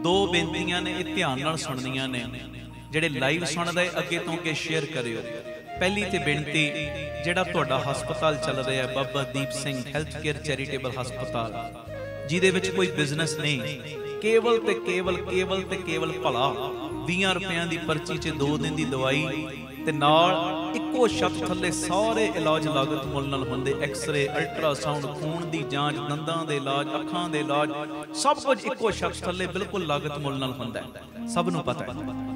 दो बेनतियां ने, ये ध्यान नाल सुननियां ने। ਜਿਹੜੇ ਲਾਈਵ ਸੁਣਦੇ ਅੱਗੇ ਤੋਂ ਅੱਗੇ ਸ਼ੇਅਰ ਕਰਿਓ। ਪਹਿਲੀ ਤੇ ਬੇਨਤੀ, ਜਿਹੜਾ ਤੁਹਾਡਾ ਹਸਪਤਾਲ ਚੱਲ ਰਿਹਾ Baba Deep Singh health care charitable ਹਸਪਤਾਲ, ਜਿਹਦੇ ਵਿੱਚ ਕੋਈ ਬਿਜ਼ਨਸ ਨਹੀਂ, ਕੇਵਲ ਤੇ ਕੇਵਲ ਭਲਾ 20 ਰੁਪਇਆਂ ਦੀ ਪਰਚੀ 'ਚ 2 ਦਿਨ ਦੀ ਦਵਾਈ ਤੇ ਨਾਲ ਇੱਕੋ ਛੱਤ ਥੱਲੇ ਸਾਰੇ ਇਲਾਜ ਲਾਗਤ ਮੁੱਲ ਨਾਲ ਹੁੰਦੇ। ਐਕਸਰੇ, ਅਲਟਰਾਸਾਊਂਡ, ਖੂਨ ਦੀ ਜਾਂਚ, ਦੰਦਾਂ ਦੇ ਇਲਾਜ, ਅੱਖਾਂ ਦੇ ਇਲਾਜ, ਸਭ ਕੁਝ ਇੱਕੋ ਛੱਤ ਥੱਲੇ ਬਿਲਕੁਲ ਲਾਗਤ ਮੁੱਲ ਨਾਲ ਹੁੰਦਾ, ਸਭ ਨੂੰ ਪਤਾ ਹੈ।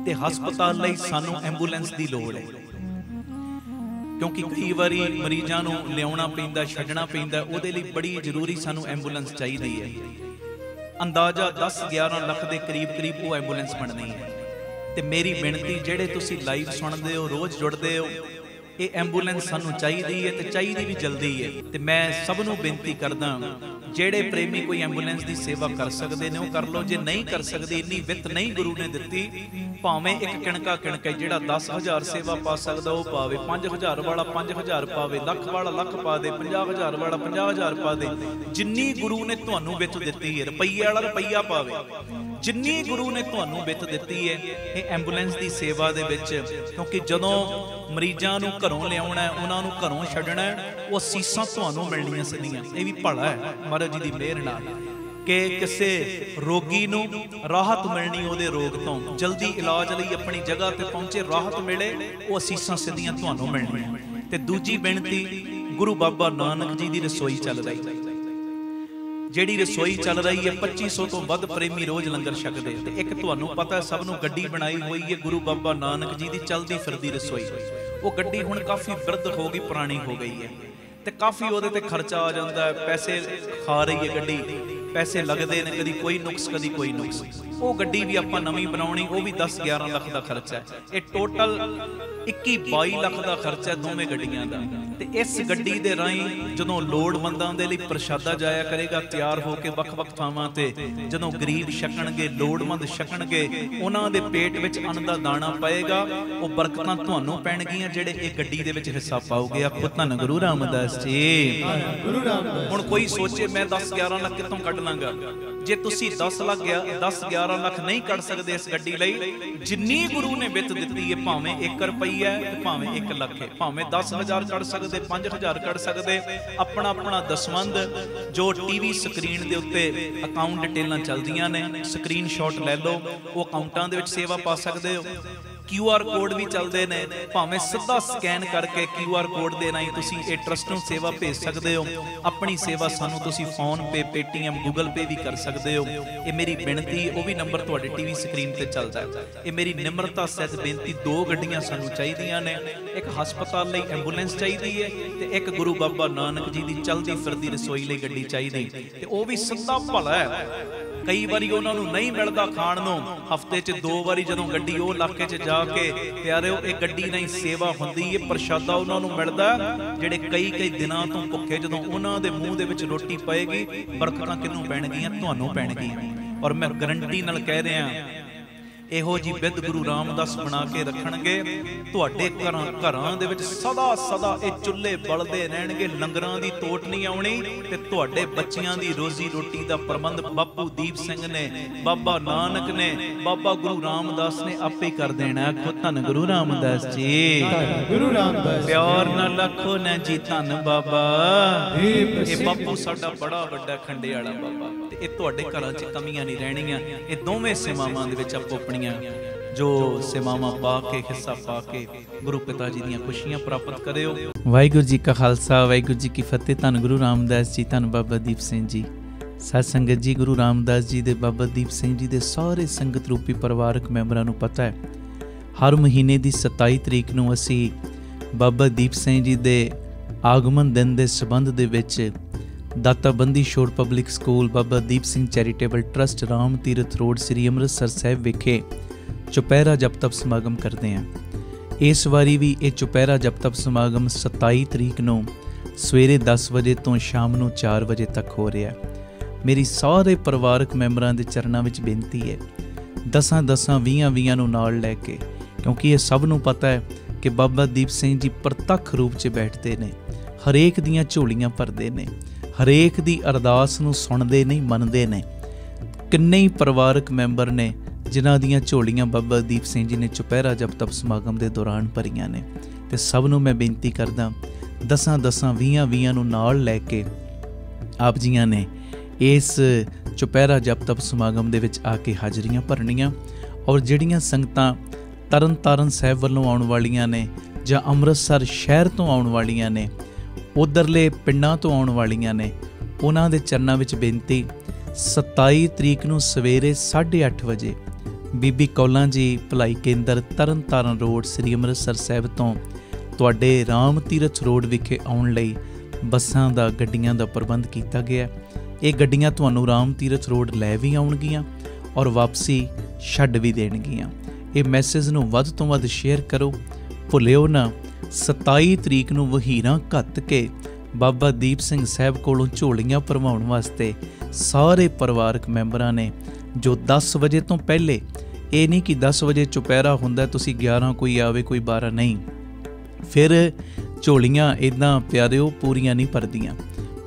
ਤੇ ਹਸਪਤਾਲ ਲਈ ਸਾਨੂੰ ਐਂਬੂਲੈਂਸ ਦੀ ਲੋੜ ਹੈ, ਕਿਉਂਕਿ ਕਈ ਵਾਰੀ ਮਰੀਜ਼ਾਂ ਨੂੰ ਲਿਆਉਣਾ ਪੈਂਦਾ, ਛੱਡਣਾ ਪੈਂਦਾ, ਉਹਦੇ ਲਈ ਬੜੀ ਜ਼ਰੂਰੀ ਸਾਨੂੰ ਐਂਬੂਲੈਂਸ ਚਾਹੀਦੀ ਹੈ। ਅੰਦਾਜ਼ਾ 10-11 ਲੱਖ ਦੇ ਕਰੀਬ ਉਹ ਐਂਬੂਲੈਂਸ ਬਣਨੀ ਹੈ। ਤੇ ਮੇਰੀ ਬੇਨਤੀ, ਜਿਹੜੇ ਤੁਸੀਂ ਲਾਈਵ ਸੁਣਦੇ ਹੋ, ਰੋਜ਼ ਜੁੜਦੇ ਹੋ, ਇਹ ਐਂਬੂਲੈਂਸ ਸਾਨੂੰ ਚਾਹੀਦੀ ਹੈ ਤੇ ਚਾਹੀਦੀ ਵੀ ਜਲਦੀ ਹੈ। ਤੇ ਮੈਂ ਸਭ ਨੂੰ ਬੇਨਤੀ ਕਰਦਾ, ਜਿਹੜੇ ਪ੍ਰੇਮੀ ਕੋਈ ਐਂਬੂਲੈਂਸ ਦੀ ਸੇਵਾ ਕਰ ਸਕਦੇ ਨੇ ਉਹ ਕਰ ਲਓ। ਜੇ ਨਹੀਂ ਕਰ ਸਕਦੇ, ਇੰਨੀ ਵਿੱਤ ਨਹੀਂ ਗੁਰੂ ਨੇ ਦਿੱਤੀ, ਭਾਵੇਂ ਇੱਕ ਕਿਣਕਾ ਜਿਹੜਾ 10,000 ਸੇਵਾ ਪਾ ਸਕਦਾ ਉਹ ਪਾਵੇ, 5,000 ਵਾਲਾ 5,000 ਪਾਵੇ, ਲੱਖ ਵਾਲਾ ਲੱਖ ਪਾ ਦੇ, 50,000 ਵਾਲਾ 50,000 ਪਾ ਦੇ। ਜਿੰਨੀ ਗੁਰੂ ਨੇ ਤੁਹਾਨੂੰ ਵਿੱਤ ਦਿੱਤੀ ਹੈ, ਰੁਪਈਆ ਵਾਲਾ ਰੁਪਈਆ ਪਾਵੇ, ਜਿੰਨੀ ਗੁਰੂ ਨੇ ਤੁਹਾਨੂੰ ਵਿੱਤ ਦਿੱਤੀ ਹੈ ਇਹ ਐਂਬੂਲੈਂਸ ਦੀ ਸੇਵਾ ਦੇ ਵਿੱਚ। ਕਿਉਂਕਿ ਜਦੋਂ ਮਰੀਜ਼ਾਂ ਨੂੰ ਘਰੋਂ ਲਿਆਉਣਾ, ਉਹਨਾਂ ਨੂੰ ਘਰੋਂ ਛੱਡਣਾ, ਉਹ ਅਸੀਸਾਂ ਤੁਹਾਨੂੰ ਮਿਲਣੀਆਂ ਸਿੱਧੀਆਂ। ਇਹ ਵੀ ਭਲਾ ਹੈ ਮਹਾਰਾਜ ਜੀ ਦੀ ਮਿਹਰ ਨਾਲ ਕਿ ਕਿਸੇ ਰੋਗੀ ਨੂੰ ਰਾਹਤ ਮਿਲਣੀ, ਉਹਦੇ ਰੋਗ ਤੋਂ ਜਲਦੀ ਇਲਾਜ ਲਈ ਆਪਣੀ ਜਗ੍ਹਾ ਤੇ ਪਹੁੰਚੇ, ਰਾਹਤ ਮਿਲੇ, ਉਹ ਅਸੀਸਾਂ ਸਿੱਧੀਆਂ ਤੁਹਾਨੂੰ ਮਿਲਣੀਆਂ। ਤੇ ਦੂਜੀ ਬੇਨਤੀ, ਗੁਰੂ ਬਾਬਾ ਨਾਨਕ ਜੀ ਦੀ ਰਸੋਈ ਚੱਲ ਰਹੀ, ਜਿਹੜੀ ਰਸੋਈ ਚੱਲ ਰਹੀ ਹੈ, 2500 ਤੋਂ ਵੱਧ ਪ੍ਰੇਮੀ ਰੋਜ਼ ਲੰਗਰ ਛਕਦੇ। ਤੇ ਇੱਕ ਤੁਹਾਨੂੰ ਪਤਾ ਸਭ ਨੂੰ ਗੱਡੀ ਬਣਾਈ ਹੋਈ ਹੈ ਗੁਰੂ ਬਾਬਾ ਨਾਨਕ ਜੀ ਦੀ ਚਲਦੀ ਫਿਰਦੀ ਰਸੋਈ। ਉਹ ਗੱਡੀ ਹੁਣ ਕਾਫੀ ਬਿਰਧ ਹੋ ਗਈ, ਪੁਰਾਣੀ ਹੋ ਗਈ ਹੈ ਤੇ ਕਾਫੀ ਉਹਦੇ ਤੇ ਖਰਚਾ ਆ ਜਾਂਦਾ ਹੈ, ਪੈਸੇ ਖਾ ਰਹੀ ਹੈ ਗੱਡੀ, ਪੈਸੇ ਲੱਗਦੇ ਨੇ, ਕਦੀ ਕੋਈ ਨੁਕਸ ਕਦੀ ਕੋਈ ਨੁਕਸ। ਉਹ ਗੱਡੀ ਵੀ ਆਪਾਂ ਨਵੀਂ ਬਣਾਉਣੀ, ਉਹ ਵੀ 10-11 ਲੱਖ ਦਾ ਖਰਚਾ ਹੈ। ਇਹ ਟੋਟਲ 21-22 ਲੱਖ ਦਾ ਖਰਚਾ ਹੈ ਦੋਵੇਂ ਗੱਡੀਆਂ ਦਾ। ਤੇ ਇਸ ਗੱਡੀ ਦੇ ਰਾਹੀਂ ਜਦੋਂ ਲੋੜਵੰਦਾਂ ਦੇ ਲਈ ਪ੍ਰਸ਼ਾਦਾ ਜਾਇਆ ਕਰੇਗਾ ਤਿਆਰ ਹੋ ਕੇ ਵੱਖ-ਵੱਖ ਥਾਵਾਂ ਤੇ, ਜਦੋਂ ਗਰੀਬ ਛਕਣਗੇ, ਲੋੜਵੰਦ ਛਕਣਗੇ, ਉਹਨਾਂ ਦੇ ਪੇਟ ਵਿੱਚ ਅੰਨ ਦਾ ਦਾਣਾ ਪਏਗਾ, ਉਹ ਬਰਕਤਾਂ ਤੁਹਾਨੂੰ ਪੈਣਗੀਆਂ ਜਿਹੜੇ ਇਹ ਗੱਡੀ ਦੇ ਵਿੱਚ ਹਿੱਸਾ ਪਾਓਗੇ। ਆਖੋ ਧੰਨ ਗੁਰੂ ਰਾਮਦਾਸ ਜੀ। ਹੁਣ ਕੋਈ ਸੋਚੇ ਮੈਂ 10-11 ਲੱਖ ਕਿੱਥੋਂ ਕੱਢ ਲਾਂਗਾ। ਜੇ ਤੁਸੀਂ 10-11 ਲੱਖ ਨਹੀਂ ਕੱਢ ਸਕਦੇ ਇਸ ਗੱਡੀ ਲਈ, ਜਿੰਨੀ ਗੁਰੂ ਨੇ ਵਿੱਤ ਦਿੱਤੀ ਹੈ, ਭਾਵੇਂ 1 ਰੁਪਈਆ ਹੈ, ਭਾਵੇਂ 1 ਲੱਖ ਹੈ, ਭਾਵੇਂ 10,000 ਕੱਢ ਸਕਦੇ, 5,000 ਕੱਢ ਸਕਦੇ, ਆਪਣਾ ਦਸਵੰਧ ਜੋ ਟੀਵੀ ਸਕਰੀਨ ਦੇ ਉੱਤੇ ਅਕਾਊਂਟ ਡਿਟੇਲਾਂ ਚੱਲਦੀਆਂ ਨੇ, ਸਕਰੀਨ ਸ਼ਾਟ ਲੈ ਲਓ, ਉਹ ਅਕਾਊਂਟਾਂ ਦੇ ਵਿੱਚ ਸੇਵਾ ਪਾ ਸਕਦੇ ਹੋ। QR ਕੋਡ ਵੀ ਚੱਲਦੇ ਨੇ, ਭਾਵੇਂ ਸਿੱਧਾ ਸਕੈਨ ਕਰਕੇ QR ਕੋਡ ਦੇ ਰਾਹੀਂ ਤੁਸੀਂ ਇਹ ਟਰਸਟ ਨੂੰ ਸੇਵਾ ਭੇਜ ਸਕਦੇ ਹੋ। ਆਪਣੀ ਸੇਵਾ ਸਾਨੂੰ ਤੁਸੀਂ ਫੋਨਪੇ, ਪੇਟੀਐਮ, ਗੂਗਲ ਪੇ ਵੀ ਕਰ ਸਕਦੇ ਹੋ। ਇਹ ਮੇਰੀ ਬੇਨਤੀ, ਉਹ ਵੀ ਨੰਬਰ ਤੁਹਾਡੇ ਟੀਵੀ ਸਕਰੀਨ ਤੇ ਚੱਲਦਾ ਹੈ। ਇਹ ਮੇਰੀ ਨਿਮਰਤਾ ਸਹਿਤ ਬੇਨਤੀ, 2 ਗੱਡੀਆਂ ਸਾਨੂੰ ਚਾਹੀਦੀਆਂ ਨੇ, ਇੱਕ ਹਸਪਤਾਲ ਲਈ ਐਂਬੂਲੈਂਸ ਚਾਹੀਦੀ ਹੈ ਤੇ ਇੱਕ ਗੁਰੂ ਬਾਬਾ ਨਾਨਕ ਜੀ ਦੀ ਚਲਦੀ ਫਿਰਦੀ ਰਸੋਈ ਲਈ ਗੱਡੀ ਚਾਹੀਦੀ। ਤੇ ਉਹ ਵੀ ਸਿੱਧਾ ਭਲਾ ਹੈ, ਕਈ ਵਾਰੀ ਉਹਨਾਂ ਨੂੰ ਨਹੀਂ ਮਿਲਦਾ ਖਾਣ ਨੂੰ, ਹਫ਼ਤੇ 'ਚ 2 ਵਾਰੀ ਜਦੋਂ ਗੱਡੀ ਉਹ ਇਲਾਕੇ 'ਚ ਜਾ ਕੇ, ਪਿਆਰਿਓ ਇਹ ਗੱਡੀ ਨਾਲ ਹੀ ਸੇਵਾ ਹੁੰਦੀ ਹੈ, ਪ੍ਰਸ਼ਾਦਾ ਉਹਨਾਂ ਨੂੰ ਮਿਲਦਾ ਜਿਹੜੇ ਕਈ ਦਿਨਾਂ ਤੋਂ ਭੁੱਖੇ। ਜਦੋਂ ਉਹਨਾਂ ਦੇ ਮੂੰਹ ਦੇ ਵਿੱਚ ਰੋਟੀ ਪਏਗੀ, ਬਰਕਤਾਂ ਕਿਹਨੂੰ ਪੈਣਗੀਆਂ? ਤੁਹਾਨੂੰ ਪੈਣਗੀਆਂ। ਔਰ ਮੈਂ ਗਰੰਟੀ ਨਾਲ ਕਹਿ ਰਿਹਾ, ਇਹੋ ਜੀ ਵਿਧ ਗੁਰੂ ਰਾਮਦਾਸ ਬਣਾ ਕੇ ਰੱਖਣਗੇ, ਤੁਹਾਡੇ ਘਰਾਂ ਦੇ ਵਿੱਚ ਸਦਾ ਇਹ ਚੁੱਲ੍ਹੇ ਬਲਦੇ ਰਹਿਣਗੇ, ਲੰਗਰਾਂ ਦੀ ਤੋਟ ਨਹੀਂ ਆਉਣੀ ਤੇ ਤੁਹਾਡੇ ਬੱਚਿਆਂ ਦੀ ਰੋਜ਼ੀ ਰੋਟੀ ਦਾ ਪ੍ਰਬੰਧ ਬਾਪੂ ਦੀਪ ਸਿੰਘ ਨੇ, ਬਾਬਾ ਨਾਨਕ ਨੇ, ਬਾਬਾ ਗੁਰੂ ਰਾਮਦਾਸ ਨੇ ਆਪੇ ਕਰ ਦੇਣਾ। ਆਖੋ ਧੰਨ ਗੁਰੂ ਰਾਮਦਾਸ ਜੀ। ਗੁਰੂ ਰਾਮਦਾਸ ਪਿਆਰ ਨਾਲ ਆਖੋ ਨਾ ਜੀ ਧੰਨ ਬਾਬਾ। ਇਹ ਬਾਪੂ ਸਾਡਾ ਬੜਾ ਵੱਡਾ ਖੰਡੇ ਵਾਲਾ ਬਾਬਾ, ਤੇ ਇਹ ਤੁਹਾਡੇ ਘਰਾਂ 'ਚ ਕਮੀਆਂ ਨਹੀਂ ਰਹਿਣੀਆਂ। ਇਹ ਦੋਵੇਂ ਸੇਵਾਵਾਂ ਦੇ ਵਿੱਚ ਆਪੋ ਆਪਣੀਆਂ ਜੋ ਸੇਵਾਵਾਂ ਪਾ ਕੇ, ਹਿੱਸਾ ਪਾ ਕੇ ਗੁਰੂ ਪਿਤਾ ਜੀ ਦੀਆਂ ਖੁਸ਼ੀਆਂ ਪ੍ਰਾਪਤ ਕਰਿਓ। ਵਾਹਿਗੁਰੂ ਜੀ ਕਾ ਖਾਲਸਾ, ਵਾਹਿਗੁਰੂ ਜੀ ਕੀ ਫਤਿਹ। ਧੰਨ ਗੁਰੂ ਰਾਮਦਾਸ ਜੀ, ਧੰਨ ਬਾਬਾ ਦੀਪ ਸਿੰਘ ਜੀ। ਸਤ ਸੰਗਤ ਜੀ, ਗੁਰੂ ਰਾਮਦਾਸ ਜੀ ਦੇ, ਬਾਬਾ ਦੀਪ ਸਿੰਘ ਜੀ ਦੇ ਸਾਰੇ ਸੰਗਤ ਰੂਪੀ ਪਰਿਵਾਰਕ ਮੈਂਬਰਾਂ ਨੂੰ ਪਤਾ ਹੈ, ਹਰ ਮਹੀਨੇ ਦੀ 27 ਤਰੀਕ ਨੂੰ ਅਸੀਂ ਬਾਬਾ ਦੀਪ ਸਿੰਘ ਜੀ ਦੇ ਆਗਮਨ ਦਿਨ ਦੇ ਸੰਬੰਧ ਦੇ ਵਿੱਚ ਦਾਤਾ Bandi Chhor public school, Baba Deep Singh charitable trust, Ram Tirath road, ਸ੍ਰੀ ਅੰਮ੍ਰਿਤਸਰ ਸਾਹਿਬ ਵਿਖੇ ਚੁਪਹਿਰਾ ਜਪ ਤਪ ਸਮਾਗਮ ਕਰਦੇ ਹਾਂ। ਇਸ ਵਾਰੀ ਵੀ ਇਹ ਚੁਪਹਿਰਾ ਜਪ ਤਪ ਸਮਾਗਮ 27 ਤਰੀਕ ਨੂੰ ਸਵੇਰੇ 10 ਵਜੇ ਤੋਂ ਸ਼ਾਮ ਨੂੰ 4 ਵਜੇ ਤੱਕ ਹੋ ਰਿਹਾ। ਮੇਰੀ ਸਾਰੇ ਪਰਿਵਾਰਕ ਮੈਂਬਰਾਂ ਦੇ ਚਰਨਾਂ ਵਿੱਚ ਬੇਨਤੀ ਹੈ, 10-10, 20-20 ਨੂੰ ਨਾਲ ਲੈ ਕੇ, ਕਿਉਂਕਿ ਇਹ ਸਭ ਨੂੰ ਪਤਾ ਹੈ ਕਿ ਬਾਬਾ ਦੀਪ ਸਿੰਘ ਜੀ ਪ੍ਰਤੱਖ ਰੂਪ 'ਚ ਬੈਠਦੇ ਨੇ, ਹਰੇਕ ਦੀਆਂ ਝੋਲੀਆਂ ਭਰਦੇ ਨੇ, ਹਰੇਕ ਦੀ ਅਰਦਾਸ ਨੂੰ ਸੁਣਦੇ ਨਹੀਂ, ਮੰਨਦੇ ਨੇ। किन्ने ही परिवारक मैंबर ने जिन्हां दीयां झोलियां बाबा दीप सिंह जी ने चुपहरा जप तप समागम के दौरान भरियां ने। ते सब नूं मैं बेनती करदा 10-10 20-20 नूं नाल लैके आप जियां ने इस चुपहरा जप तप समागम दे विच आके हाजरियां भरनियां। और जिहड़ियां संगतां तरन तारण साहिब वल्लों आउण वालियां ने जां अमृतसर शहर तो आउण वालियां ने, उधरले पिंडां तो आउण वालियां ने, उन्हां दे चरनां विच बेनती 27 तरीक नूं सवेरे 8:30 वजे बीबी कौलां जी भलाई केंद्र तरन तारण रोड श्री अमृतसर साहिब तो तुहाडे राम तीरथ रोड विखे आउण लई बसां दा गड्डियां दा प्रबंध कीता गया। ये गड्डियां तुहानूं राम तीरथ रोड लै भी आउणगीਆਂ और वापसी छड्ड भी देणगीਆਂ। ये मैसेज नूं वध तो वध शेयर करो, भुल्लिओ ना 27 तरीक नूं वहीरां घੱਤ के बाबा दीप सिंह साहब कोलों झोलियां भरवाउण वास्ते सारे परिवारक मैंबरां ने जो 10 वजे तो पहले, ये नहीं कि 10 वजे चुपहरा हुंदा तुसी 11 कोई आवे कोई 12 नहीं, फिर झोलियां इदां प्यारिओ पूरियां नहीं भरदियां।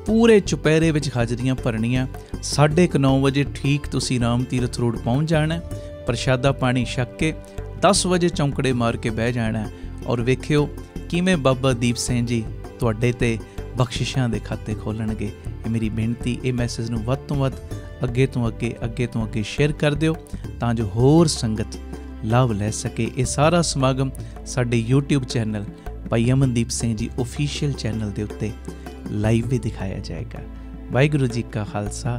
पूरे चुपहरे विच हाजरियां भरनियां। 9:30 वजे ठीक तुसी राम तीरथ रोड पहुँच जाना, प्रशादा पानी छक के 10 वजे चौंकड़े मार के बह जाना और वेखिओ किवें बाबा दीप सिंह जी तुहाडे ते बख्शिशां दे खाते खोलणगे। ये मेरी बेनती, ये मैसेज नूं वध तो वध अगे तो अगे शेयर कर दिओ तां जो होर संगत लाभ लै सके। ये सारा समागम साडे यूट्यूब चैनल भाई अमनदीप सिंह जी ऑफिशियल चैनल के उत्ते लाइव भी दिखाया जाएगा। वाहिगुरू जी का खालसा,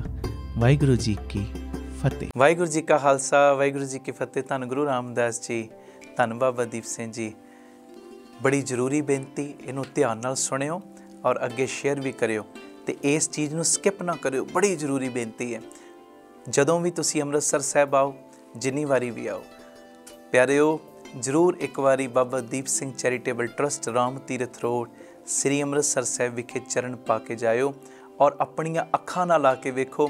वाहिगुरू जी की फतेह। वाहिगुरू जी का खालसा, वाहिगुरू जी की फतेह। धन गुरु रामदास जी, धन बाबा दीप सिंह जी। बड़ी जरूरी बेनती, इनू ध्यान नाल सुनियो और अगे शेयर भी करियो ते इस चीज़ नूं स्किप ना करियो। बड़ी जरूरी बेनती है। जदों भी तुसी अमृतसर साहिब आओ, जिन्नी वारी भी आओ, प्यारिओ जरूर एक बारी Baba Deep Singh charitable trust Ram Tirath road Shri Amritsar Sahib विखे चरण पा के जाओ और अपनियां अखां नाल आके वेखो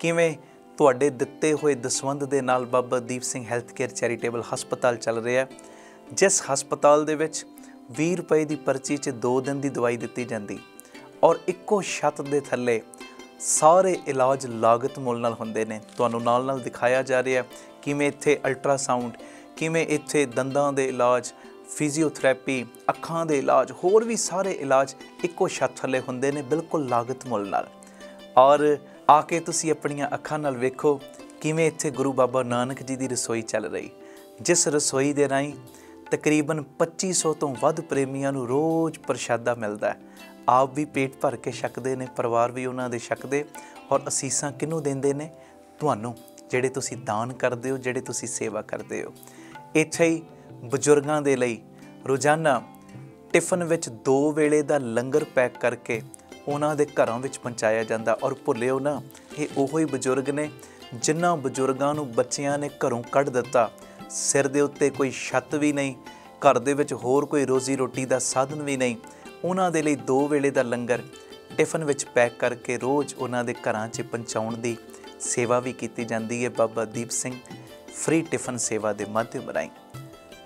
किवें तुहाडे दिते हुए दसवंध दे नाल बाबा Deep Singh health care charitable हस्पताल चल रहा है। जिस हस्पताल दे विच 20 रुपए की पर्ची च 2 दिन की दवाई दी जाती और इक्को छत दे थल्ले सारे इलाज लागत मुल नाल हुंदे ने। तुहानूं नाल नाल दिखाया जा रहा है किवें इत्थे अल्ट्रासाउंड, किवें इत्थे दंदां दे इलाज, फिजियोथैरेपी, अखां दे इलाज, होर भी सारे इलाज इक्को छत थल्ले हुंदे ने बिल्कुल लागत मुल नाल। और आके तुसी अपनियां अखां नाल वेखो किवें इत्थे गुरु बाबा नानक जी दी रसोई चल रही, जिस रसोई दे राहीं तकरीबन 2500 तो वध प्रेमियां नूं रोज़ प्रशादा मिलता है। आप भी पेट भर के छकदे ने, परिवार भी उन्हां दे छकदे और असीसां किहनूं देंदे ने? तुहानूं, जिहड़े तुसी दान करदे हो, जिहड़े तुसी सेवा करदे हो। इत्थे ही बजुर्गां दे लई रोज़ाना टिफन विच 2 वेले दा लंगर पैक करके उन्हां दे घरां विच पहुंचाया जांदा। और भुल्लिओ ना, ये उही बजुर्ग ने जिन्हां बजुर्गां नूं बच्चिआं ने घरों कढ दित्ता, सिर दे उत्ते कोई छत भी नहीं, घर दे विच होर कोई रोजी रोटी दा साधन भी नहीं। उन्हां दे लई 2 वेले दा लंगर टिफन विच पैक करके रोज़ उन्हां दे घरां 'च पहुंचाउण दी सेवा भी कीती जांदी है बाबा दीप सिंह फ्री टिफन सेवा के माध्यम राहीं।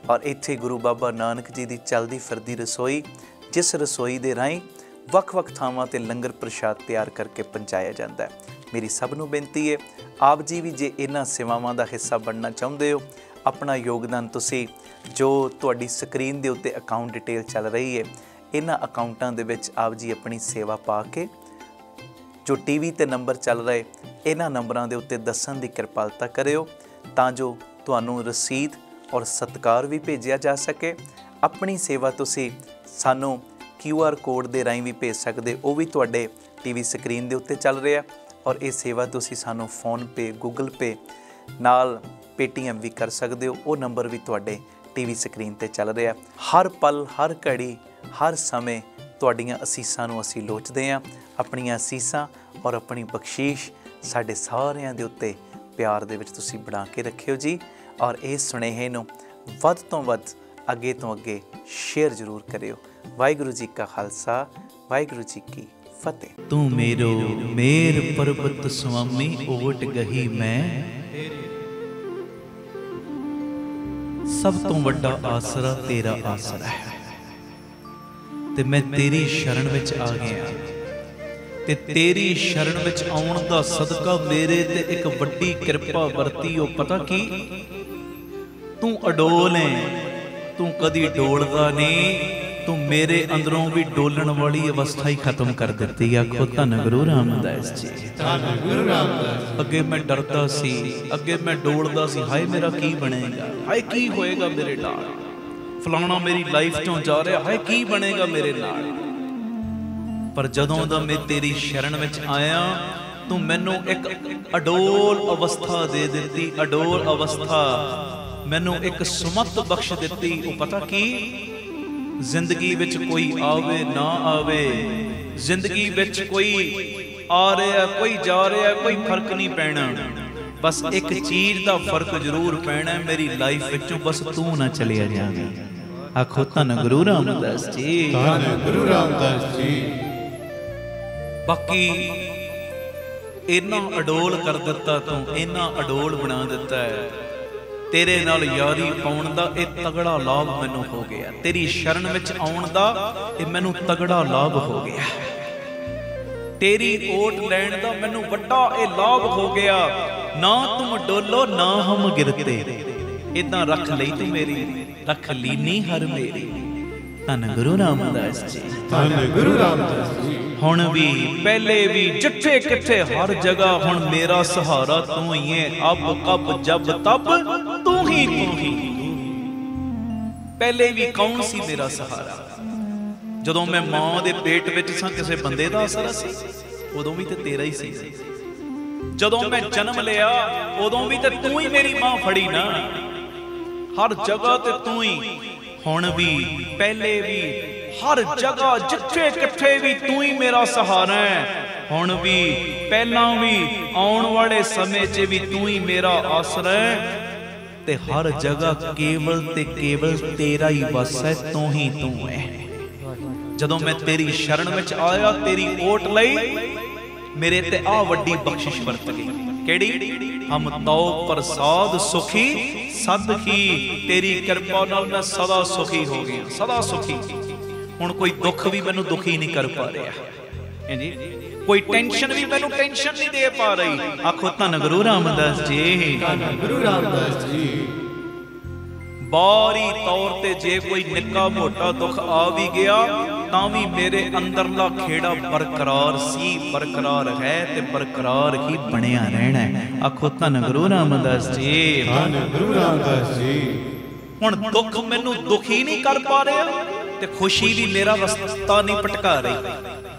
और इत्थे गुरु बाबा नानक जी की चलदी फिरदी रसोई, जिस रसोई के राहीं वख-वख थावां ते लंगर प्रशाद तैयार करके पहुँचाया जाता है। मेरी सब नूं बेनती है, आप जी भी जे इन्हां सेवावां दा हिस्सा बनना चाहुंदे हो, अपना योगदान तुसी जो तुहाडी स्क्रीन के उत्ते अकाउंट डिटेल चल रही है, इन्हां अकाउंटां दे विच आप जी अपनी सेवा पा के जो टीवी ते नंबर चल रहे इन्हां नंबरां दे उत्ते दस्सण दी किरपालता करियो तां जो तुहानूं रसीद और सत्कार भी भेजिया जा सके। अपनी सेवा तुसी सानूं QR कोड दे राहीं भी भेज सकदे, वो भी तुहाडे टीवी स्क्रीन दे उत्ते चल रहा। और ये सेवा तुसी सानूं फोन पे, गूगल पे नाल पेटीएम भी कर सकते हो, वो नंबर भी तुहाडे टीवी स्क्रीन ते चल रहा। हर पल, हर घड़ी, हर समय तुहाडीआं असीसां नूं असीं लोचदे हां। अपणीआं असीसां और अपनी बख्शीश साडे सारिआं दे उत्ते प्यार दे विच तुसीं बना के रखिओ जी। और इस सुनेहे नूं वध तो वध अगे तो अगे शेयर जरूर करिओ। वाहिगुरू जी का खालसा, वाहिगुरू जी की फतेह। तू मेरो मेर पर्वत स्वामी ओट गही मैं, सब तो वड्डा आसरा तेरा आसरा है, ते मैं तेरी शरण विच आ गया। ਤੇ ਤੇਰੀ ਸ਼ਰਨ ਵਿੱਚ ਆਉਣ ਦਾ ਸਦਕਾ ਮੇਰੇ ਤੇ ਇੱਕ ਵੱਡੀ ਕਿਰਪਾ ਵਰਤੀ। ਉਹ ਪਤਾ ਕੀ, ਤੂੰ ਅਡੋਲ ਹੈ, ਤੂੰ ਕਦੀ ਡੋਲਦਾ ਨਹੀਂ, ਤੂੰ ਮੇਰੇ ਅੰਦਰੋਂ ਵੀ ਡੋਲਣ ਵਾਲੀ ਅਵਸਥਾ ਹੀ ਖਤਮ ਕਰ ਦਿੱਤੀ। ਆਖੋ ਧੰਨ ਗੁਰੂ ਰਾਮਦਾਸ ਜੀ। ਧੰਨ ਗੁਰੂ ਰਾਮਦਾਸ। ਅੱਗੇ ਮੈਂ ਡਰਦਾ ਸੀ, ਅੱਗੇ ਮੈਂ ਡੋਲਦਾ ਸੀ, ਹਾਏ ਮੇਰਾ ਕੀ ਬਣੇਗਾ, ਹਾਏ ਕੀ ਹੋਏਗਾ ਮੇਰੇ ਨਾਲ, ਫਲਾਣਾ ਮੇਰੀ ਲਾਈਫ ਚੋਂ ਜਾ ਰਿਹਾ, ਹਾਏ ਕੀ ਬਣੇਗਾ ਮੇਰੇ ਨਾਲ। ਪਰ ਜਦੋਂ ਦਾ ਮੈਂ ਤੇਰੀ ਸ਼ਰਨ ਵਿੱਚ ਆਇਆ, ਤੂੰ ਮੈਨੂੰ ਇੱਕ ਅਡੋਲ ਅਵਸਥਾ ਦੇ ਦਿੱਤੀ। ਅਡੋਲ ਅਵਸਥਾ ਮੈਨੂੰ ਇੱਕ ਸੁਮਤ ਬਖਸ਼ ਦਿੱਤੀ। ਉਹ ਪਤਾ ਕੀ, ਜ਼ਿੰਦਗੀ ਵਿੱਚ ਕੋਈ ਆਵੇ ਨਾ ਆਵੇ, ਜ਼ਿੰਦਗੀ ਵਿੱਚ ਕੋਈ ਆ ਰਿਹਾ ਕੋਈ ਜਾ ਰਿਹਾ, ਕੋਈ ਫਰਕ ਨਹੀਂ ਪੈਣਾ। ਬਸ ਇੱਕ ਚੀਜ਼ ਦਾ ਫਰਕ ਜ਼ਰੂਰ ਪੈਣਾ ਮੇਰੀ ਲਾਈਫ ਵਿੱਚੋਂ, ਬਸ ਤੂੰ ਨਾ ਚਲਿਆ ਜਾਵੇਂ। ਆਖੋ ਧੰਨ ਗੁਰੂ ਰਾਮਦਾਸ ਜੀ। ਧੰਨ ਗੁਰੂ ਰਾਮਦਾਸ ਜੀ। ਬਾਕੀ ਇੰਨਾ ਅਡੋਲ ਕਰ ਦਿੱਤਾ ਤੂੰ, ਇੰਨਾ ਅਡੋਲ ਬਣਾ ਦਿੱਤਾ ਹੈ। ਤੇਰੇ ਨਾਲ ਯਾਰੀ ਪਾਉਣ ਦਾ ਇਹ ਤਗੜਾ ਲਾਭ ਮੈਨੂੰ ਹੋ ਗਿਆ। ਤੇਰੀ ਸ਼ਰਨ ਵਿੱਚ ਆਉਣ ਦਾ ਇਹ ਮੈਨੂੰ ਤਗੜਾ ਲਾਭ ਹੋ ਗਿਆ। ਤੇਰੀ ਓਟ ਲੈਣ ਦਾ ਮੈਨੂੰ ਵੱਡਾ ਇਹ ਲਾਭ ਹੋ ਗਿਆ। ਨਾ ਤੁਮ ਡੋਲੋ ਨਾ ਹਮ ਗਿਰਤੇ, ਇਦਾਂ ਰੱਖ ਲਈ ਤੂੰ ਮੇਰੀ, ਰੱਖ ਲੀਨੀ ਹਰ ਮੇਰੀ। ਧੰਨ ਗੁਰੂ ਰਾਮਦਾਸ ਜੀ। ਧੰਨ ਗੁਰੂ ਰਾਮਦਾਸ ਜੀ। ਹੁਣ ਵੀ ਪਹਿਲੇ ਵੀ ਜਿੱਥੇ ਕਿੱਥੇ ਹਰ ਜਗ੍ਹਾ ਹੁਣ ਮੇਰਾ ਸਹਾਰਾ ਤੂੰ ਹੀ ਹੈ। ਅਬ ਕਬ ਜਬ ਤਬ ਤੂੰ ਹੀ ਤੂੰ ਹੀ। ਪਹਿਲੇ ਵੀ ਕੌਣ ਸੀ ਮੇਰਾ ਸਹਾਰਾ? ਜਦੋਂ ਮੈਂ ਮਾਂ ਦੇ ਪੇਟ ਵਿੱਚ ਸਾਂ, ਕਿਸੇ ਬੰਦੇ ਦਾ ਅਸਰ ਸੀ? ਉਦੋਂ ਵੀ ਤੇ ਤੇਰਾ ਹੀ ਸੀ। ਜਦੋਂ ਮੈਂ ਜਨਮ ਲਿਆ ਉਦੋਂ ਵੀ ਤੇ ਤੂੰ ਹੀ ਮੇਰੀ ਮਾਂ ਫੜੀ ਨਾ, ਹਰ ਜਗ੍ਹਾ ਤੇ ਤੂੰ ਹੀ। ਹੁਣ ਵੀ ਪਹਿਲੇ ਵੀ ਹਰ ਜਗ੍ਹਾ ਜਿੱਥੇ ਕਿੱਥੇ ਵੀ ਤੂੰ ਹੀ ਮੇਰਾ ਸਹਾਰਾ ਹੈ। ਹੁਣ ਵੀ ਪਹਿਲਾਂ ਵੀ ਆਉਣ ਵਾਲੇ ਸਮੇਂ 'ਚ ਵੀ ਤੂੰ ਹੀ ਮੇਰਾ ਆਸਰਾ ਹੈ। ਤੇ ਹਰ ਜਗ੍ਹਾ ਕੇਵਲ ਤੇ ਕੇਵਲ ਤੇਰਾ ਹੀ ਵਸ ਹੈ, ਤੂੰ ਹੀ ਤੂੰ ਹੈ। ਜਦੋਂ ਮੈਂ ਤੇਰੀ ਸ਼ਰਨ ਵਿੱਚ ਆਇਆ, ਤੇਰੀ ਓਟ ਲਈ, ਮੇਰੇ ਤੇ ਆ ਵੱਡੀ ਬਖਸ਼ਿਸ਼ ਵਰਤ ਗਈ। ਕਿਹੜੀ? ਹਮ ਤਉ ਪ੍ਰਸਾਦ ਸੁਖੀ ਸਦਖੀ। ਤੇਰੀ ਕਿਰਪਾ ਨਾਲ ਮੈਂ ਸਦਾ ਸੁਖੀ ਹੋ ਗਿਆ, ਸਦਾ ਸੁਖੀ। ਹੁਣ ਕੋਈ ਦੁੱਖ ਵੀ ਮੈਨੂੰ ਦੁਖੀ ਨਹੀਂ ਕਰ ਪਾ ਰਿਹਾ, ਹਾਂਜੀ, ਕੋਈ ਟੈਨਸ਼ਨ ਵੀ ਮੈਨੂੰ ਟੈਨਸ਼ਨ ਨਹੀਂ ਦੇ ਪਾ ਰਹੀ। ਆਖੋ ਧੰਨ ਗੁਰੂ ਰਾਮਦਾਸ ਜੀ। ਧੰਨ ਗੁਰੂ ਰਾਮਦਾਸ ਜੀ। ਬਾਹਰੀ ਤੌਰ ਤੇ ਜੇ ਕੋਈ ਨਿੱਕਾ ਮੋਟਾ ਦੁੱਖ ਆ ਵੀ ਗਿਆ ਤਾਂ ਵੀ ਮੇਰੇ ਅੰਦਰਲਾ ਖੇੜਾ ਬਰਕਰਾਰ ਸੀ, ਬਰਕਰਾਰ ਹੈ ਤੇ ਬਰਕਰਾਰ ਹੀ ਬਣਿਆ ਰਹਿਣਾ ਹੈ। ਆਖੋ ਧੰਨ ਗੁਰੂ ਰਾਮਦਾਸ ਜੀ। ਧੰਨ ਗੁਰੂ ਰਾਮਦਾਸ ਜੀ। ਹੁਣ ਦੁੱਖ ਮੈਨੂੰ ਦੁਖੀ ਨਹੀਂ ਕਰ ਪਾ ਰਿਹਾ ਤੇ ਖੁਸ਼ੀ ਵੀ ਮੇਰਾ ਅਵਸਥਾ ਨਹੀਂ ਭਟਕਾ ਰਹੀ।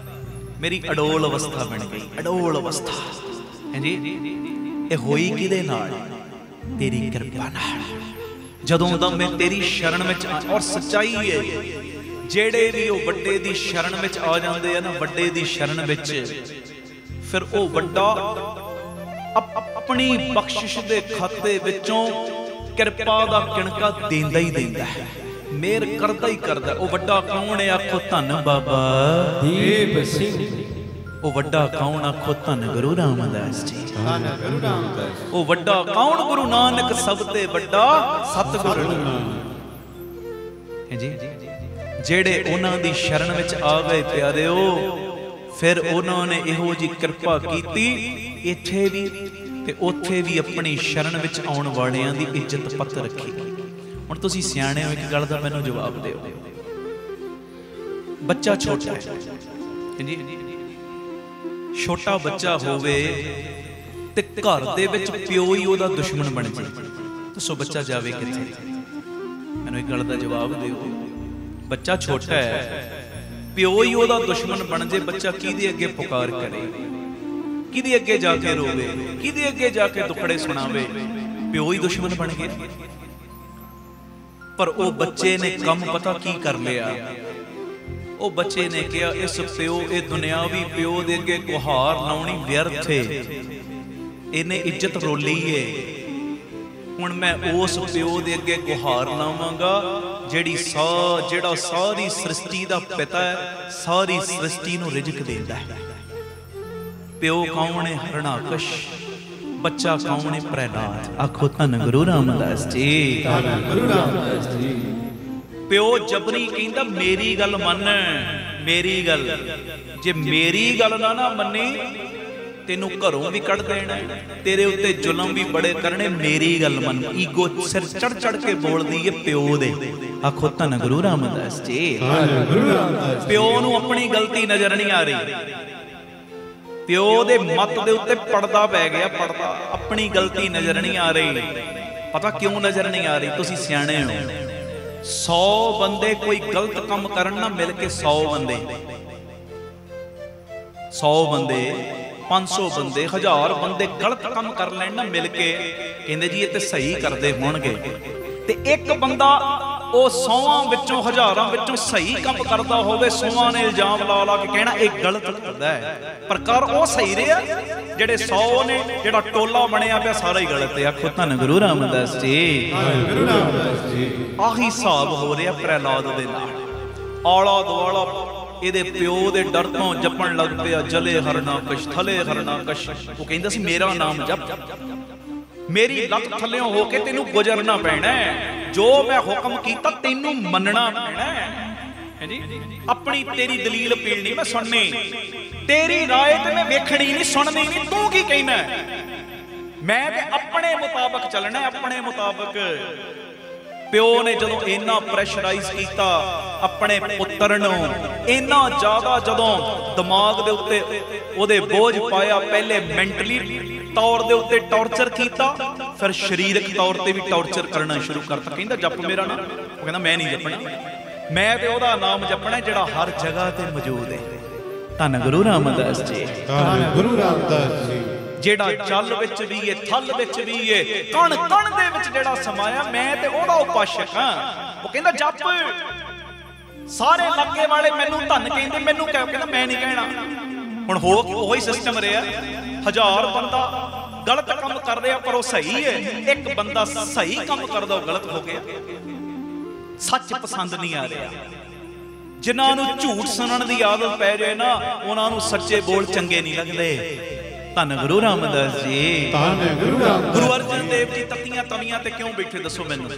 ਮੇਰੀ ਅਡੋਲ ਅਵਸਥਾ ਬਣ ਗਈ, ਅਡੋਲ ਅਵਸਥਾ। ਹਾਂਜੀ, ਇਹ ਹੋਈ ਕਿਹਦੇ ਨਾਲ? ਤੇਰੀ ਕਿਰਪਾ ਨਾਲ। ਜਦੋਂ ਦਾ ਮੈਂ ਤੇਰੀ ਸ਼ਰਨ ਵਿੱਚ ਔਰ ਸੱਚਾਈ ਹੈ, ਜਿਹੜੇ ਵੀ ਉਹ ਵੱਡੇ ਦੀ ਸ਼ਰਨ ਵਿੱਚ ਆ ਜਾਂਦੇ ਆ ਨਾ, ਵੱਡੇ ਦੀ ਸ਼ਰਨ ਵਿੱਚ, ਫਿਰ ਉਹ ਵੱਡਾ ਆਪਣੀ ਬਖਸ਼ਿਸ਼ ਦੇ ਖਾਤੇ ਵਿੱਚੋਂ ਕਿਰਪਾ ਦਾ ਕਿਣਕਾ ਦਿੰਦਾ ਹੀ ਦਿੰਦਾ ਹੈ, ਮੇਰ ਕਰਦਾ ਹੀ ਕਰਦਾ। ਉਹ ਵੱਡਾ ਕੌਣ ਹੈ? ਆਖੋ ਧੰਨ ਬਾਬਾ ਦੀਪ ਸਿੰਘ। ਉਹ ਵੱਡਾ ਕੌਣ? ਆਖੋ ਧੰਨ ਗੁਰੂ ਰਾਮਦਾਸ ਜੀ। ਧੰਨ ਗੁਰੂ ਰਾਮਦਾਸ। ਉਹ ਵੱਡਾ ਕੌਣ? ਗੁਰੂ ਨਾਨਕ ਸਭ ਤੇ ਵੱਡਾ ਸਤਿਗੁਰ ਹੈ ਜੀ। ਜਿਹੜੇ ਉਹਨਾਂ ਦੀ ਸ਼ਰਨ ਵਿੱਚ ਆ ਗਏ ਪਿਆਰਿਓ, ਫਿਰ ਉਹਨਾਂ ਨੇ ਇਹੋ ਜਿਹੀ ਕਿਰਪਾ ਕੀਤੀ, ਇੱਥੇ ਵੀ ਤੇ ਉੱਥੇ ਵੀ ਆਪਣੀ ਸ਼ਰਨ ਵਿੱਚ ਆਉਣ ਵਾਲਿਆਂ ਦੀ ਇੱਜ਼ਤ ਪੱਤ ਰੱਖੀ। ਹੁਣ ਤੁਸੀਂ ਸਿਆਣੇ ਹੋ, ਇੱਕ ਗੱਲ ਦਾ ਮੈਨੂੰ ਜਵਾਬ ਦਿਓ। ਬੱਚਾ ਛੋਟਾ ਹੈ, ਹਾਂਜੀ, ਛੋਟਾ ਬੱਚਾ ਹੋਵੇ ਤੇ ਘਰ ਦੇ ਵਿੱਚ ਪਿਓ ਹੀ ਉਹਦਾ ਦੁਸ਼ਮਣ ਬਣ ਜਾਏ, ਦੱਸੋ ਬੱਚਾ ਜਾਵੇ ਕਿੱਥੇ? ਮੈਨੂੰ ਇੱਕ ਗੱਲ ਦਾ ਜਵਾਬ ਦਿਓ। ਬੱਚਾ ਛੋਟਾ ਹੈ, ਪਿਓ ਹੀ ਉਹਦਾ ਦੁਸ਼ਮਣ ਬਣ ਜਾਏ, ਬੱਚਾ ਕਿਹਦੇ ਅੱਗੇ ਪੁਕਾਰ ਕਰੇ? ਕਿਹਦੇ ਅੱਗੇ ਜਾ ਕੇ ਰੋਵੇ? ਕਿਹਦੇ ਅੱਗੇ ਜਾ ਕੇ ਦੁੱਖੜੇ ਸੁਣਾਵੇ? ਪਿਓ ਹੀ ਦੁਸ਼ਮਣ ਬਣ ਗਿਆ। ਪਰ ਉਹ ਬੱਚੇ ਨੇ ਕੰਮ ਪਤਾ ਕੀ ਕਰ ਲਿਆ? ਉਹ ਬੱਚੇ ਨੇ ਕਿਹਾ, ਇਸ ਪਿਓ, ਇਹ ਦੁਨਿਆਵੀ ਪਿਓ ਦੇ ਅੱਗੇ ਗੁਹਾਰ ਲਾਉਣੀ ਵਿਅਰਥ ਏ, ਇਹਨੇ ਇੱਜ਼ਤ ਰੋਲੀ ਏ। ਹੁਣ ਮੈਂ ਉਸ ਪਿਓ ਦੇ ਅੱਗੇ ਗੁਹਾਰ ਲਾਵਾਂਗਾ ਜਿਹੜਾ ਸਾਰੀ ਸ੍ਰਿਸ਼ਟੀ ਦਾ ਪਿਤਾ ਹੈ, ਸਾਰੀ ਸ੍ਰਿਸ਼ਟੀ ਨੂੰ ਰਿਜ਼ਕ ਦਿੰਦਾ ਹੈ। ਪਿਓ ਕੌਣ ਹੈ? ਹਰਣਾਕਸ਼। ਬੱਚਾ ਕੌਣ ਹੈ? ਪ੍ਰਹਿਲਾਦ। ਆਖੋ ਧੰਨ ਗੁਰੂ ਰਾਮਦਾਸ ਜੀ। ਧੰਨ ਗੁਰੂ ਰਾਮਦਾਸ ਜੀ। ਪਿਓ ਜਬਰੀ ਕਹਿੰਦਾ, ਮੇਰੀ ਗੱਲ ਮੰਨ, मेरी गल, जे मेरी गल ना मन्नी तेनू घरों भी कढ़ देना, तेरे उत्ते जुलम भी बड़े करने। मेरी गल मन। ईगो सिर चढ़ चढ़ के बोलदी है प्यो दे। आखो धन गुरु रामदास जी। प्यो नू अपनी गलती नजर नहीं आ रही, प्यो दे मत दे उत्ते पड़दा पै गया, पड़दा। अपनी गलती नजर नहीं आ रही। पता क्यों नजर नहीं आ रही? तुसी सियाणे हो। 100 बंदे कोई गलत काम करन ना, मिल के 100 बंदे, 100 बंदे, 500 बंदे, 1000 बंदे गलत काम कर लैन ना मिल के, कहंदे जी ये ते सही करदे होणगे, ते एक बंदा वो 100 विचों 1000 विचों सही काम करदा होवे, 100 ने इल्जाम ला ला के कहना एक गलत करदा है, पर कर वो सही रहा। जेड़े 100 ने जेड़ा टोला बनिया पिया सारा ही गलत है। आखो धन गुरु रामदास जी। आही हिसाब हो रहा प्रहलाद दे नाल। आला दुआला ਇਹਦੇ ਪਿਓ ਦੇ ਡਰ ਤੋਂ ਜਪਣ ਲੱਗ ਪਿਆ, ਜਲੇ ਹਰਨਾ ਕਸ਼ ਥਲੇ ਹਰਨਾ ਕਸ਼। ਉਹ ਕਹਿੰਦਾ ਸੀ ਮੇਰਾ ਨਾਮ ਜਪ, ਮੇਰੀ ਲੱਤ ਥੱਲਿਓਂ ਹੋ ਕੇ ਤੈਨੂੰ ਗੁਜ਼ਰਨਾ ਪੈਣਾ, ਜੋ ਮੈਂ ਹੁਕਮ ਕੀਤਾ ਤੈਨੂੰ ਮੰਨਣਾ ਪੈਣਾ ਹੈ ਜੀ। ਆਪਣੀ ਤੇਰੀ ਦਲੀਲ ਪੀਲਣੀ ਮੈਂ ਸੁਣਨੀ, ਤੇਰੀ ਰਾਏ ਤੇ ਮੈਂ ਵੇਖਣੀ ਨਹੀਂ, ਸੁਣਨੀ ਨਹੀਂ। ਤੂੰ ਕੀ ਕਹਿਣਾ? ਮੈਂ ਤੇ ਆਪਣੇ ਮੁਤਾਬਕ ਚੱਲਣਾ, ਆਪਣੇ ਮੁਤਾਬਕ। ਪਿਓ ਨੇ ਜਦੋਂ ਇੰਨਾ ਪ੍ਰੈਸ਼ਰਾਈਜ਼ ਕੀਤਾ ਆਪਣੇ ਪੁੱਤਰ ਨੂੰ, ਇੰਨਾ ਜ਼ਿਆਦਾ ਜਦੋਂ ਦਿਮਾਗ ਦੇ ਉੱਤੇ ਉਹਦੇ ਬੋਝ ਪਾਇਆ, ਪਹਿਲੇ ਮੈਂਟਲੀ ਤੌਰ ਦੇ ਉੱਤੇ ਟੌਰਚਰ ਕੀਤਾ, ਫਿਰ ਸਰੀਰਕ ਤੌਰ ਤੇ ਵੀ ਟੌਰਚਰ ਕਰਨਾ ਸ਼ੁਰੂ ਕਰਤਾ। ਕਹਿੰਦਾ ਜਪ ਮੇਰਾ ਨਾਮ। ਉਹ ਕਹਿੰਦਾ ਮੈਂ ਨਹੀਂ ਜਪਣਾ, ਮੈਂ ਤੇ ਉਹਦਾ ਨਾਮ ਜਪਣਾ ਜਿਹੜਾ ਹਰ ਜਗ੍ਹਾ ਤੇ ਮੌਜੂਦ ਹੈ। ਧੰਨ ਗੁਰੂ ਰਾਮਦਾਸ ਜੀ। ਧੰਨ ਗੁਰੂ ਰਾਮਦਾਸ ਜੀ। ਜਿਹੜਾ ਜਲ ਵਿੱਚ ਵੀ ਏ, ਥਲ ਵਿੱਚ ਵੀ ਏ, ਕਣ ਕਣ ਦੇ ਵਿੱਚ ਜਿਹੜਾ ਸਮਾਇਆ, ਮੈਂ ਤੇ ਉਹਦਾ ਉਪਾਸ਼ਕ ਹਾਂ। ਉਹ ਕਹਿੰਦਾ ਜਪ। ਸਾਰੇ ਇਲਾਕੇ ਵਾਲੇ ਮੈਨੂੰ ਧੰਨ ਕਹਿੰਦੇ, ਮੈਨੂੰ ਕਹਿ, ਕਹਿੰਦਾ ਮੈਂ ਨਹੀਂ ਕਹਿਣਾ। ਹੁਣ ਹੋ ਉਹੀ ਸਿਸਟਮ ਰਿਹਾ, 1000 ਬੰਦਾ ਗਲਤ ਕੰਮ ਕਰ ਰਿਹਾ ਪਰ ਉਹ ਸਹੀ ਹੈ, ਇੱਕ ਬੰਦਾ ਸਹੀ ਕੰਮ ਕਰਦਾ ਉਹ ਗਲਤ ਹੋ ਗਿਆ। ਸੱਚ ਪਸੰਦ ਨਹੀਂ ਆ ਰਿਹਾ। ਜਿਨ੍ਹਾਂ ਨੂੰ ਝੂਠ ਸੁਣਨ ਦੀ ਆਦਤ ਪੈ ਜਾਏ ਨਾ, ਉਹਨਾਂ ਨੂੰ ਸੱਚੇ ਬੋਲ ਚੰਗੇ ਨਹੀਂ ਲੱਗਦੇ। ਧੰਨ ਗੁਰੂ ਰਾਮਦਾਸ ਜੀ। ਧੰਨ ਗੁਰੂ ਰਾਮਦਾਸ। ਗੁਰੂ ਅਰਜਨ ਦੇਵ ਜੀ ਤੱਤੀਆਂ ਤਵੀਆਂ ਤੇ ਕਿਉਂ ਬੈਠੇ ਦੱਸੋ ਮੈਨੂੰ?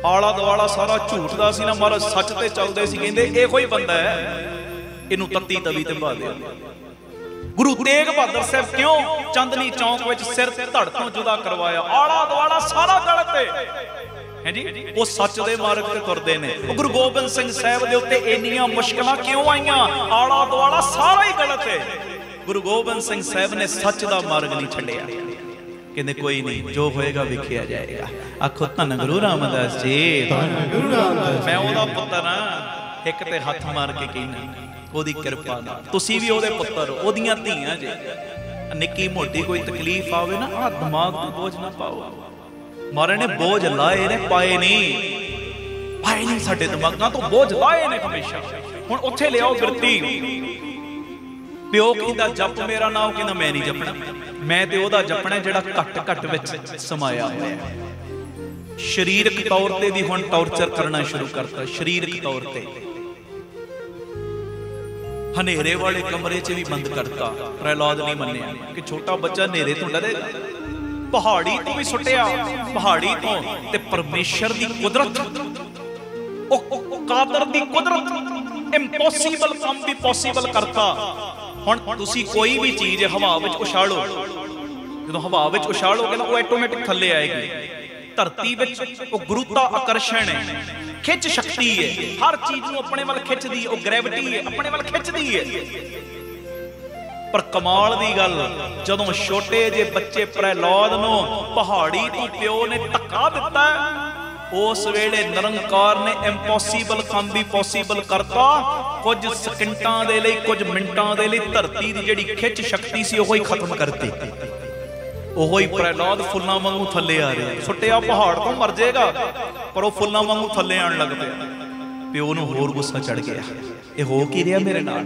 ਆਲਾ ਦੁਆਲਾ ਸਾਰਾ ਝੂਠ ਦਾ ਸੀ ਨਾ, ਮਹਾਰਾਜ ਸੱਚ ਤੇ ਚੱਲਦੇ ਸੀ। ਕਹਿੰਦੇ ਇਹੋ ਹੀ ਬੰਦਾ ਹੈ, ਇਹਨੂੰ ਤੱਤੀ ਤਵੀ ਤੇ ਪਾ ਦਿਓ। ਗੁਰੂ ਤੇਗ ਬਹਾਦਰ ਸਾਹਿਬ ਕਿਉਂ ਚਾਂਦਨੀ ਚੌਂਕ ਵਿੱਚ ਸਿਰ ਧੜ ਤੋਂ ਜੁਦਾ ਕਰਵਾਇਆ? ਆਲਾ ਦੁਆਲਾ ਸਾਰਾ ਗਲਤ ਹੈ ਜੀ, ਉਹ ਸੱਚ ਦੇ ਮਾਰਗ ਤੇ ਤੁਰਦੇ ਨੇ। ਉਹ ਗੁਰੂ ਗੋਬਿੰਦ ਸਿੰਘ ਸਾਹਿਬ ਦੇ ਉੱਤੇ ਇੰਨੀਆਂ ਮੁਸ਼ਕਲਾਂ ਕਿਉਂ ਆਈਆਂ? ਆਲਾ ਦੁਆਲਾ ਸਾਰਾ ਹੀ ਗਲਤ ਹੈ। ਗੁਰੂ ਗੋਬਿੰਦ ਸਿੰਘ ਸਾਹਿਬ ਨੇ ਸੱਚ ਦਾ ਮਾਰਗ ਨਹੀਂ ਛੱਡਿਆ। ਕਹਿੰਦੇ ਕੋਈ ਨਹੀਂ, ਜੋ ਹੋਏਗਾ ਵੇਖਿਆ ਜਾਏਗਾ। ਆਖੋ ਧੰਨ ਗੁਰੂ ਰਾਮਦਾਸ ਜੀ। ਧੰਨ ਗੁਰੂ ਰਾਮਦਾਸ। ਮੈਂ ਉਹਦਾ ਪੁੱਤਰ ਹਾਂ, ਇੱਕ ਤੇ ਹੱਥ ਮਾਰ ਕੇ ਕਹਿਣਾ, ਉਹਦੀ ਕਿਰਪਾ ਨਾਲ। ਤੁਸੀਂ ਵੀ ਉਹਦੇ ਪੁੱਤਰ ਹੋ, ਉਹਦੀਆਂ ਧੀਆਂ ਜੇ। ਨਿੱਕੀ ਮੋਟੀ ਕੋਈ ਤਕਲੀਫ ਆਵੇ ਨਾ, ਆਹ ਦਿਮਾਗ ਤੇ ਬੋਝ ਨਾ ਪਾਓ। ਮਹਾਰਾਜ ਨੇ ਬੋਝ ਲਾਏ ਨੇ, ਪਾਏ ਨਹੀਂ। ਪਾਏ ਨਹੀਂ, ਸਾਡੇ ਦਿਮਾਗਾਂ ਤੋਂ ਬੋਝ ਲਾਏ ਨੇ ਹਮੇਸ਼ਾ। ਹੁਣ ਉੱਥੇ ਲਿਆਓ ਬਿਰਤੀ। ਪਿਓ ਕਹਿੰਦਾ ਜਪ ਮੇਰਾ ਨਾਮ, ਕਹਿੰਦਾ ਮੈਂ ਨਹੀਂ ਜਪਣਾ, ਮੈਂ ਤੇ ਉਹਦਾ ਜਪਣਾ ਜਿਹੜਾ ਘੱਟ ਘੱਟ ਵਿੱਚ ਸਮਾਇਆ ਹੋਇਆ। ਸਰੀਰਕ ਤੌਰ ਤੇ ਵੀ ਹੁਣ ਟੌਰਚਰ ਕਰਨਾ ਸ਼ੁਰੂ ਕਰਤਾ। ਸਰੀਰਕ ਤੌਰ ਤੇ ਹਨੇਰੇ ਵਾਲੇ ਕਮਰੇ 'ਚ ਵੀ ਬੰਦ ਕਰਤਾ। ਪ੍ਰਹਿਲਾਦ ਨਹੀਂ ਮੰਨਿਆ ਕਿ ਛੋਟਾ ਬੱਚਾ ਹਨੇਰੇ ਤੋਂ ਡਰੇਗਾ। ਪਹਾੜੀ ਤੋਂ ਵੀ ਸੁੱਟਿਆ, ਪਹਾੜੀ ਤੋਂ। ਤੇ ਪਰਮੇਸ਼ਰ ਦੀ ਕੁਦਰਤ, ਉਹ ਕਾਦਰ ਦੀ ਕੁਦਰਤ, ਇੰਪੋਸੀਬਲ ਕੰਮ ਵੀ ਪੋਸੀਬਲ ਕਰਤਾ। ਹੁਣ ਤੁਸੀਂ ਕੋਈ ਵੀ ਚੀਜ਼ ਹਵਾ ਵਿੱਚ ਉਛਾਲੋ, ਜਦੋਂ ਹਵਾ ਵਿੱਚ ਉਛਾਲੋਗੇ ਨਾ, ਉਹ ਆਟੋਮੈਟਿਕ ਥੱਲੇ ਆਏਗੀ। ਧਰਤੀ ਵਿੱਚ ਉਹ ਗੁਰੂਤਾ ਆਕਰਸ਼ਣ ਹੈ, ਖਿੱਚ ਸ਼ਕਤੀ ਹੈ, ਹਰ ਚੀਜ਼ ਨੂੰ ਆਪਣੇ ਵੱਲ ਖਿੱਚਦੀ ਹੈ। ਉਹ ਗ੍ਰੈਵਿਟੀ ਹੈ, ਆਪਣੇ ਵੱਲ ਖਿੱਚਦੀ ਹੈ। ਪਰ ਕਮਾਲ ਦੀ ਗੱਲ, ਜਦੋਂ ਛੋਟੇ ਜਿਹੇ ਬੱਚੇ ਪ੍ਰਹਿਲਾਦ ਨੂੰ ਪਹਾੜੀ ਤੋਂ ਪਿਓ ਨੇ ਧੱਕਾ ਦਿੱਤਾ, ਉਸ ਵੇਲੇ ਨਿਰੰਕਾਰ ਨੇ ਇੰਪੋਸੀਬਲ ਕੰਮ ਵੀ ਪੋਸੀਬਲ ਕਰਤਾ। ਕੁਝ ਸਕਿੰਟਾਂ ਦੇ ਲਈ, ਕੁਝ ਮਿੰਟਾਂ ਦੇ ਲਈ ਧਰਤੀ ਦੀ ਜਿਹੜੀ ਖਿੱਚ ਸ਼ਕਤੀ ਸੀ ਉਹ ਹੀ ਖਤਮ ਕਰਤੀ। ਉਹੀ ਪ੍ਰਹਿਲਾਦ ਫੁੱਲਾਂ ਵਾਂਗੂ ਥੱਲੇ ਆ ਰਿਹਾ। ਸੁੱਟਿਆ ਪਹਾੜ ਤੋਂ ਮਰ ਜਾਏਗਾ, ਪਰ ਉਹ ਫੁੱਲਾਂ ਵਾਂਗੂ ਥੱਲੇ ਆਣ ਲੱਗ ਪਿਆ। ਪਿਓ ਨੂੰ ਹੋਰ ਗੁੱਸਾ ਚੜ ਗਿਆ, ਇਹ ਹੋ ਕੀ ਰਿਹਾ ਮੇਰੇ ਨਾਲ?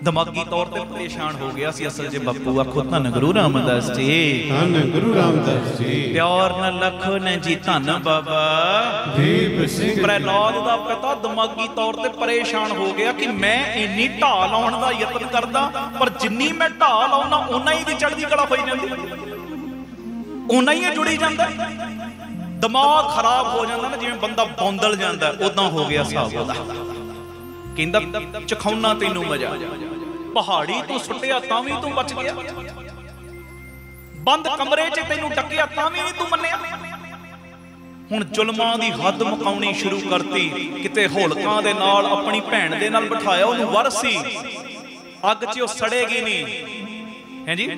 ਦਿਮਾਗੀ ਤੌਰ ਤੇ ਪਰੇਸ਼ਾਨ ਹੋ ਗਿਆ ਸੀ ਅਸਲ 'ਚ ਬਾਪੂ। ਆਖੋ ਧੰਨ ਗੁਰੂ ਰਾਮਦਾਸ ਜੀ। ਧੰਨ ਗੁਰੂ ਰਾਮਦਾਸ ਜੀ। ਪਿਆਰ ਨਾਲ ਲੱਖੋ ਨੇ ਜੀ ਧੰਨ ਬਾਬਾ ਦੀਪ ਸਿੰਘ। ਪ੍ਰਹਿਲਾਦ ਦਾ ਪਿਤਾ ਦਿਮਾਗੀ ਤੌਰ ਤੇ ਪਰੇਸ਼ਾਨ ਹੋ ਗਿਆ ਕਿ ਮੈਂ ਇੰਨੀ ਢਾਹ ਲਾਉਣ ਦਾ ਯਤਨ ਕਰਦਾ, ਪਰ ਜਿੰਨੀ ਮੈਂ ਢਾਹ ਲਾਉਣਾ ਓਨਾ ਹੀ ਦੀ ਚੜ੍ਹਦੀ ਕਲਾ ਹੋਈ ਜਾਂਦੀ, ਓਨਾ ਹੀ ਜੁੜੀ ਜਾਂਦਾ। ਦਿਮਾਗ ਖਰਾਬ ਹੋ ਜਾਂਦਾ ਨਾ, ਜਿਵੇਂ ਬੰਦਾ ਬੌਂਦਲ ਜਾਂਦਾ, ਉਦਾਂ ਹੋ ਗਿਆ ਹਿਸਾਬ ਉਹਦਾ। ਕਹਿੰਦਾ ਚਖਾਉਣਾ ਤੈਨੂੰ ਮਜ਼ਾ, ਪਹਾੜੀ ਤੋਂ ਸੁੱਟਿਆ ਤਾਂ ਵੀ ਤੂੰ ਬਚ ਗਿਆ, ਬੰਦ ਕਮਰੇ 'ਚ ਤੈਨੂੰ ਡੱਕਿਆ ਤਾਂ ਵੀ ਨਹੀਂ ਤੂੰ ਮੰਨਿਆ। ਹੁਣ ਜ਼ੁਲਮਾਂ ਦੀ ਹੱਦ ਮੁਕਾਉਣੀ ਸ਼ੁਰੂ ਕਰਤੀ। ਕਿਤੇ ਹੋਲਕਾਂ ਦੇ ਨਾਲ ਆਪਣੀ ਭੈਣ ਦੇ ਨਾਲ ਬਿਠਾਇਆ, ਉਹਨੂੰ ਵਰਸੀ ਅੱਗ 'ਚ ਉਹ ਸੜੇਗੀ ਨਹੀਂ ਹੈ ਜੀ।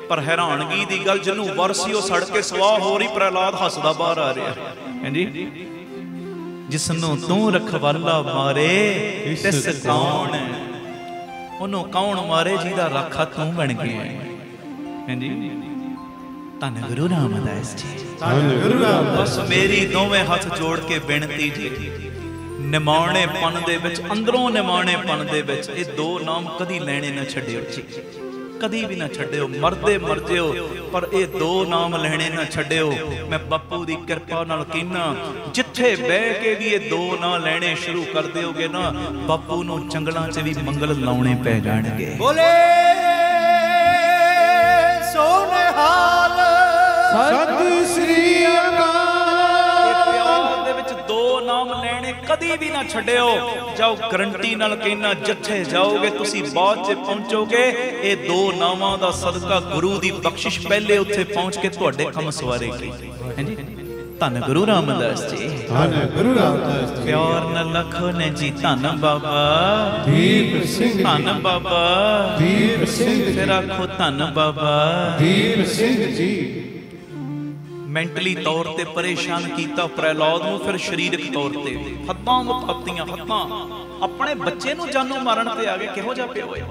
ਪਰ ਹੈਰਾਨਗੀ ਦੀ ਗੱਲ, ਜਿਹਨੂੰ ਵਰਸੀ ਉਹ ਸੜ ਕੇ ਸਵਾਹ ਹੋ ਰਹੀ, ਪ੍ਰਹਿਲਾਦ ਹੱਸਦਾ ਬਾਹਰ ਆ ਰਿਹਾ ਹੈ ਜੀ। ਜਿਸਨੂੰ ਤੂੰ ਰਖਵਾਲਾ ਮਾਰੇ ਤਿਸ ਕੌਣ, ਉਹਨੂੰ ਕੌਣ ਮਾਰੇ ਜਿਹਦਾ ਰਾਖਾ ਤੂੰ ਬਣ ਗਿਆ ਹੈ ਜੀ। ਧੰਨ ਗੁਰੂ ਰਾਮਦਾਸ ਜੀ, ਧੰਨ ਗੁਰੂ ਰਾਮਦਾਸ। ਬਸ ਮੇਰੀ ਦੋਵੇਂ ਹੱਥ ਜੋੜ ਕੇ ਬੇਨਤੀ ਜੀ, ਨਿਮਾਣੇਪਨ ਦੇ ਵਿੱਚ, ਅੰਦਰੋਂ ਨਿਮਾਣੇਪਨ ਦੇ ਵਿੱਚ ਇਹ ਦੋ ਨਾਮ ਕਦੀ ਲੈਣੇ ਨਾ ਛੱਡਿਓ ਜੀ, ਕਦੀ ਵੀ ਨਾ ਛੱਡਿਓ। ਮਰਦੇ ਮਰ ਜਿਓ ਪਰ ਇਹ ਦੋ ਨਾਮ ਲੈਣੇ ਨਾ ਛੱਡਿਓ। ਮੈਂ ਬਾਪੂ ਦੀ ਕਿਰਪਾ ਨਾਲ ਕਹਿਣਾ, ਜਿੱਥੇ ਬਹਿ ਕੇ ਵੀ ਇਹ ਦੋ ਨਾਂ ਲੈਣੇ ਸ਼ੁਰੂ ਕਰ ਦਿਓਗੇ ਨਾ, ਬਾਪੂ ਨੂੰ ਜੰਗਲਾਂ 'ਚ ਵੀ ਮੰਗਲ ਲਾਉਣੇ ਪੈ ਜਾਣਗੇ। ਬੋਲੇ ਸੋਨੇਹਾਲ ਸਤਿ ਸ੍ਰੀ ਅਕਾਲ। ਪਿਆਰ ਦੇ ਵਿੱਚ ਦੋ ਨਾਮ ਲੈਣੇ ਕਦੀ ਵੀ ਨਾ ਛੱਡਿਓ। ਜਾਓ, ਗਰੰਟੀ ਨਾਲ ਕਹਿਣਾ, ਜਿੱਥੇ ਜਾਓਗੇ ਤੁਸੀਂ ਬਾਅਦ 'ਚ ਪਹੁੰਚੋਗੇ। ਇਹ ਦੋ ਨਾਵਾਂ ਦਾ ਸਦਕਾ ਗੁਰੂ ਦੀ ਬਖਸ਼ਿਸ਼ ਪਹਿਲੇ ਉੱਥੇ ਪਹੁੰਚ ਕੇ ਤੁਹਾਡੇ ਕੰਮ ਸਵਾਰੇਗੀ ਹੈ ਜੀ। ਧੰਨ ਗੁਰੂ ਰਾਮਦਾਸ ਜੀ, ਧੰਨ ਗੁਰੂ ਰਾਮਦਾਸ ਜੀ। ਪਿਆਰ ਨਾਲ ਲਖੋ ਨੇ ਜੀ, ਧੰਨ ਬਾਬਾ ਦੀਪ ਸਿੰਘ, ਧੰਨ ਬਾਬਾ ਦੀਪ ਸਿੰਘ, ਫਿਰ ਆਖੋ ਧੰਨ ਬਾਬਾ ਦੀਪ ਸਿੰਘ ਜੀ। ਮੈਂਟਲੀ ਤੌਰ ਤੇ ਪਰੇਸ਼ਾਨ ਕੀਤਾ ਪ੍ਰਹਿਲਾਦ ਨੂੰ, ਫਿਰ ਸਰੀਰਕ ਤੌਰ ਤੇ ਹੱਦਾਂ ਮੁਤਾਤੀਆਂ, ਹੱਦਾਂ ਆਪਣੇ ਬੱਚੇ ਨੂੰ ਜਾਨੋਂ ਮਾਰਨ ਤੇ ਆ ਗਏ। ਕਿਹੋ ਜਿਹਾ ਪਿਓ ਹੈ,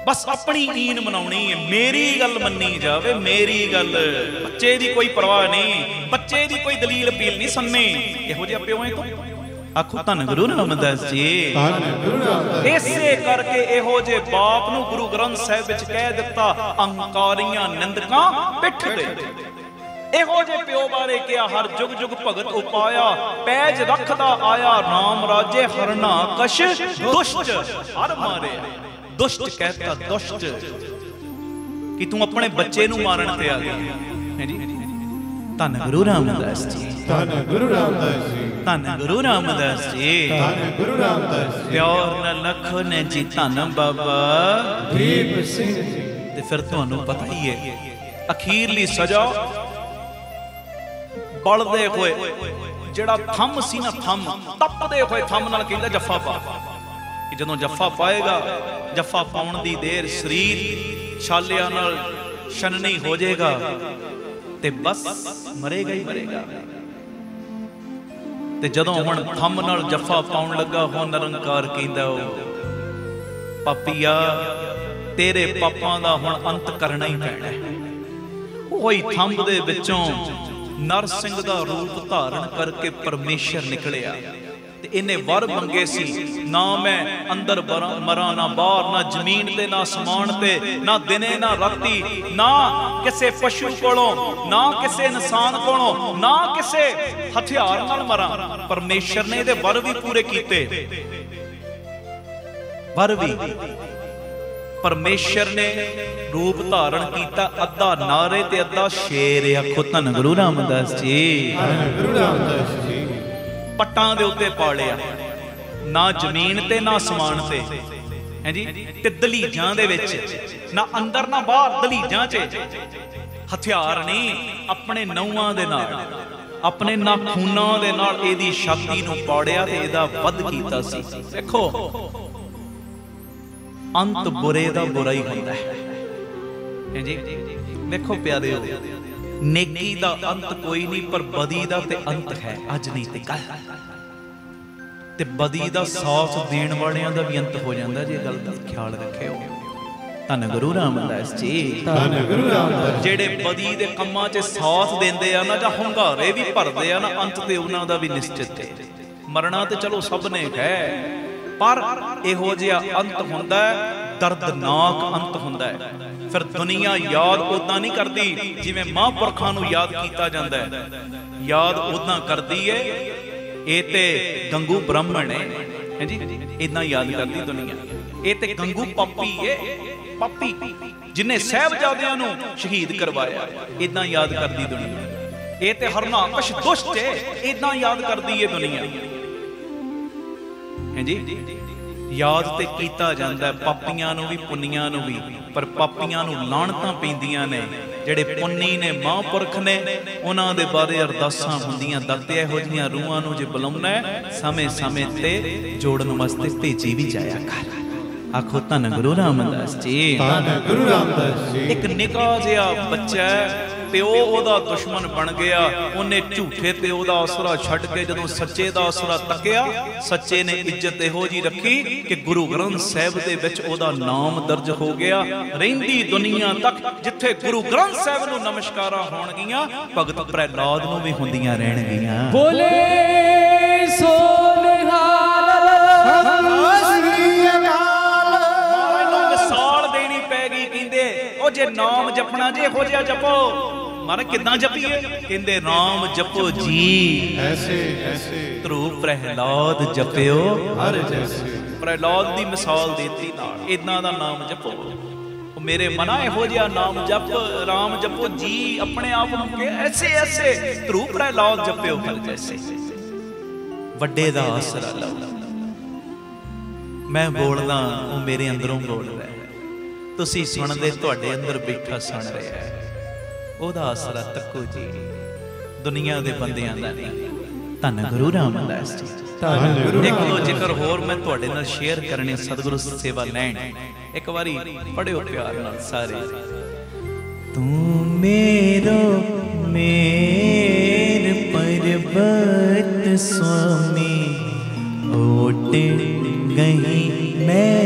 ਬਸ ਆਪਣੀ ਈਨ ਮਨਾਉਣੀ ਹੈ, ਮੇਰੀ ਗੱਲ ਮੰਨੀ ਜਾਵੇ, ਮੇਰੀ ਗੱਲ, ਬੱਚੇ ਦੀ ਕੋਈ ਪਰਵਾਹ ਨਹੀਂ, ਬੱਚੇ ਦੀ ਕੋਈ ਦਲੀਲ ਅਪੀਲ ਨਹੀਂ ਸੁਣਨੀ। ਇਹੋ ਜਿਹਾ ਪਿਓ ਹੈ ਤੂੰ। ਆਖੋ ਧੰਨ ਗੁਰੂ ਰਾਮਦਾਸ ਜੀ, ਧੰਨ ਗੁਰੂ ਰਾਮਦਾਸ। ਇਸੇ ਕਰਕੇ ਇਹੋ ਜੇ ਬਾਪ ਨੂੰ ਗੁਰੂ ਗ੍ਰੰਥ ਸਾਹਿਬ ਵਿੱਚ ਕਹਿ ਦਿੱਤਾ, ਅਹੰਕਾਰੀਆਂ ਨਿੰਦਕਾਂ ਪਿੱਠ ਦੇ। ਇਹੋ ਜੇ ਪਿਓ ਬਾਰੇ ਕਿਹਾ, ਹਰ ਜੁਗ ਜੁਗ ਭਗਤ ਉਪਾਇਆ, ਪੈਜ ਰੱਖਦਾ ਆਇਆ, ਰਾਮ ਰਾਜੇ ਹਰਨਾ ਕਸ਼ ਦੁਸ਼ਟ ਹਰ ਮਾਰੇ। ਦੁਸ਼ਟ ਕਹਿਤਾ, ਦੁਸ਼ਟ ਕਿ ਤੂੰ ਆਪਣੇ ਬੱਚੇ ਨੂੰ ਮਾਰਨ ਤੇ ਆ ਗਿਆ ਹੈ ਜੀ। ਧੰਨ ਗੁਰੂ ਰਾਮਦਾਸ ਜੀ, ਧੰਨ ਗੁਰੂ ਰਾਮਦਾਸ ਜੀ, ਧੰਨ ਗੁਰੂ ਰਾਮਦਾਸ ਜੀ, ਧੰਨ ਗੁਰੂ ਰਾਮਦਾਸ ਜੀ। ਪਿਆਰ ਨਾਲ ਲਖੋ ਨੇ ਜੀ, ਧੰਨ ਬਾਬਾ ਦੀਪ ਸਿੰਘ ਜੀ। ਤੇ ਫਿਰ ਤੁਹਾਨੂੰ ਪਤਾ ਹੀ ਹੈ, ਅਖੀਰਲੀ ਸਜ਼ਾ ਬਲਦੇ ਹੋਏ, ਜਿਹੜਾ ਥੰਮ ਸੀ ਨਾ, ਥੰਮ ਤਪਦੇ ਹੋਏ ਥੰਮ ਨਾਲ ਕਹਿੰਦਾ ਜੱਫਾ ਪਾ। ਕਿ ਜਦੋਂ ਜੱਫਾ ਪਾਏਗਾ, ਜੱਫਾ ਪਾਉਣ ਦੀ ਦੇਰ ਸਰੀਰ ਛਾਲਿਆਂ ਨਾਲ ਛਨਣੀ ਹੋ ਜਾਏਗਾ ਤੇ ਬਸ ਮਰੇਗਾ ਹੀ ਮਰੇਗਾ। ਤੇ ਜਦੋਂ ਹੁਣ ਥੰਮ ਨਾਲ ਜੱਫਾ ਪਾਉਣ ਲੱਗਾ, ਹੋ ਨਿਰੰਕਾਰ ਕਹਿੰਦਾ, ਉਹ ਪਾਪੀਆ, ਤੇਰੇ ਪਾਪਾਂ ਦਾ ਹੁਣ ਅੰਤ ਕਰਨਾ ਹੀ ਪੈਣਾ। ਉਹੀ ਥੰਮ ਦੇ ਵਿੱਚੋਂ ਨਰ ਸਿੰਘ ਦਾ ਰੂਪ ਧਾਰਨ ਕਰਕੇ ਪਰਮੇਸ਼ਰ ਨਿਕਲਿਆ ਤੇ ਇਹਨੇ ਵਰ ਮੰਗੇ ਸੀ, ਨਾ ਮੈਂ ਅੰਦਰ ਮਰਾਂ, ਨਾ ਬਾਹਰ, ਨਾ ਜ਼ਮੀਨ ਤੇ ਨਾ ਅਸਮਾਨ ਤੇ, ਨਾ ਦਿਨੇ ਨਾ ਰਾਤੀ, ਨਾ ਕਿਸੇ ਪਸ਼ੂ ਕੋਲੋਂ, ਨਾ ਕਿਸੇ ਇਨਸਾਨ ਕੋਲੋਂ, ਨਾ ਕਿਸੇ ਹਥਿਆਰ ਨਾਲ ਮਰਾਂ। ਪਰਮੇਸ਼ਰ ਨੇ ਇਹਦੇ ਵਰ ਵੀ ਪੂਰੇ ਕੀਤੇ, ਵਰ ਵੀ। ਪਰਮੇਸ਼ਰ ਨੇ ਰੂਪ ਧਾਰਨ ਕੀਤਾ, ਅੱਧਾ ਨਾਰੇ ਤੇ ਅੱਧਾ ਸ਼ੇਰ। ਆਖੋ ਧੰਨ ਗੁਰੂ ਰਾਮਦਾਸ ਜੀ, ਧੰਨ ਗੁਰੂ ਰਾਮਦਾਸ ਜੀ। ਪੱਟਾਂ ਦੇ ਉੱਤੇ ਪਾਲਿਆ, ਨਾ ਜ਼ਮੀਨ ਤੇ ਨਾ ਅਸਮਾਨ ਤੇ ਹੈ ਜੀ। ਤੇ ਦਲੀਜਾਂ ਦੇ ਵਿੱਚ, ਨਾ ਅੰਦਰ ਨਾ ਬਾਹਰ, ਦਲੀਜਾਂ 'ਚ। ਹਥਿਆਰ ਨਹੀਂ, ਆਪਣੇ ਨਹੁੰਆਂ ਦੇ ਨਾਲ, ਆਪਣੇ ਨਾਖੂਨਾਂ ਦੇ ਨਾਲ ਇਹਦੀ ਛਾਤੀ ਨੂੰ ਪਾੜਿਆ ਤੇ ਇਹਦਾ ਵੱਧ ਕੀਤਾ ਸੀ। ਦੇਖੋ, ਅੰਤ ਬੁਰੇ ਦਾ ਬੁਰਾ ਹੀ ਹੁੰਦਾ ਹੈ ਜੀ। ਦੇਖੋ ਪਿਆਰਿਓ, ਨੇਕੀ ਦਾ ਅੰਤ ਕੋਈ ਨਹੀਂ, ਪਰ ਬਦੀ ਦਾ ਤੇ ਅੰਤ ਹੈ, ਅੱਜ ਨਹੀਂ ਤੇ ਕੱਲ। ਤੇ ਬਦੀ ਦਾ ਸਾਥ ਦੇਣ ਵਾਲਿਆਂ ਦਾ ਵੀ ਅੰਤ ਹੋ ਜਾਂਦਾ ਜੀ, ਇਹ ਗੱਲ ਦਾ ਖਿਆਲ ਰੱਖਿਓ। ਧੰਨ ਗੁਰੂ ਰਾਮਦਾਸ ਜੀ, ਧੰਨ ਗੁਰੂ ਰਾਮਦਾਸ। ਜਿਹੜੇ ਬਦੀ ਦੇ ਕੰਮਾਂ 'ਚ ਸਾਥ ਦਿੰਦੇ ਆ ਨਾ, ਜਾਂ ਹੁੰਗਾਰੇ ਵੀ ਭਰਦੇ ਆ ਨਾ, ਅੰਤ ਤੇ ਉਹਨਾਂ ਦਾ ਵੀ ਨਿਸ਼ਚਿਤ ਹੈ। ਮਰਨਾ ਤੇ ਚਲੋ ਸਭ ਨੇ ਹੈ, ਪਰ ਇਹੋ ਜਿਹਾ ਅੰਤ ਹੁੰਦਾ ਹੈ, ਦਰਦਨਾਕ ਅੰਤ ਹੁੰਦਾ ਹੈ। ਫਿਰ ਦੁਨੀਆ ਯਾਦ ਉਦਾਂ ਨਹੀਂ ਕਰਦੀ ਜਿਵੇਂ ਮਹਾਂਪੁਰਖਾਂ ਨੂੰ ਯਾਦ ਕੀਤਾ ਜਾਂਦਾ ਹੈ, ਯਾਦ ਉਦਾਂ ਕਰਦੀ ਹੈ, ਇਹ ਤੇ ਗੰਗੂ ਬ੍ਰਾਹਮਣ ਹੈ ਜੀ, ਇਦਾਂ ਯਾਦ ਕਰਦੀ ਦੁਨੀਆ। ਇਹ ਤੇ ਗੰਗੂ ਪਾਪੀ ਹੈ, ਪਾਪੀ ਜਿਨੇ ਸਾਹਿਬਜ਼ਾਦਿਆਂ ਨੂੰ ਸ਼ਹੀਦ ਕਰਵਾਇਆ, ਇਦਾਂ ਯਾਦ ਕਰਦੀ ਦੁਨੀਆ। ਇਹ ਤੇ ਹਰਨਾਕਸ਼ ਦੁਸ਼ਟ ਹੈ, ਇਦਾਂ ਯਾਦ ਕਰਦੀ ਹੈ ਦੁਨੀਆ। हैं जी। याद ते कीता जांदा पापियां नूं भी पुन्नियां नूं भी, पर पापियां नूं लाणतां पैंदियां ने। ਜਿਹੜੇ ਪੁੰਨੀ ਨੇ ਮਹਾਂਪੁਰਖ ਨੇ ਉਹਨਾਂ ਦੇ ਬਾਰੇ ਅਰਦਾਸਾਂ ਹੁੰਦੀਆਂ। ਦਾਤੇ ਇਹੋ ਜਿਹੀਆਂ ਰੂਹਾਂ ਨੂੰ ਜੇ ਬੁਲਾਉਣਾ ਸਮੇਂ ਸਮੇਂ ਤੇ ਜੋੜਨ ਵਾਸਤੇ ਭੇਜੀ ਵੀ ਜਾਇਆ ਕਰ। ਆਖੋ ਧੰਨ ਗੁਰੂ ਰਾਮਦਾਸ ਜੀ, ਧੰਨ ਗੁਰੂ ਰਾਮਦਾਸ ਜੀ। ਇੱਕ ਨਿੱਕਾ ਜਿਹਾ ਬੱਚਾ ਪਿਓ ਉਹਦਾ ਦੁਸ਼ਮਣ ਬਣ ਗਿਆ। ਉਹਨੇ ਝੂਠੇ ਪਿਓ ਦਾ ਆਸਰਾ ਛੱਡ ਕੇ ਜਦੋਂ ਸੱਚੇ ਦਾ ਆਸਰਾ ਤੱਕਿਆ, ਸੱਚੇ ਨੇ ਇੱਜ਼ਤ ਇਹੋ ਜੀ ਰੱਖੀ ਕਿ ਗੁਰੂ ਗ੍ਰੰਥ ਸਾਹਿਬ ਦੇ ਵਿੱਚ ਉਹਦਾ ਨਾਮ ਦਰਜ ਹੋ ਗਿਆ। ਰਹਿੰਦੀ ਦੁਨੀਆ ਤੱਕ ਜਿੱਥੇ ਗੁਰੂ ਗ੍ਰੰਥ ਸਾਹਿਬ ਨੂੰ ਨਮਸਕਾਰਾਂ ਹੋਣਗੀਆਂ, ਭਗਤ ਪ੍ਰਹਿਲਾਦ ਨੂੰ ਵੀ ਹੁੰਦੀਆਂ ਰਹਿਣਗੀਆਂ। ਬੋਲੇ ਸੋ ਨਿਹਾਲ ਮਿਸਾਲ ਦੇਣੀ ਪੈ ਗਈ। ਕਹਿੰਦੇ ਉਹ ਜੇ ਨਾਮ ਜਪਣਾ ਜੇ ਇਹੋ ਜਿਹਾ ਜਪੋ। मारा किदां जपीए? कहंदे राम जपो जी ऐसे ऐसे ध्रुव प्रहलाद जपियो हर जैसे। प्रहलाद दी मिसाल देती नाल इदां दा नाम जपो। मेरे मना इहो जिहा नाम जप राम जपो जी अपने आप को ऐसे ऐसे ध्रुव प्रहलाद जपियो हर जैसे। वड्डे दा आसरा लो। मैं बोलदा वो मेरे अंदरों बोल रहा है, तुसी सुनदे तुहाडे अंदर बैठा सुन रहा है। ਉਹਦਾ ਆਸਰਾ ਤੱਕੋ ਜੀ, ਦੁਨੀਆ ਦੇ ਬੰਦਿਆਂ ਦਾ ਨਹੀਂ। ਧੰਨ ਗੁਰੂ ਰਾਮਦਾਸ ਜੀ। ਇੱਕ ਦੋ ਜ਼ਿਕਰ ਹੋਰ ਮੈਂ ਤੁਹਾਡੇ ਨਾਲ ਸ਼ੇਅਰ ਕਰਨੇ ਸਤਿਗੁਰੂ ਸੇਵਾ ਲੈਣ। ਇੱਕ ਵਾਰੀ ਪੜਿਓ ਪਿਆਰ ਨਾਲ ਸਾਰੇ। ਤੂੰ मेरो मेर पर्वत स्वामी ओट गई मैं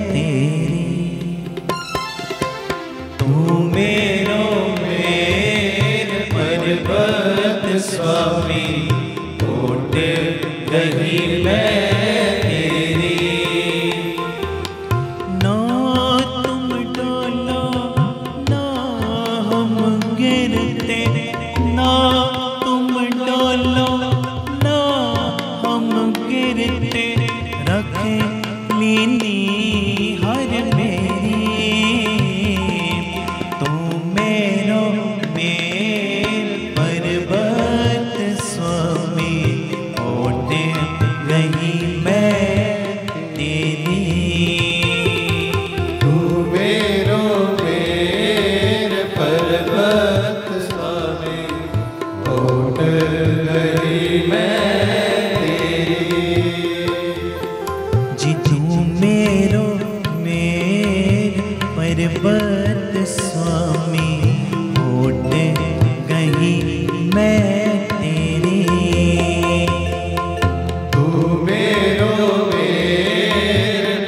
तेरी। तू मेरो पर्वत स्वामी ओट गई मैं तेरी। ना तुम डोलो ना हम गिरते, ना तुम डोलो ना हम गिरते, रखे लीनी हर मेरी। तू मेरो पर्वत स्वामी ओट गई मैं तेरी। तू मेरो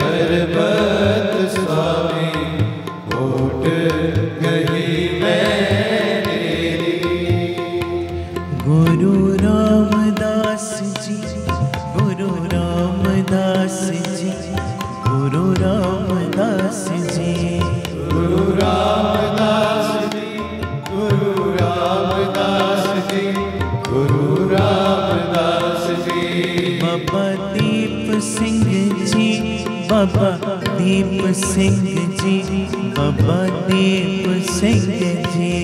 पर्वत स्वामी ओट गई मैं तेरी। गुरु रामदास जी, गुरु रामदास जी, गुरु रामदास जी, गुरु रामदास जी, गुरु रामदास जी, गुरु रामदास जी। बाबा दीप सिंह जी, बाबा दीप सिंह जी, बाबा दीप सिंह जी,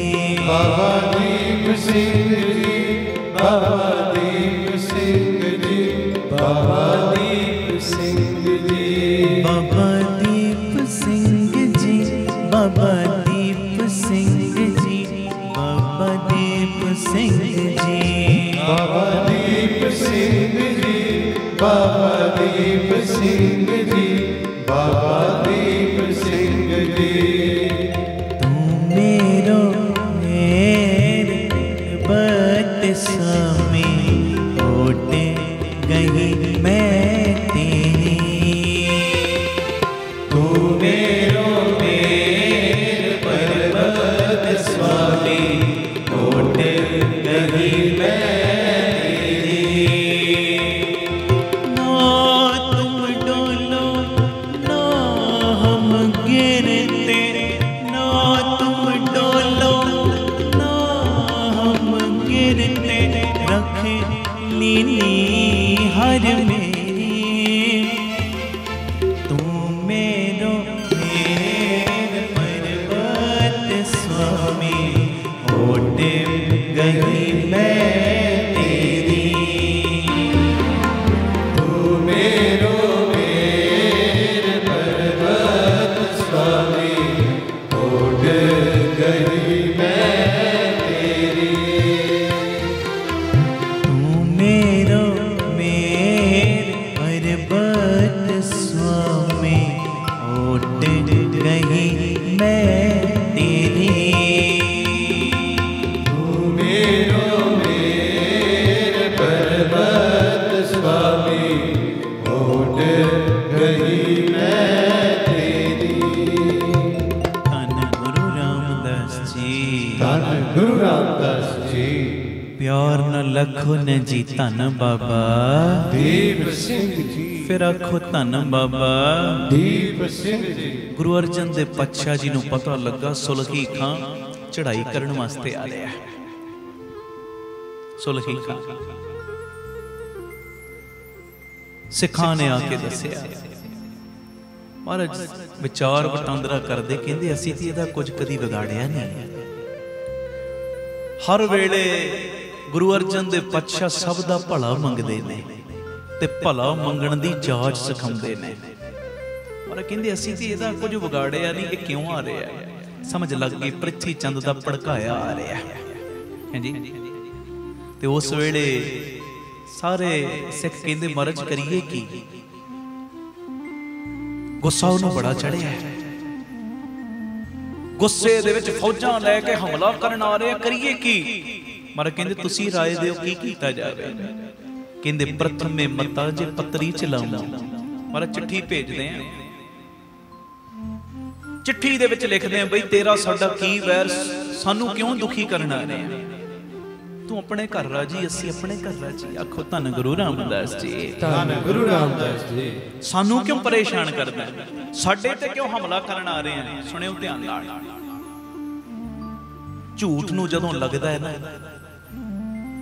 बाबा दीप सिंह जी, बाबा दीप सिंह जी, बाबा दीप सिंह जी, बाबा दीप सिंह जी, बाबा दीप सिंह जी, बाबा दीप सिंह जी, बाबा दीप सिंह जी, बाबा दीप सिंह जी, बाबा दीप सिंह जी। तू मेरो मेर पर्वत स्वामी ओट गई मैं तेरी। तू मेरो पर्वत स्वामी ओट गई मैं तेरी। ना तुम डोलो ना हम गिरते, ना तुम डोलो ना हम गिरते, रख लीनी हर मेरी। तू मेरो पर्वत स्वामी ओट गई मैं तेरी। तू मेरो ਜੀ। ਧੰਨ ਗੁਰੂ ਰਾਮਦਾਸ ਜੀ। ਪਿਆਰ ਨਾਲ ਲਖੋ ਨੇ ਜੀ ਧੰਨ ਬਾਬਾ ਦੀਪ ਸਿੰਘ ਜੀ। ਫਿਰ ਆਖੋ ਧੰਨ ਬਾਬਾ ਦੀਪ ਸਿੰਘ ਜੀ। ਗੁਰੂ ਅਰਜਨ ਦੇ ਪਾਤਸ਼ਾਹ ਜੀ ਨੂੰ ਪਤਾ ਲੱਗਾ ਸੁਲਹੀ ਖਾਂ ਚੜ੍ਹਾਈ ਕਰਨ ਵਾਸਤੇ ਆ ਰਿਹਾ। ਸੁਲਹੀ ਖਾਂ ਸਿੱਖਾਂ ਨੇ ਆ ਕੇ ਦੱਸਿਆ। ਮਹਾਰਾਜ ਵਿਚਾਰ ਵਟਾਂਦਰਾ ਕਰਦੇ, ਕਹਿੰਦੇ ਅਸੀਂ ਤੇ ਇਹਦਾ ਕੁਝ ਕਦੀ ਵਿਗਾੜਿਆ ਨਹੀਂ। ਹਰ ਵੇਲੇ ਗੁਰੂ ਅਰਜਨ ਦੇ ਪਾਤਸ਼ਾਹ ਸਭ ਦਾ ਭਲਾ ਮੰਗਦੇ ਨੇ ਤੇ ਭਲਾ ਮੰਗਣ ਦੀ ਜਾਚ ਸਿਖਾਉਂਦੇ ਨੇ। ਪਰ ਕਹਿੰਦੇ ਅਸੀਂ ਤੇ ਇਹਦਾ ਕੁਝ ਵਿਗਾੜਿਆ ਨਹੀਂ, ਇਹ ਕਿਉਂ ਆ ਰਿਹਾ? ਸਮਝ ਲੱਗ ਗਈ ਪ੍ਰਿਥੀ ਚੰਦ ਦਾ ਭੜਕਾਇਆ ਆ ਰਿਹਾ ਹੈ ਜੀ। ਤੇ ਉਸ ਵੇਲੇ ਸਾਰੇ ਸਿੱਖ ਕਹਿੰਦੇ ਮਹਾਰਾਜ ਕਰੀਏ ਕੀ? ਗੁੱਸਾ ਉਹਨੂੰ ਬੜਾ ਚੜਿਆ, ਗੁੱਸੇ ਦੇ ਵਿੱਚ ਫੌਜਾਂ ਲੈ ਕੇ ਹਮਲਾ ਕਰਨ ਆ ਰਹੇ, ਕਰੀਏ ਕੀ? ਮਹਾਰਾਜ ਕਹਿੰਦੇ ਤੁਸੀਂ ਰਾਏ ਦਿਓ ਕੀ ਕੀਤਾ ਜਾਵੇ। ਕਹਿੰਦੇ ਪ੍ਰਥਮੇ ਮਤਾ ਜੇ ਪੱਤਰੀ ਚਲਾਉਣਾ। ਮਹਾਰਾਜ ਚਿੱਠੀ ਭੇਜਦੇ ਆ, ਚਿੱਠੀ ਦੇ ਵਿੱਚ ਲਿਖਦੇ ਆ ਬਈ ਤੇਰਾ ਸਾਡਾ ਕੀ ਵੈਰ, ਸਾਨੂੰ ਕਿਉਂ ਦੁਖੀ ਕਰਨ ਆ ਰਹੇ ਆ? ਤੂੰ ਆਪਣੇ ਘਰ ਰਾਜੀ, ਅਸੀਂ ਆਪਣੇ ਘਰ ਰਾਜੀ। ਆਖੋ ਧੰਨ ਗੁਰੂ ਰਾਮਦਾਸ ਜੀ। ਧੰਨ ਗੁਰੂ ਰਾਮਦਾਸ ਜੀ। ਸਾਨੂੰ ਕਿਉਂ ਪਰੇਸ਼ਾਨ ਕਰਦਾ? ਸਾਡੇ ਤੇ ਕਿਉਂ ਹਮਲਾ ਕਰਨ ਆ ਰਹੇ ਆ? ਸੁਣਿਓ ਧਿਆਨ ਨਾਲ। ਝੂਠ ਨੂੰ ਜਦੋਂ ਲੱਗਦਾ ਹੈ ਨਾ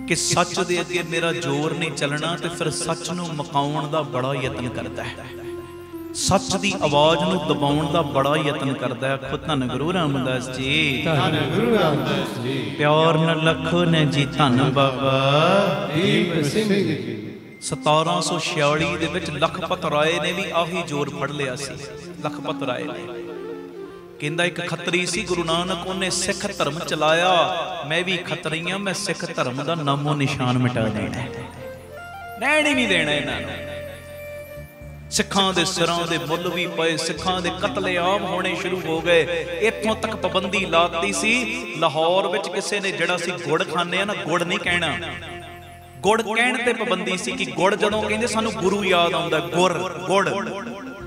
ਕਿ ਸੱਚ ਦੇ ਅੱਗੇ ਮੇਰਾ ਜ਼ੋਰ ਨਹੀਂ ਚੱਲਣਾ, ਤੇ ਫਿਰ ਸੱਚ ਨੂੰ ਮੁਕਾਉਣ ਦਾ ਬੜਾ ਯਤਨ ਕਰਦਾ ਹੈ, ਸੱਚ ਦੀ ਆਵਾਜ਼ ਨੂੰ ਦਬਾਉਣ ਦਾ ਬੜਾ ਯਤਨ ਕਰਦਾ ਹੈ। ਖੁਦ ਧੰਨ ਗੁਰੂ ਰਾਮਦਾਸ ਜੀ। ਧੰਨ ਗੁਰੂ ਰਾਮਦਾਸ ਜੀ। ਪਿਆਰ ਨਾਲ ਲਖੋ ਨੇ ਜੀ ਧੰਨ ਬਾਬਾ ਦੀਪ ਸਿੰਘ ਜੀ। 1746 ਦੇ ਵਿੱਚ ਲਖਪਤ ਰਾਏ ਨੇ ਵੀ ਆਹੀ ਜ਼ੋਰ ਫੜ ਲਿਆ ਸੀ। ਲਖਪਤ ਰਾਏ ਨੇ ਕਹਿੰਦਾ ਇੱਕ ਖੱਤਰੀ ਸੀ ਗੁਰੂ ਨਾਨਕ, ਉਹਨੇ ਸਿੱਖ ਧਰਮ ਚਲਾਇਆ, ਮੈਂ ਵੀ ਖੱਤਰੀ ਹਾਂ, ਮੈਂ ਸਿੱਖ ਧਰਮ ਦਾ ਨਾਮੋ ਨਿਸ਼ਾਨ ਮਿਟਾ ਦੇਣਾ, ਰਹਿਣ ਹੀ ਨਹੀਂ ਦੇਣਾ ਇਹਨਾਂ ਨੂੰ। ਸਿੱਖਾਂ ਦੇ ਸਿਰਾਂ ਦੇ ਮੁੱਲ ਵੀ ਪਏ, ਸਿੱਖਾਂ ਦੇ ਕਤਲੇਆਮ ਹੋਣੇ ਸ਼ੁਰੂ ਹੋ ਗਏ। ਇੱਥੋਂ ਤੱਕ ਪਾਬੰਦੀ ਲਾਤੀ ਸੀ, ਲਾਹੌਰ ਵਿੱਚ ਕਿਸੇ ਨੇ ਜਿਹੜਾ ਸੀ ਗੁੜ ਖਾਂਦੇ ਆ ਨਾ, ਗੁੜ ਨਹੀਂ ਕਹਿਣਾ, ਗੁੜ ਕਹਿਣ ਤੇ ਪਾਬੰਦੀ ਸੀ ਕਿ ਗੁੜ ਜਦੋਂ ਕਹਿੰਦੇ ਸਾਨੂੰ ਗੁਰੂ ਯਾਦ ਆਉਂਦਾ, ਗੁੜ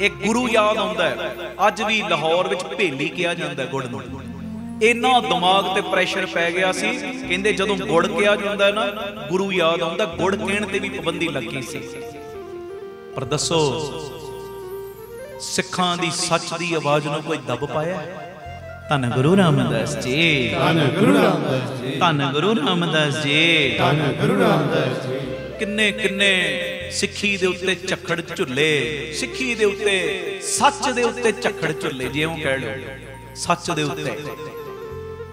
ਇਹ ਗੁਰੂ ਯਾਦ ਆਉਂਦਾ। ਅੱਜ ਵੀ ਲਾਹੌਰ ਵਿੱਚ ਭੇਲੀ ਕਿਹਾ ਜਾਂਦਾ ਗੁੜ ਨੂੰ। ਇੰਨਾ ਦਿਮਾਗ ਤੇ ਪ੍ਰੈਸ਼ਰ ਪੈ ਗਿਆ ਸੀ, ਕਹਿੰਦੇ ਜਦੋਂ ਗੁੜ ਕਿਹਾ ਜਾਂਦਾ ਨਾ ਗੁਰੂ ਯਾਦ ਆਉਂਦਾ, ਗੁੜ ਕਹਿਣ ਤੇ ਵੀ ਪਾਬੰਦੀ ਲੱਗੀ ਸੀ। ਪਰ ਦੱਸੋ ਸਿੱਖਾਂ ਦੀ ਸੱਚ ਦੀ ਆਵਾਜ਼ ਨੂੰ ਕੋਈ ਦਬ ਪਾਇਆ? ਧੰਨ ਗੁਰੂ ਰਾਮਦਾਸ ਜੀ। ਧੰਨ ਗੁਰੂ ਰਾਮਦਾਸ ਜੀ। ਧੰਨ ਗੁਰੂ ਰਾਮਦਾਸ ਜੀ। ਧੰਨ ਗੁਰੂ ਰਾਮਦਾਸ ਜੀ। ਕਿੰਨੇ ਕਿੰਨੇ ਸਿੱਖੀ ਦੇ ਉੱਤੇ ਝੱਖੜ ਝੁੱਲੇ, ਸਿੱਖੀ ਦੇ ਉੱਤੇ, ਸੱਚ ਦੇ ਉੱਤੇ ਝੱਖੜ ਝੁੱਲੇ, ਜਿਉਂ ਕਹਿ ਲਓ ਸੱਚ ਦੇ ਉੱਤੇ,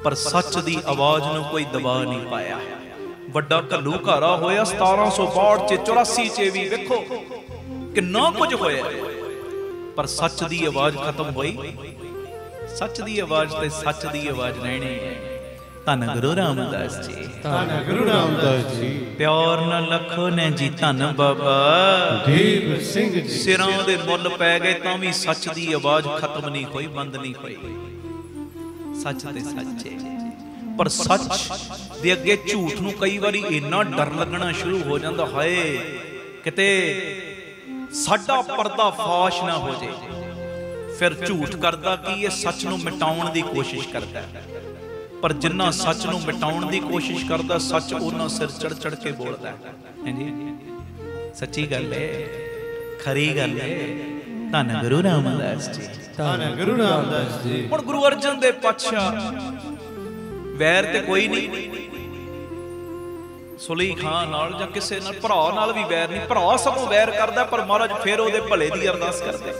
ਪਰ ਸੱਚ ਦੀ ਆਵਾਜ਼ ਨੂੰ ਕੋਈ ਦਬਾ ਨਹੀਂ ਪਾਇਆ। ਵੱਡਾ ਘੱਲੂਘਾਰਾ ਹੋਇਆ 1762 ਚ, 84 ਚ ਵੀ ਵੇਖੋ ਕਿੰਨਾ ਕੁਝ ਹੋਇਆ, ਪਰ ਸੱਚ ਦੀ ਆਵਾਜ਼ ਖਤਮ ਹੋਈ। ਸੱਚ ਦੀ ਆਵਾਜ਼ ਤੇ ਸੱਚ ਦੀ ਆਵਾਜ਼ ਰਹਿਣੀ ਹੈ। ਧੰਨ ਗੁਰੂ ਰਾਮਦਾਸ ਜੀ। ਧੰਨ ਗੁਰੂ ਰਾਮਦਾਸ ਜੀ। ਪਿਆਰ ਨਾਲ ਲਖੋ ਨੇ ਜੀ ਧੰਨ ਬਾਬਾ ਦੀਪ ਸਿੰਘ ਜੀ। ਸਿਰਾਂ ਦੇ ਮੁੱਲ ਪੈ ਗਏ ਤਾਂ ਵੀ ਸੱਚ ਦੀ ਆਵਾਜ਼ ਖਤਮ ਨਹੀਂ ਹੋਈ, ਬੰਦ ਨਹੀਂ ਹੋਈ। ਸੱਚ ਤੇ ਸੱਚ ਹੈ, ਪਰ ਸੱਚ ਦੇ ਅੱਗੇ ਝੂਠ ਨੂੰ ਕਈ ਵਾਰੀ ਇੰਨਾ ਡਰ ਲੱਗਣਾ ਸ਼ੁਰੂ ਹੋ ਜਾਂਦਾ, ਹਾਏ ਕਿਤੇ ਸਾਡਾ ਪਰਦਾ ਫਾਸ਼ ਨਾ ਹੋ ਜੇ। ਫਿਰ ਝੂਠ ਕਰਦਾ ਕੀ ਇਹ ਸੱਚ ਨੂੰ ਮਿਟਾਉਣ ਦੀ ਕੋਸ਼ਿਸ਼ ਕਰਦਾ, ਪਰ ਜਿੰਨਾ ਸੱਚ ਨੂੰ ਮਿਟਾਉਣ ਦੀ ਕੋਸ਼ਿਸ਼ ਕਰਦਾ, ਸੱਚ ਉਹਨਾਂ ਸਿਰ ਚੜ ਚੜ ਕੇ ਬੋਲਦਾ ਹੈ। ਹਾਂਜੀ ਸੱਚੀ ਗੱਲ ਹੈ, ਖਰੀ ਗੱਲ ਹੈ। ਧੰਨ ਗੁਰੂ ਰਾਮਦਾਸ ਜੀ। ਧੰਨ ਗੁਰੂ ਰਾਮਦਾਸ ਜੀ। ਹੁਣ ਗੁਰੂ ਅਰਜਨ ਦੇ ਪਾਤਸ਼ਾਹ ਵੈਰ ਤੇ ਕੋਈ ਨਹੀਂ, ਸੁਲਈ ਖਾਨ ਨਾਲ ਜਾਂ ਕਿਸੇ ਨਾਲ, ਭਰਾ ਨਾਲ ਵੀ ਵੈਰ ਨਹੀਂ, ਭਰਾ ਸਗੋਂ ਵੈਰ ਕਰਦਾ, ਪਰ ਮਹਾਰਾਜ ਫੇਰ ਉਹਦੇ ਭਲੇ ਦੀ ਅਰਦਾਸ ਕਰਦੇ।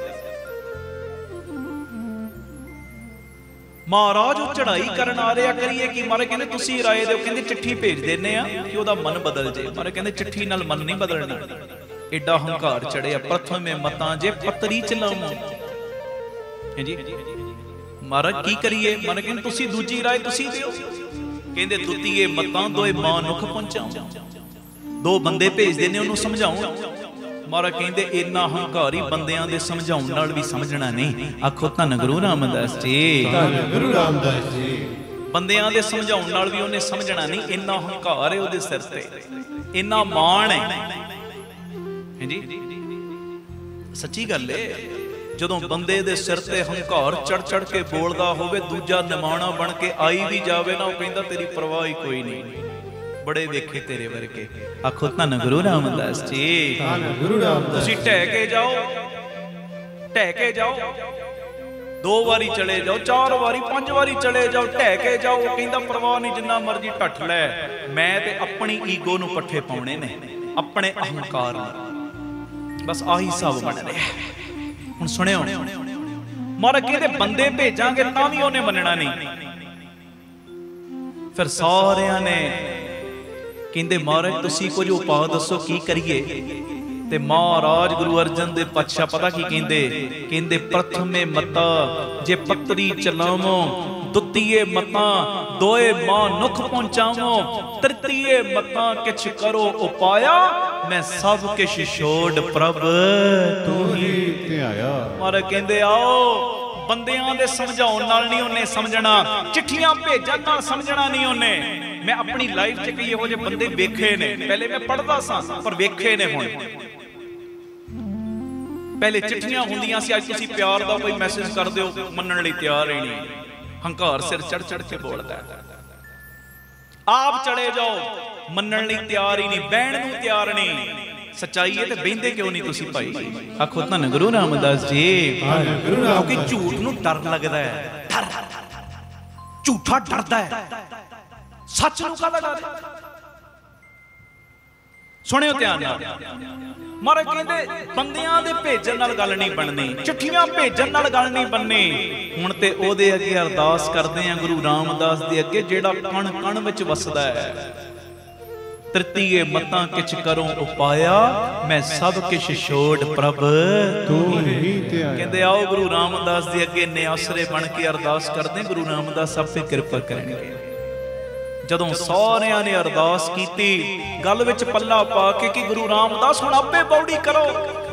ਮਹਾਰਾਜ ਉਹ ਚੜ੍ਹਾਈ ਕਰਨ ਆ ਰਿਹਾ, ਕਰੀਏ ਕੀ? ਮਹਾਰਾਜ ਕਹਿੰਦੇ ਤੁਸੀਂ ਰਾਏ ਦਿਓ। ਕਹਿੰਦੇ ਚਿੱਠੀ ਭੇਜ ਦਿੰਨੇ ਆ ਕਿ ਉਹਦਾ ਮਨ ਬਦਲ ਜੇ। ਮਹਾਰਾਜ ਕਹਿੰਦੇ ਚਿੱਠੀ ਨਾਲ ਮਨ ਨਹੀਂ ਬਦਲਣਾ, ਐਡਾ ਹੰਕਾਰ ਚੜਿਆ। ਪ੍ਰਥਮੇ ਮਤਾਂ ਜੇ ਪੱਤਰੀ ਚਲਾਵਾਂ। ਹਾਂਜੀ ਮਹਾਰਾਜ ਕੀ ਕਰੀਏ? ਮਹਾਰਾਜ ਕਹਿੰਦੇ ਤੁਸੀਂ ਦੂਜੀ ਰਾਏ ਤੁਸੀਂ ਦਿਓ। ਕਹਿੰਦੇ ਦੁੱਤੀਏ ਮਤਾਂ ਦੋਏ ਮਾਨੁਖ ਪਹੁੰਚਾਉ। ਦੋ ਬੰਦੇ ਭੇਜਦੇ ਨੇ ਉਹਨੂੰ ਸਮਝਾਉਣ। ਮਹਾਰਾਜ ਕਹਿੰਦੇ ਇੰਨਾ ਹੰਕਾਰੀ ਬੰਦਿਆਂ ਦੇ ਸਮਝਾਉਣ ਨਾਲ ਵੀ ਸਮਝਣਾ ਨਹੀਂ। ਆਖੋ ਧੰਨ ਗੁਰੂ ਰਾਮਦਾਸ ਜੀ। ਧੰਨ ਗੁਰੂ ਰਾਮਦਾਸ ਜੀ। ਬੰਦਿਆਂ ਦੇ ਸਮਝਾਉਣ ਨਾਲ ਵੀ ਉਹਨੇ ਸਮਝਣਾ ਨਹੀਂ। ਇੰਨਾ ਹੰਕਾਰ ਹੈ ਉਹਦੇ ਸਿਰ ਤੇ, ਇੰਨਾ ਮਾਣ ਹੈ। ਹਾਂਜੀ ਸੱਚੀ ਗੱਲ ਹੈ। ਜਦੋਂ ਬੰਦੇ ਦੇ ਸਿਰ ਤੇ ਹੰਕਾਰ ਚੜ ਚੜ ਕੇ ਬੋਲਦਾ ਹੋਵੇ, ਦੂਜਾ ਨਿਮਾਣਾ ਬਣ ਕੇ ਆਈ ਵੀ ਜਾਵੇ ਨਾ, ਉਹ ਕਹਿੰਦਾ ਤੇਰੀ ਪਰਵਾਹ ਹੀ ਕੋਈ ਨਹੀਂ। ਬੜੇ ਵੇਖੇ ਤੇਰੇ ਵਰਗੇ। ਆਖੋ ਧੰਨ ਗੁਰੂ ਰਾਮਦਾਸ ਜੀ। ਧੰਨ ਗੁਰੂ ਰਾਮਦਾਸ। ਤੁਸੀਂ ਢਹਿ ਕੇ ਜਾਓ, ਢਹਿ ਕੇ ਜਾਓ, 2 ਵਾਰੀ ਚਲੇ ਜਾਓ, 4 ਵਾਰੀ 5 ਵਾਰੀ ਚਲੇ ਜਾਓ, ਢਹਿ ਕੇ ਜਾਓ। ਉਹ ਕਹਿੰਦਾ ਪਰਵਾਹ ਨਹੀਂ, ਜਿੰਨਾ ਮਰਜ਼ੀ ਢੱਠ ਲੈ, ਮੈਂ ਤੇ ਆਪਣੀ ਈਗੋ ਨੂੰ ਪੱਠੇ ਪਾਉਣੇ ਨੇ, ਆਪਣੇ ਅਹੰਕਾਰ ਨੂੰ। ਬਸ ਆਹੀ ਸਭ ਬਣ ਰਿਹਾ। ਹੁਣ ਸੁਣਿਓ, ਮਰ ਕਹਿੰਦੇ ਬੰਦੇ ਭੇਜਾਂਗੇ ਤਾਂ ਵੀ ਉਹਨੇ ਮੰਨਣਾ ਨਹੀਂ। ਫਿਰ ਸਾਰਿਆਂ ਨੇ ਕਹਿੰਦੇ ਮਹਾਰਾਜ ਤੁਸੀਂ ਕੁਝ ਉਪਾਅ ਦੱਸੋ, ਕੀ ਕਰੀਏ? ਤੇ ਮਹਾਰਾਜ ਗੁਰੂ ਅਰਜਨ ਦੇਵ ਪਾਤਸ਼ਾਹ ਪਤਾ ਕੀ ਕਹਿੰਦੇ? ਕਹਿੰਦੇ ਪ੍ਰਥਮੇ ਮਤਾ ਜੇ ਪੱਤਰੀ ਚਲਾਵੋ, ਦੁਤੀਏ ਮਤਾਂ ਦੋਏ ਮਾਂ ਨੁਖ ਪਹੁੰਚਾਵੋ, ਤ੍ਰਿਤੀਏ ਮਤਾਂ ਕਿਛ ਕਰੋ ਉਪਾਇਆ, ਮੈਂ ਸਭ ਕਿਛ ਛੋੜ ਪ੍ਰਭ ਤੂੰ ਹੀ ਧਿਆਇਆ। ਮਹਾਰਾਜ ਕਹਿੰਦੇ ਆਓ, ਬੰਦਿਆਂ ਦੇ ਸਮਝਾਉਣ ਨਾਲ ਨਹੀਂ ਉਹਨੇ ਸਮਝਣਾ, ਚਿੱਠੀਆਂ ਭੇਜਣ ਨਾਲ ਸਮਝਣਾ ਨਹੀਂ ਉਹਨੇ। ਮੈਂ ਆਪਣੀ ਲਾਈਫ 'ਚ ਕਈ ਇਹੋ ਜਿਹੇ ਬੰਦੇ ਵੇਖੇ ਨੇ, ਪਹਿਲੇ ਮੈਂ ਪੜ੍ਹਦਾ ਸਾਂ ਪਰ ਵੇਖੇ ਨੇ ਹੁਣ। ਪਹਿਲੇ ਚਿੱਠੀਆਂ ਹੁੰਦੀਆਂ ਸੀ, ਅੱਜ ਤੁਸੀਂ ਪਿਆਰ ਦਾ ਕੋਈ ਮੈਸੇਜ ਕਰ ਦਿਓ, ਮੰਨਣ ਲਈ ਤਿਆਰ ਹੀ ਨਹੀਂ। ਹੰਕਾਰ ਸਿਰ ਚੜ ਚੜ ਕੇ ਬੋਲਦਾ। ਆਪ ਚਲੇ ਜਾਓ, ਮੰਨਣ ਲਈ ਤਿਆਰ ਹੀ ਨਹੀਂ, ਬਹਿਣ ਨੂੰ ਤਿਆਰ ਨਹੀਂ। ਸੱਚਾਈ ਹੈ ਤੇ ਬਹਿੰਦੇ ਕਿਉਂ ਨਹੀਂ ਤੁਸੀਂ ਭਾਈ? ਆਖੋ ਧੰਨ ਗੁਰੂ ਰਾਮਦਾਸ ਜੀ। ਕਿਉਂਕਿ ਝੂਠ ਨੂੰ ਡਰ ਲੱਗਦਾ ਹੈ, ਡਰ ਝੂਠਾ ਡਰਦਾ ਹੈ, ਸੱਚ ਨੂੰ ਕਾਹਦਾ ਡਰ? ਸੁਣਿਓ ਧਿਆਨ ਨਾਲ। ਮਹਾਰਾਜ ਕਹਿੰਦੇ ਬੰਦਿਆਂ ਦੇ ਭੇਜਣ ਨਾਲ ਗੱਲ ਨਹੀਂ ਬਣਨੀ, ਚਿੱਠੀਆਂ ਭੇਜਣ ਨਾਲ ਗੱਲ ਨਹੀਂ ਬਣਨੀ। ਹੁਣ ਤੇ ਉਹਦੇ ਅੱਗੇ ਅਰਦਾਸ ਕਰਦੇ ਆ, ਗੁਰੂ ਰਾਮਦਾਸ ਦੇ ਅੱਗੇ, ਜਿਹੜਾ ਕਣ ਕਣ ਵਿੱਚ ਵਸਦਾ ਹੈ। ਤ੍ਰਿਤੀਏ ਮਤਾਂ ਕਿਛ ਕਰੋ ਉਪਾਇਆ, ਮੈਂ ਸਭ ਕਿਛ ਛੋੜ ਪ੍ਰਭ ਤੂੰ ਹੀ ਧਿਆਇਆ। ਕਹਿੰਦੇ ਆਓ ਗੁਰੂ ਰਾਮਦਾਸ ਦੇ ਅੱਗੇ ਨਿਆਸਰੇ ਬਣ ਕੇ ਅਰਦਾਸ ਕਰਦੇ, ਗੁਰੂ ਰਾਮਦਾਸ ਸਭ ਤੇ ਕਿਰਪਾ ਕਰਨਗੇ। ਜਦੋਂ ਸਾਰਿਆਂ ਨੇ ਅਰਦਾਸ ਕੀਤੀ, ਗੱਲ ਵਿੱਚ ਪੱਲਾ ਪਾ ਕੇ ਕਿ ਗੁਰੂ ਰਾਮਦਾਸ ਹੁਣ ਆਪੇ ਬੌੜੀ ਕਰੋ,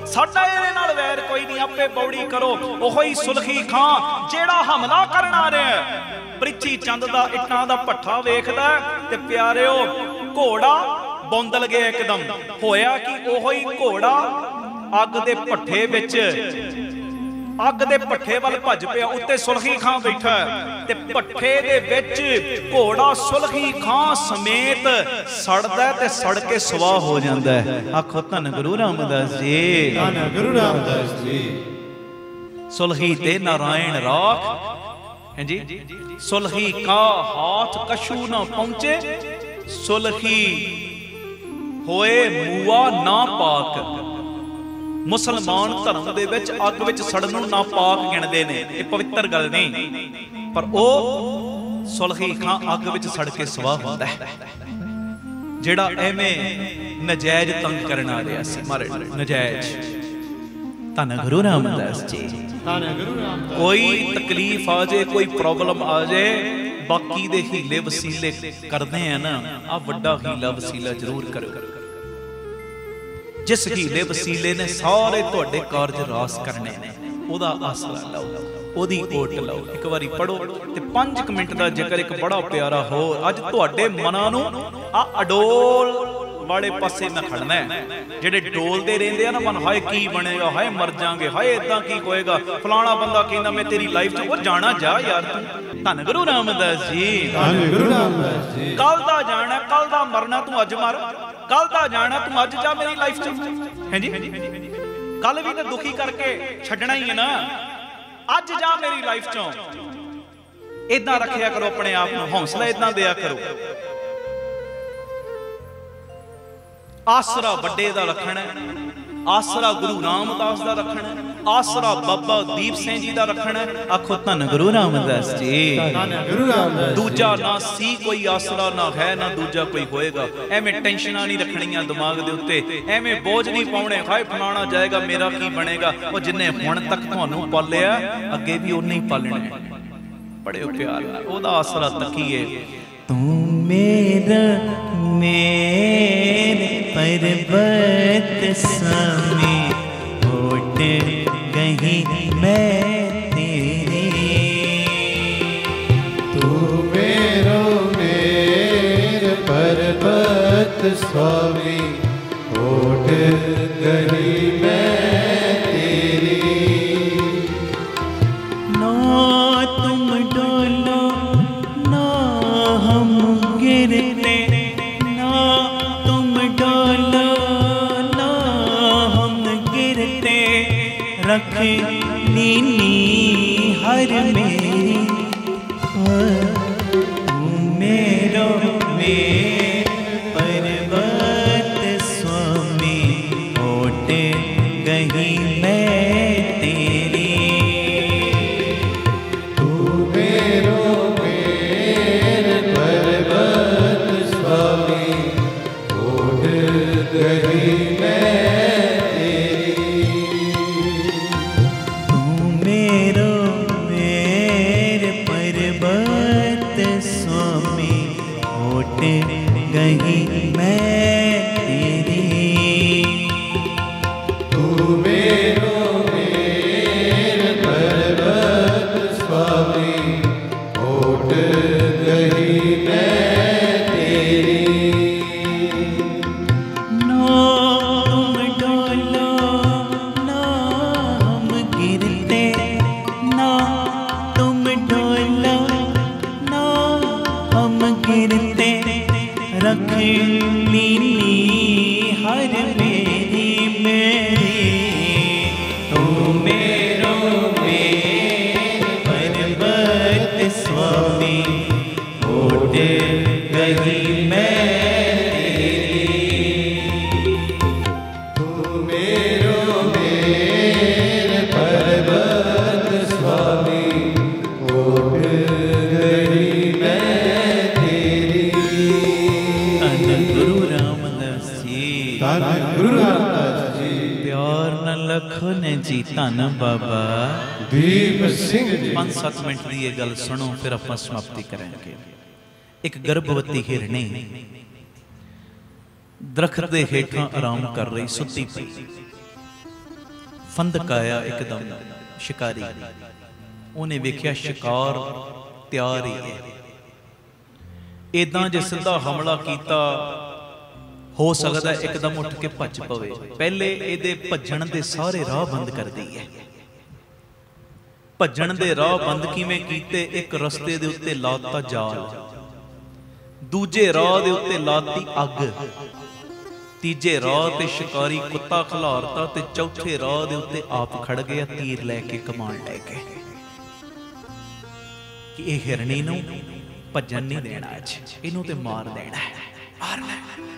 ਸਾਡਾ ਇਹਦੇ ਨਾਲ ਵੈਰ ਕੋਈ ਨਹੀਂ, ਆਪੇ ਬੌੜੀ ਕਰੋ। ਉਹੀ ਸੁਲਖੀ ਖਾਂ ਜਿਹੜਾ ਹਮਲਾ ਕਰਨ ਆ ਰਿਹਾ। ਪ੍ਰਿਥੀ ਚੰਦ ਦਾ ਇੱਟਾਂ ਦਾ ਭੱਠਾ ਵੇਖਦਾ ਤੇ ਪਿਆਰਿਓ ਘੋੜਾ ਬੌਂਦਲ ਗਿਆ ਇੱਕਦਮ। ਹੋਇਆ ਕਿ ਉਹੀ ਘੋੜਾ ਅੱਗ ਦੇ ਭੱਠੇ ਵਿੱਚ, ਅੱਗ ਦੇ ਭੱਠੇ ਵੱਲ ਭੱਜ ਪਿਆ। ਉੱਤੇ ਸੁਲਖੀ ਖਾਂ ਬੈਠਾ ਤੇ ਭੱਠੇ ਦੇ ਵਿੱਚ ਘੋੜਾ ਸੁਲਖੀ ਖਾਂ ਸਮੇਤ ਸੜਦਾ ਤੇ ਸੜ ਕੇ ਸਵਾਹ ਹੋ ਜਾਂਦਾ ਹੈ। ਆਖੋ ਧੰਨ ਗੁਰੂ ਰਾਮਦਾਸ ਜੀ। ਧੰਨ ਗੁਰੂ ਰਾਮਦਾਸ ਜੀ। ਸੁਲਖੀ ਤੇ ਨਾਰਾਇਣ ਰਾਖ ਹੈ ਜੀ। ਸੁਲਖੀ ਕਾ ਹਾਥ ਕਛੂ ਨਾ ਪਹੁੰਚੇ, ਸੁਲਖੀ ਹੋਏ ਮੂਆ ਨਾ ਪਾਕ। ਮੁਸਲਮਾਨ ਧਰਮ ਦੇ ਵਿੱਚ ਅੱਗ ਵਿੱਚ ਸੜਨ ਨੂੰ ਨਾਪਾਕ ਗਿਣਦੇ ਨੇ, ਇਹ ਪਵਿੱਤਰ ਗੱਲ ਨਹੀਂ। ਪਰ ਉਹ ਸੁਲਖੀ ਖਾਂ ਅੱਗ ਵਿੱਚ ਸੜ ਕੇ ਸਵਾਹ ਹੁੰਦਾ ਹੈ, ਜਿਹੜਾ ਐਵੇਂ ਨਜਾਇਜ਼ ਤੰਗ ਕਰਨ ਆ ਰਿਹਾ ਸੀ। ਮਾਰੇ ਨਜਾਇਜ਼। ਧੰਨ ਗੁਰੂ ਰਾਮਦਾਸ ਜੀ। ਧੰਨ ਗੁਰੂ ਰਾਮਦਾਸ। ਕੋਈ ਤਕਲੀਫ ਆ ਜਾਏ, ਕੋਈ ਪ੍ਰੋਬਲਮ ਆ ਜਾਏ, ਬਾਕੀ ਦੇ ਹੀਲੇ ਵਸੀਲੇ ਕਰਦੇ ਆ ਨਾ, ਆ ਵੱਡਾ ਹੀਲਾ ਵਸੀਲਾ ਜ਼ਰੂਰ ਕਰੋ। ਜਿਸ ਹੀਲੇ ਵਸੀਲੇ ਨੇ ਸਾਰੇ ਤੁਹਾਡੇ ਕਾਰਜ ਰਾਸ ਕਰਨੇ ਨੇ, ਉਹਦਾ ਆਸਰਾ ਲਓ, ਉਹਦੀ ਓਟ ਲਓ। ਇੱਕ ਵਾਰੀ ਪੜੋ ਤੇ 5 ਮਿੰਟ ਦਾ ਜ਼ਿਕਰ ਇੱਕ ਬੜਾ ਪਿਆਰਾ ਹੋਰ। ਅੱਜ ਤੁਹਾਡੇ ਮਨਾਂ ਨੂੰ ਆ ਅਡੋਲ ਵਾਲੇ ਪਾਸੇ ਮੈਂ ਖੜਨਾ ਹੈ। ਜਿਹੜੇ ਡੋਲਦੇ ਰਹਿੰਦੇ ਆ ਨਾ ਮਨ, ਹਾਏ ਕੀ ਬਣੇਗਾ, ਹਾਏ ਮਰ ਜਾਾਂਗੇ, ਹਾਏ ਇਦਾਂ ਕੀ ਹੋਏਗਾ, ਫਲਾਣਾ ਬੰਦਾ ਕਹਿੰਦਾ ਮੈਂ ਤੇਰੀ ਲਾਈਫ 'ਚ, ਉਹ ਜਾਣਾ ਜਾ ਯਾਰ ਤੂੰ। ਧੰਨ ਗੁਰੂ ਰਾਮਦਾਸ ਜੀ। ਧੰਨ ਗੁਰੂ ਰਾਮਦਾਸ ਜੀ। ਕੱਲ ਦਾ ਜਾਣਾ, ਕੱਲ ਦਾ ਮਰਨਾ, ਤੂੰ ਅੱਜ ਮਰ। ਕੱਲ ਦਾ ਜਾਣਾ, ਤੂੰ ਅੱਜ ਜਾ ਮੇਰੀ ਲਾਈਫ 'ਚ। ਹੈ ਜੀ। ਕੱਲ ਵੀ ਤਾਂ ਦੁਖੀ ਕਰਕੇ ਛੱਡਣਾ ਹੀ ਹੈ ਨਾ, ਅੱਜ ਜਾ ਮੇਰੀ ਲਾਈਫ 'ਚੋਂ। ਇਦਾਂ ਰੱਖਿਆ ਕਰੋ ਆਪਣੇ ਆਪ ਨੂੰ, ਹੌਸਲਾ ਇਦਾਂ ਦਿਆ ਕਰੋ। ਆਸਰਾ ਵੱਡੇ ਦਾ ਰੱਖਣਾ, ਆਸਰਾ ਗੁਰੂ ਰਾਮਦਾਸ ਦਾ ਰੱਖਣਾ, ਆਸਰਾ ਬਾਬਾ ਦੀਪ ਸਿੰਘ ਜੀ ਦਾ ਰੱਖਣਾ। ਆਖੋ ਧੰਨ ਗੁਰੂ ਰਾਮਦਾਸ ਜੀ। ਧੰਨ ਗੁਰੂ ਰਾਮਦਾਸ। ਦੂਜਾ ਨਾ ਸੀ ਕੋਈ ਆਸਰਾ, ਨਾ ਹੈ ਨਾ ਦੂਜਾ ਕੋਈ ਹੋਏਗਾ। ਐਵੇਂ ਟੈਨਸ਼ਨਾਂ ਨਹੀਂ ਰੱਖਣੀਆਂ ਦਿਮਾਗ ਦੇ ਉੱਤੇ, ਐਵੇਂ ਬੋਝ ਨਹੀਂ ਪਾਉਣੇ, ਹਾਏ ਫਲਾਣਾ ਜਾਏਗਾ ਮੇਰਾ ਕੀ ਬਣੇਗਾ। ਉਹ ਜਿੰਨੇ ਹੁਣ ਤੱਕ ਤੁਹਾਨੂੰ ਪਾਲਿਆ, ਅੱਗੇ ਵੀ ਉਹਨੇ ਹੀ ਪਾਲਣਾ। ਬੜੇ ਪਿਆਰ ਨਾਲ ਉਹਦਾ ਆਸਰਾ ਤੱਕੀਏ। ਤੂੰ ਮੇਰਾ ਮੇਰੇ पर्वत सामे होट गही मैं तेरे, तू मेरो मेर पर्वत स्वामी होट गही मैं तेरी। गिरते ना तुम डोलो, ना हम गिरते रख नीनी हर मेरी, मेरो मेर पर्वत स्वामी, ओट गही मैं तेरी। तू मेरो मेर पर्वत स्वामी, ओट गही मैं तेरी। तू मेरो मेर पर्वत स्वामी, ओट गही मैं तेरी। तू मेरो मेर पर्वत स्वामी, ओट गही मैं तेरी। ना तुम डोलो, ना हम गिरते, ना तुम डोलो, ना हम गिरते रख लीनी हर मेरी मेरी। तू मेरो मेर पर्वत स्वामी, ओट गही मैं तेरी। तू मेरो मेर पर्वत स्वामी, ओट गही मैं तेरी। धन गुरु रामदास जी, धन गुरु रामदास जी, प्यार न लखन जी, धन बाबा दीप सिंह जी। 5-7 मिनट की ये गल सुनो, फिर ਆਪਾਂ समाप्ति करेंगे। एक गर्भवती हिरणी दरख्त के हेठां आराम कर रही, सुती पई। फंदक आया एकदम शिकारी, उन्हें वेख्या शिकार तैयार ही है। इदां जे सीधा हमला कीता हो सकता एकदम उठ के भज पवे। पहले इहदे भजण दे सारे राह बंद कर दी है। भजण दे राह बंद किवें कीते? एक रस्ते दे उत्ते लाता जाल, दूजे राह दे उत्ते लाती अग, तीजे राह ते शिकारी कुत्ता खिलारता, ते चौथे राह दे उत्ते आप खड़ गया तीर लैके, कमान लैके कि इह हिरणी नूं भजन नहीं देना, अज इहनूं ते मार देना है, मारना है।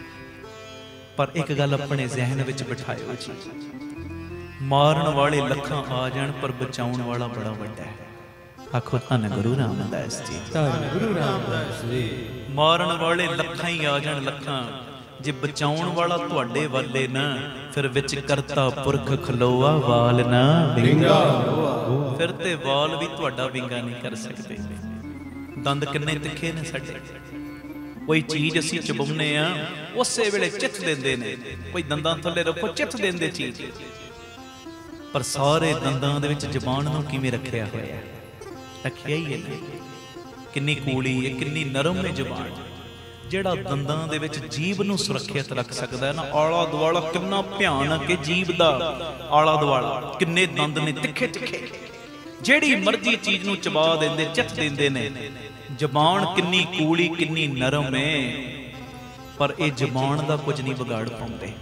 पर एक गल अपने जहन विच बिठाओ जी, मारन वाले लखां आ जाण पर बचाउण वाला बड़ा वड्डा है। आखो धन गुरु रामदास जी, धन गुरु रामदास जी। मारन वाले लखां ही आ जाण लखां, जे बचाउण वाला तुहाडे वाले ना, फिर विच करता पुरख खलोआ वाल ना विंगा, फिर ते वाल भी तुहाडा विंगा नहीं कर सकते। दंद किन्ने तिखे ने साडे, कोई चीज असीं चबाउने आ उसे वेले चिथ देंदे ने, कोई दंदां थल्ले रखो चिथ देंदे चीज, पर सारे दंदां दे विच जबान नूं किवें रखिया होया, रखिया ही है ना। किन्नी कूली है, किन्नी नरम है जबान, ਜਿਹੜਾ ਦੰਦਾਂ ਦੇ ਵਿੱਚ ਜੀਭ ਨੂੰ ਸੁਰੱਖਿਅਤ ਰੱਖ ਸਕਦਾ ਹੈ ਨਾ। ਆਲਾ ਦੁਆਲਾ ਕਿੰਨਾ ਭਿਆਨਕ ਹੈ ਜੀਭ ਦਾ, ਆਲਾ ਦੁਆਲਾ ਕਿੰਨੇ ਦੰਦ ਨੇ ਤਿੱਖੇ ਤਿੱਖੇ, ਜਿਹੜੀ ਮਰਜ਼ੀ ਚੀਜ਼ ਨੂੰ ਚਬਾ ਦਿੰਦੇ, ਚੱਟ ਦਿੰਦੇ ਨੇ। ਜ਼ਬਾਨ ਕਿੰਨੀ ਕੂਲੀ, ਕਿੰਨੀ ਨਰਮ ਹੈ, ਪਰ ਇਹ ਜ਼ਬਾਨ ਦਾ ਕੁਝ ਨਹੀਂ ਵਿਗਾੜ ਪਾਉਂਦੇ।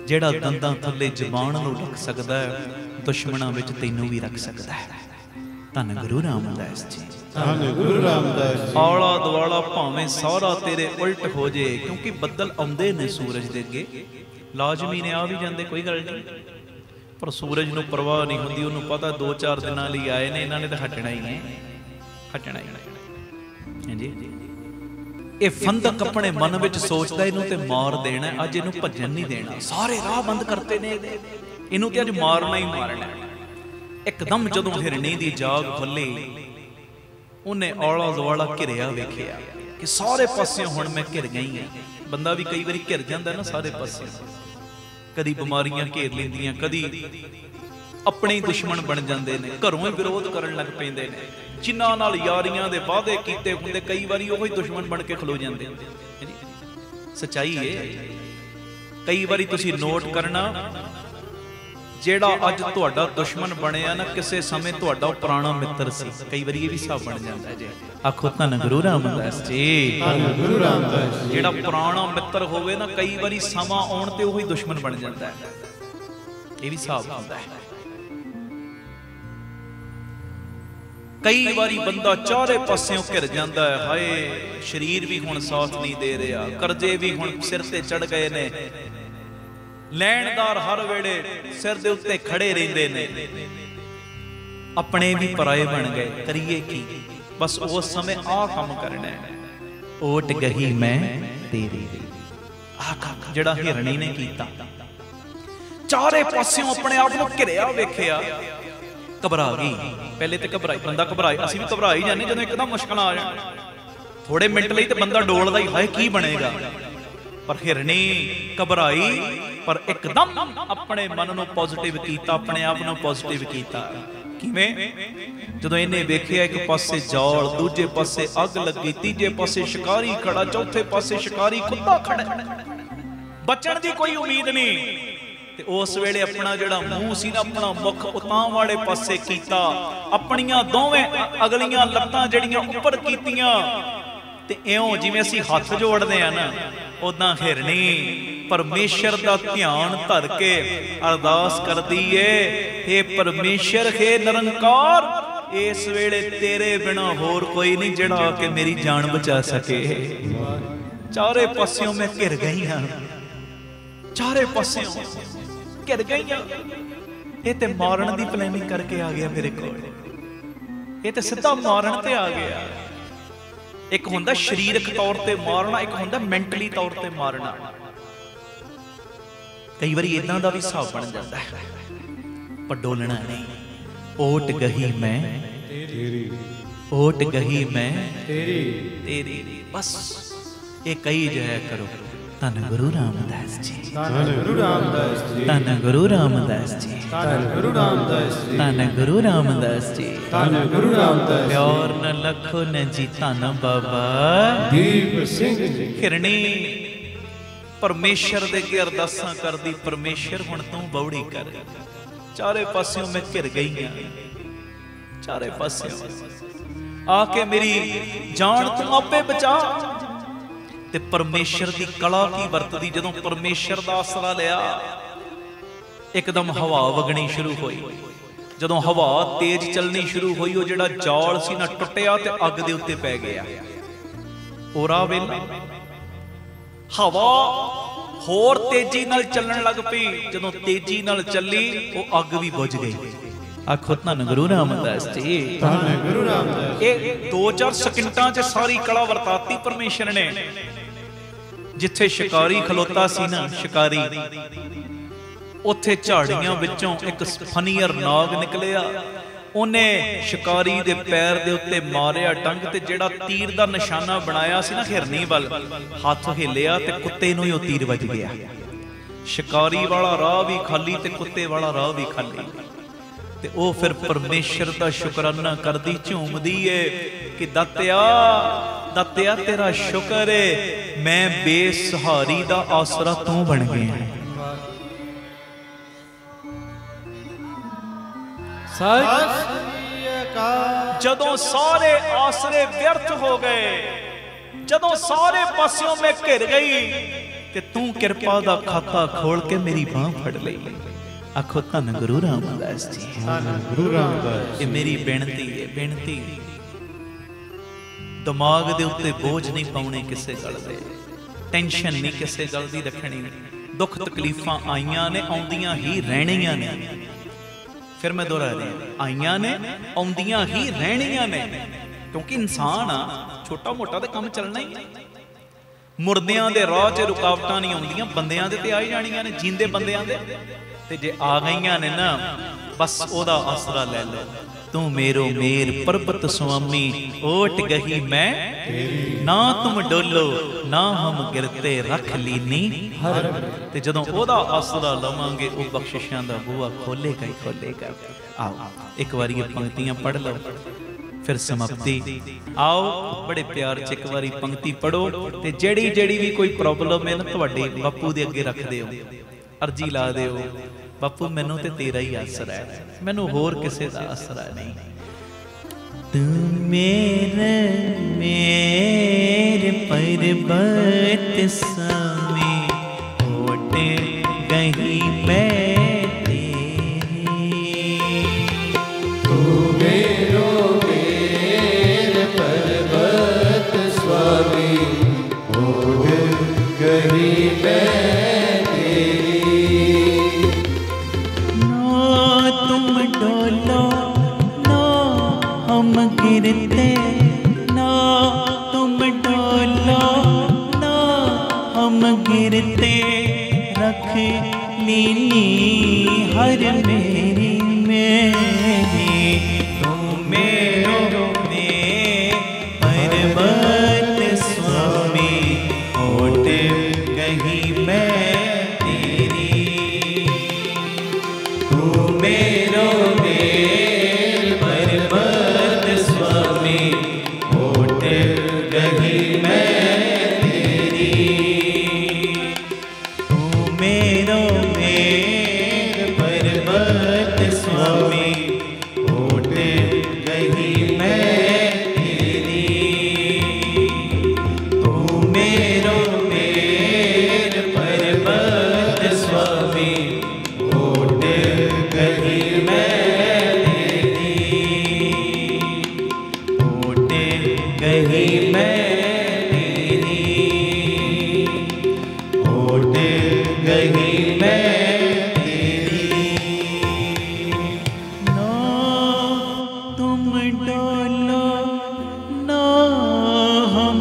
ਜਿਹੜਾ ਦੰਦਾਂ ਥੱਲੇ ਜ਼ਬਾਨ ਨੂੰ ਰੱਖ ਸਕਦਾ ਹੈ, ਦੁਸ਼ਮਣਾਂ ਵਿੱਚ ਤੈਨੂੰ ਵੀ ਰੱਖ ਸਕਦਾ ਹੈ। ਧੰਨ ਗੁਰੂ ਰਾਮਦਾਸ ਜੀ, ਧੰਨ ਗੁਰੂ ਰਾਮਦਾਸ ਜੀ। ਆਲਾ ਦੁਆਲਾ ਭਾਵੇਂ ਸਾਰਾ ਤੇਰੇ ਉਲਟ ਹੋ ਜੇ, ਕਿਉਂਕਿ ਬੱਦਲ ਆਉਂਦੇ ਨੇ ਸੂਰਜ ਦੇ ਅੱਗੇ, ਲਾਜ਼ਮੀ ਨੇ ਆ ਵੀ ਜਾਂਦੇ, ਕੋਈ ਗੱਲ ਨਹੀਂ, ਪਰ ਸੂਰਜ ਨੂੰ ਪਰਵਾਹ ਨਹੀਂ ਹੁੰਦੀ। ਉਹਨੂੰ ਪਤਾ 2-4 ਦਿਨਾਂ ਲਈ ਆਏ ਨੇ, ਇਹਨਾਂ ਨੇ ਤਾਂ ਹਟਣਾ ਹੀ ਹੈ, ਹਟਣਾ ਹੀ ਹਾਂਜੀ। ਇਹ ਫੰਦਕ ਆਪਣੇ ਮਨ ਵਿੱਚ ਸੋਚਦਾ ਇਹਨੂੰ ਤੇ ਮਾਰ ਦੇਣਾ, ਅੱਜ ਇਹਨੂੰ ਭੱਜਣ ਨਹੀਂ ਦੇਣਾ। ਸਾਰੇ ਰਾਹ ਬੰਦ ਕਰਤੇ ਨੇ ਇਹਨੂੰ, ਤੇ ਅੱਜ ਮਾਰਨਾ ਹੀ ਮਾਰਨਾ। ਇੱਕਦਮ ਜਦੋਂ ਹਿਰਨੀ ਦੀ ਜਾਗ ਖੁੱਲੀ, ਉਹਨੇ ਆਲਾ ਦੁਆਲਾ ਘਿਰਿਆ ਵੇਖਿਆ ਕਿ ਸਾਰੇ ਪਾਸਿਓਂ ਹੁਣ ਮੈਂ ਘਿਰ ਗਈ ਹਾਂ। ਬੰਦਾ ਵੀ ਕਈ ਵਾਰੀ ਘਿਰ ਜਾਂਦਾ ਨਾ ਸਾਰੇ ਪਾਸੇ, ਕਦੀ ਬਿਮਾਰੀਆਂ ਘੇਰ ਲੈਂਦੀਆਂ, ਕਦੀ ਆਪਣੇ ਹੀ ਦੁਸ਼ਮਣ ਬਣ ਜਾਂਦੇ ਨੇ, ਘਰੋਂ ਹੀ ਵਿਰੋਧ ਕਰਨ ਲੱਗ ਪੈਂਦੇ ਨੇ। ਜਿਨ੍ਹਾਂ ਨਾਲ ਯਾਰੀਆਂ ਦੇ ਵਾਅਦੇ ਕੀਤੇ ਹੁੰਦੇ, ਕਈ ਵਾਰੀ ਉਹੀ ਦੁਸ਼ਮਣ ਬਣ ਕੇ ਖਲੋ ਜਾਂਦੇ। ਸੱਚਾਈ ਹੈ। ਕਈ ਵਾਰੀ ਤੁਸੀਂ ਨੋਟ ਕਰਨਾ, ਜਿਹੜਾ ਅੱਜ ਤੁਹਾਡਾ ਦੁਸ਼ਮਣ ਬਣਿਆ ਨਾ, ਕਿਸੇ ਸਮੇਂ ਤੁਹਾਡਾ ਪੁਰਾਣਾ ਮਿੱਤਰ ਸੀ। ਕਈ ਵਾਰੀ ਇਹ ਵੀ ਹਿਸਾਬ ਬਣ ਜਾਂਦਾ ਜੇ। ਆਖੋ ਧੰਨ ਗੁਰੂ ਰਾਮਦਾਸ ਜੀ। ਧੰਨ ਗੁਰੂ ਰਾਮਦਾਸ ਜੀ। ਜਿਹੜਾ ਪੁਰਾਣਾ ਮਿੱਤਰ ਹੋਵੇ ਨਾ, ਕਈ ਵਾਰੀ ਸਮਾਂ ਆਉਣ ਤੇ ਉਹੀ ਦੁਸ਼ਮਣ ਬਣ ਜਾਂਦਾ ਹੈ। ਇਹ ਵੀ ਹਿਸਾਬ ਹੁੰਦਾ ਹੈ। ਕਈ ਵਾਰੀ ਬੰਦਾ ਚਾਰੇ ਪਾਸਿਓਂ ਘਿਰ ਜਾਂਦਾ ਹੈ, ਹਾਏ ਸਰੀਰ ਵੀ ਹੁਣ ਸਾਥ ਨਹੀਂ ਦੇ ਰਿਹਾ, ਕਰਜ਼ੇ ਵੀ ਹੁਣ ਸਿਰ ਤੇ ਚੜ ਗਏ ਨੇ, ਲੈਣਦਾਰ ਹਰ ਵੇਲੇ ਸਿਰ ਦੇ ਉੱਤੇ ਖੜੇ ਰਹਿੰਦੇ ਨੇ, ਆਪਣੇ ਵੀ ਪਰਾਏ ਬਣ ਗਏ, ਕਰੀਏ ਕੀ? ਬਸ ਉਸ ਸਮੇਂ ਆਹ ਕੰਮ ਕਰਨਾ ਹੈ, ਓਟ ਗਈ ਮੈਂ ਤੇਰੀ। ਆਹ ਕੰਮ ਜਿਹੜਾ ਹਿਰਣੀ ਨੇ ਕੀਤਾ, ਚਾਰੇ ਪਾਸਿਓਂ ਆਪਣੇ ਆਪ ਨੂੰ ਘਿਰਿਆ ਵੇਖਿਆ, ਘਬਰਾ ਗਈ। ਪਹਿਲੇ ਤੇ ਘਬਰਾਈ, ਬੰਦਾ ਘਬਰਾਏ, ਅਸੀਂ ਵੀ ਘਬਰਾ ਹੀ ਜਾਂਦੇ ਜਦੋਂ ਇੱਕਦਮ ਮੁਸ਼ਕਲ ਆ ਜਾਣ। ਥੋੜੇ ਮਿੰਟ ਲਈ ਤੇ ਬੰਦਾ ਡੋਲਦਾ ਹੀ, ਹਾਏ ਕੀ ਬਣੇਗਾ। ਪਰ ਹਿਰਣੀ ਘਬਰਾਈ, ਪਰ ਇੱਕਦਮ ਆਪਣੇ ਮਨ ਨੂੰ ਪੋਜ਼ਿਟਿਵ ਕੀਤਾ, ਆਪਣੇ ਆਪ ਨੂੰ ਪੋਜ਼ਿਟਿਵ ਕੀਤਾ। ਕਿਵੇਂ? ਜਦੋਂ ਇਹਨੇ ਵੇਖਿਆ ਇੱਕ ਪਾਸੇ ਜਾਲ, ਦੂਜੇ ਪਾਸੇ ਅੱਗ ਲੱਗੀ, ਤੀਜੇ ਪਾਸੇ ਸ਼ਿਕਾਰੀ ਖੜਾ, ਚੌਥੇ ਪਾਸੇ ਸ਼ਿਕਾਰੀ ਖੁੱਦਾ ਖੜਾ, ਬਚਣ ਦੀ ਕੋਈ ਉਮੀਦ ਨਹੀਂ। ਤੇ ਉਸ ਵੇਲੇ ਆਪਣਾ ਜਿਹੜਾ ਮੂੰਹ ਸੀ ਨਾ, ਆਪਣਾ ਮੁਖ ਉਤਾਂ ਵਾਲੇ ਪਾਸੇ ਕੀਤਾ, ਆਪਣੀਆਂ ਦੋਵੇਂ ਅਗਲੀਆਂ ਲੱਤਾਂ ਜਿਹੜੀਆਂ ਉੱਪਰ ਕੀਤੀਆਂ, ਤੇ ਇਉਂ ਜਿਵੇਂ ਅਸੀਂ ਹੱਥ ਜੋੜਦੇ ਆ ਨਾ, ਉਦਾਂ ਹਿਰਣੀ ਪਰਮੇਸ਼ਰ ਦਾ ਧਿਆਨ ਧਰ ਕੇ ਅਰਦਾਸ ਕਰਦੀ ਏ, ਹੇ ਪਰਮੇਸ਼ਰ, ਹੇ ਨਿਰੰਕਾਰ, ਇਸ ਵੇਲੇ ਤੇਰੇ ਬਿਨਾ ਹੋਰ ਕੋਈ ਨਹੀਂ ਜਿਹੜਾ ਆ ਕੇ ਮੇਰੀ ਜਾਨ ਬਚਾ ਸਕੇ। ਚਾਰੇ ਪਾਸਿਓਂ ਮੈਂ ਘਿਰ ਗਈ ਹਾਂ, ਚਾਰੇ ਪਾਸਿਓਂ ਘਿਰ ਗਈ ਹਾਂ। ਇਹ ਤੇ ਮਾਰਨ ਦੀ ਪਲੈਨਿੰਗ ਕਰਕੇ ਆ ਗਿਆ ਮੇਰੇ ਕੋਲ, ਇਹ ਤੇ ਸਿੱਧਾ ਮਾਰਨ ਤੇ ਆ ਗਿਆ। ਇੱਕ ਹੁੰਦਾ ਸਰੀਰਕ ਤੌਰ ਤੇ ਮਾਰਨਾ, ਇੱਕ ਹੁੰਦਾ ਮੈਂਟਲੀ ਤੌਰ ਤੇ ਮਾਰਨਾ। ਕਈ ਵਾਰੀ ਇਦਾਂ ਦਾ ਵੀ ਹਿਸਾਬ ਬਣ ਜਾਂਦਾ ਹੈ, ਪਰ ਡੋਲਣਾ ਨਹੀਂ। ਓਟ ਗਈ ਮੈਂ ਤੇਰੀ, ਓਟ ਗਈ ਮੈਂ ਤੇਰੀ, ਬਸ ਇਹ ਕਹੀ ਜਾਇਆ ਕਰੋ। ਧੰਨ ਗੁਰੂ ਰਾਮਦਾਸ ਜੀ, ਧੰਨ ਗੁਰੂ ਰਾਮਦਾਸ ਜੀ, ਧੰਨ ਗੁਰੂ ਰਾਮਦਾਸ ਜੀ, ਧੰਨ ਗੁਰੂ ਰਾਮਦਾਸ ਜੀ, ਧੰਨ ਗੁਰੂ ਰਾਮਦਾਸ ਜੀ, ਧੰਨ ਗੁਰੂ ਰਾਮਦਾਸ। ਪਿਆਰ ਨ ਲਖੋ ਨ ਜੀ, ਧੰਨ ਬਾਬਾ ਦੀਪ ਸਿੰਘ ਜੀ। ਹਿਰਣੀ ਪਰਮੇਸ਼ਰ ਦੇ ਅੱਗੇ ਅਰਦਾਸਾਂ ਕਰਦੀ, ਪਰਮੇਸ਼ਰ ਹੁਣ ਤੂੰ ਬੌੜੀ ਕਰ। ਚਾਰੇ ਪਾਸਿਓਂ ਮੈਂ ਘਿਰ ਗਈ ਹਾਂ, ਚਾਰੇ ਪਾਸਿਓਂ ਆ ਕੇ ਮੇਰੀ ਜਾਨ ਤੂੰ ਆਪੇ ਬਚਾ। ਤੇ ਪਰਮੇਸ਼ਰ ਦੀ ਕਲਾ ਕੀ ਵਰਤਦੀ, ਜਦੋਂ ਪਰਮੇਸ਼ਰ ਦਾ ਆਸਰਾ ਲਿਆ, ਇੱਕਦਮ ਹਵਾ ਵਗਣੀ ਸ਼ੁਰੂ ਹੋਈ। ਜਦੋਂ ਹਵਾ ਤੇਜ਼ ਚੱਲਣੀ ਸ਼ੁਰੂ ਹੋਈ, ਉਹ ਜਿਹੜਾ ਜਾਲ ਸੀ ਨਾ ਟੁੱਟਿਆ ਤੇ ਅੱਗ ਦੇ ਉੱਤੇ ਪੈ ਗਿਆ। ਔਰਾ ਵੇਲਾ ਹਵਾ ਹੋਰ ਤੇਜ਼ੀ ਨਾਲ ਚੱਲਣ ਲੱਗ ਪਈ। ਜਦੋਂ ਤੇਜ਼ੀ ਨਾਲ ਚੱਲੀ, ਉਹ ਅੱਗ ਵੀ ਬੁਝ ਗਈ। ਆਖੋ ਧੰਨ ਗੁਰੂ ਰਾਮਦਾਸ ਜੀ, ਧੰਨ ਗੁਰੂ ਰਾਮਦਾਸ। ਇਹ 2-4 ਸਕਿੰਟਾਂ 'ਚ ਸਾਰੀ ਕਲਾ ਵਰਤਾਤੀ ਪਰਮੇਸ਼ਰ ਨੇ। ਜਿੱਥੇ ਸ਼ਿਕਾਰੀ ਖਲੋਤਾ ਸੀ ਨਾ, ਸ਼ਿਕਾਰੀ, ਉੱਥੇ ਝਾੜੀਆਂ ਵਿੱਚੋਂ ਇੱਕ ਫਨੀਅਰ ਨਾਗ ਨਿਕਲਿਆ। ਉਹਨੇ ਸ਼ਿਕਾਰੀ ਦੇ ਪੈਰ ਦੇ ਉੱਤੇ ਮਾਰਿਆ ਡੰਗ, ਤੇ ਜਿਹੜਾ ਤੀਰ ਦਾ ਨਿਸ਼ਾਨਾ ਬਣਾਇਆ ਸੀ ਨਾ ਹਿਰਨੀ ਵੱਲ, ਹੱਥ ਹਿੱਲਿਆ ਤੇ ਕੁੱਤੇ ਨੂੰ ਹੀ ਉਹ ਤੀਰ ਵੱਜ ਗਿਆ। ਸ਼ਿਕਾਰੀ ਵਾਲਾ ਰਾਹ ਵੀ ਖਾਲੀ ਤੇ ਕੁੱਤੇ ਵਾਲਾ ਰਾਹ ਵੀ ਖਾਲੀ। ਤੇ ਉਹ ਫਿਰ ਪਰਮੇਸ਼ਰ ਦਾ ਸ਼ੁਕਰਾਨਾ ਕਰਦੀ, ਝੂਮਦੀ ਏ ਕਿ ਦਾਤਿਆ, ਦਾਤਿਆ ਤੇਰਾ ਸ਼ੁਕਰ ਏ, ਮੈਂ ਬੇਸਹਾਰੀ ਦਾ ਆਸਰਾ ਤੂੰ ਬਣ ਗਿਆ। ਜਦੋਂ ਸਾਰੇ ਆਸਰੇ ਵਿਅਰਥ ਹੋ ਗਏ, ਜਦੋਂ ਸਾਰੇ ਪਾਸਿਓਂ ਮੈਂ ਘਿਰ ਗਈ, ਤੇ ਤੂੰ ਕਿਰਪਾ ਦਾ ਖਾਤਾ ਖੋਲ ਕੇ ਮੇਰੀ ਬਾਹ ਫੜ ਲਈ। ਆਖੋ ਧੰਨ ਗੁਰੂ ਰਾਮਦਾਸ ਜੀ, ਧੰਨ ਗੁਰੂ ਰਾਮਦਾਸ। ਇਹ ਮੇਰੀ ਬੇਨਤੀ ਹੈ, ਬੇਨਤੀ। ਦਿਮਾਗ ਦੇ ਉੱਤੇ ਬੋਝ ਨਹੀਂ ਪਾਉਣੇ ਕਿਸੇ ਗੱਲ ਦੇ, ਟੈਨਸ਼ਨ ਨਹੀਂ ਕਿਸੇ ਗੱਲ ਦੀ ਰੱਖਣੀ। ਦੁੱਖ ਤਕਲੀਫਾਂ ਆਈਆਂ ਨੇ, ਆਉਂਦੀਆਂ ਹੀ ਰਹਿਣੀਆਂ ਨੇ। ਫਿਰ ਮੈਂ ਦੁਹਰਾ ਰਿਹਾ, ਆਈਆਂ ਨੇ, ਆਉਂਦੀਆਂ ਹੀ ਰਹਿਣੀਆਂ ਨੇ, ਕਿਉਂਕਿ ਇਨਸਾਨ ਆ, ਛੋਟਾ ਮੋਟਾ ਤੇ ਕੰਮ ਚੱਲਣਾ ਹੀ ਹੈ। ਮੁਰਦਿਆਂ ਦੇ ਰਾਹ 'ਚ ਰੁਕਾਵਟਾਂ ਨਹੀਂ ਆਉਂਦੀਆਂ, ਬੰਦਿਆਂ ਦੇ ਤੇ ਆ ਹੀ ਜਾਣੀਆਂ ਨੇ, ਜੀਂਦੇ ਬੰਦਿਆਂ ਦੇ। ਤੇ ਜੇ ਆ ਗਈਆਂ ਨੇ ਨਾ, ਬਸ ਉਹਦਾ ਆਸਰਾ ਲੈ ਲਓ। ਤੂੰ ਮੇਰੋ ਮੇਰ ਪਰਬਤ ਸੁਆਮੀ, ਓਟ ਗਈ ਮੈਂ ਨਾ ਤੁਮ ਡੋਲੋ, ਨਾ ਹਮ ਗਿਰਤੇ ਰੱਖ ਲੀਨੀ ਹਰ। ਤੇ ਜਦੋਂ ਉਹਦਾ ਆਸਰਾ ਲਵਾਂਗੇ, ਉਹ ਬਖਸ਼ਿਸ਼ਾਂ ਦਾ ਬੂਹਾ ਖੋਲੇਗਾ ਹੀ ਖੋਲੇਗਾ। ਆਓ ਇੱਕ ਵਾਰੀ ਇਹ ਪੰਕਤੀਆਂ ਪੜ੍ਹ ਲਓ, ਫਿਰ ਸਮਾਪਤੀ। ਆਓ ਬੜੇ ਪਿਆਰ 'ਚ ਇੱਕ ਵਾਰੀ ਪੰਕਤੀ ਪੜ੍ਹੋ, ਤੇ ਜਿਹੜੀ ਵੀ ਕੋਈ ਪ੍ਰੋਬਲਮ ਹੈ ਨਾ, ਤੁਹਾਡੇ ਬਾਪੂ ਦੇ ਅੱਗੇ ਰੱਖ ਦਿਓ, ਅਰਜੀ ਲਾ ਦਿਓ। ਬਾਪੂ ਮੈਨੂੰ ਤੇ ਤੇਰਾ ਹੀ ਆਸਰਾ ਹੈ, ਮੈਨੂੰ ਹੋਰ ਕਿਸੇ ਦਾ ਆਸਰਾ ਨਹੀਂ। ਤੂੰ ਮੇਰੇ पर्वत स्वामी ओट गही मैं तेरी। तू मेरो मेरे पर्वत स्वामी ओट गही मैं तेरी। नो तुम डोलो नो हम गिरते, नो तुम डोलो नो हम गिरते, रख लीनी हर मेरी मेरी। तू मेरो पर्वत स्वामी ओट गही मैं तेरी। तू मेरो पर्वत स्वामी ओट गही मैं तेरी। तू मेरो पर्वत स्वामी ओट गही मैं तेरी। तू मेरो पर्वत स्वामी ओट गही मैं तेरी। ओट गही मैं तेरी, ओट गही मैं तेरी। नो तुम डोलो नो हम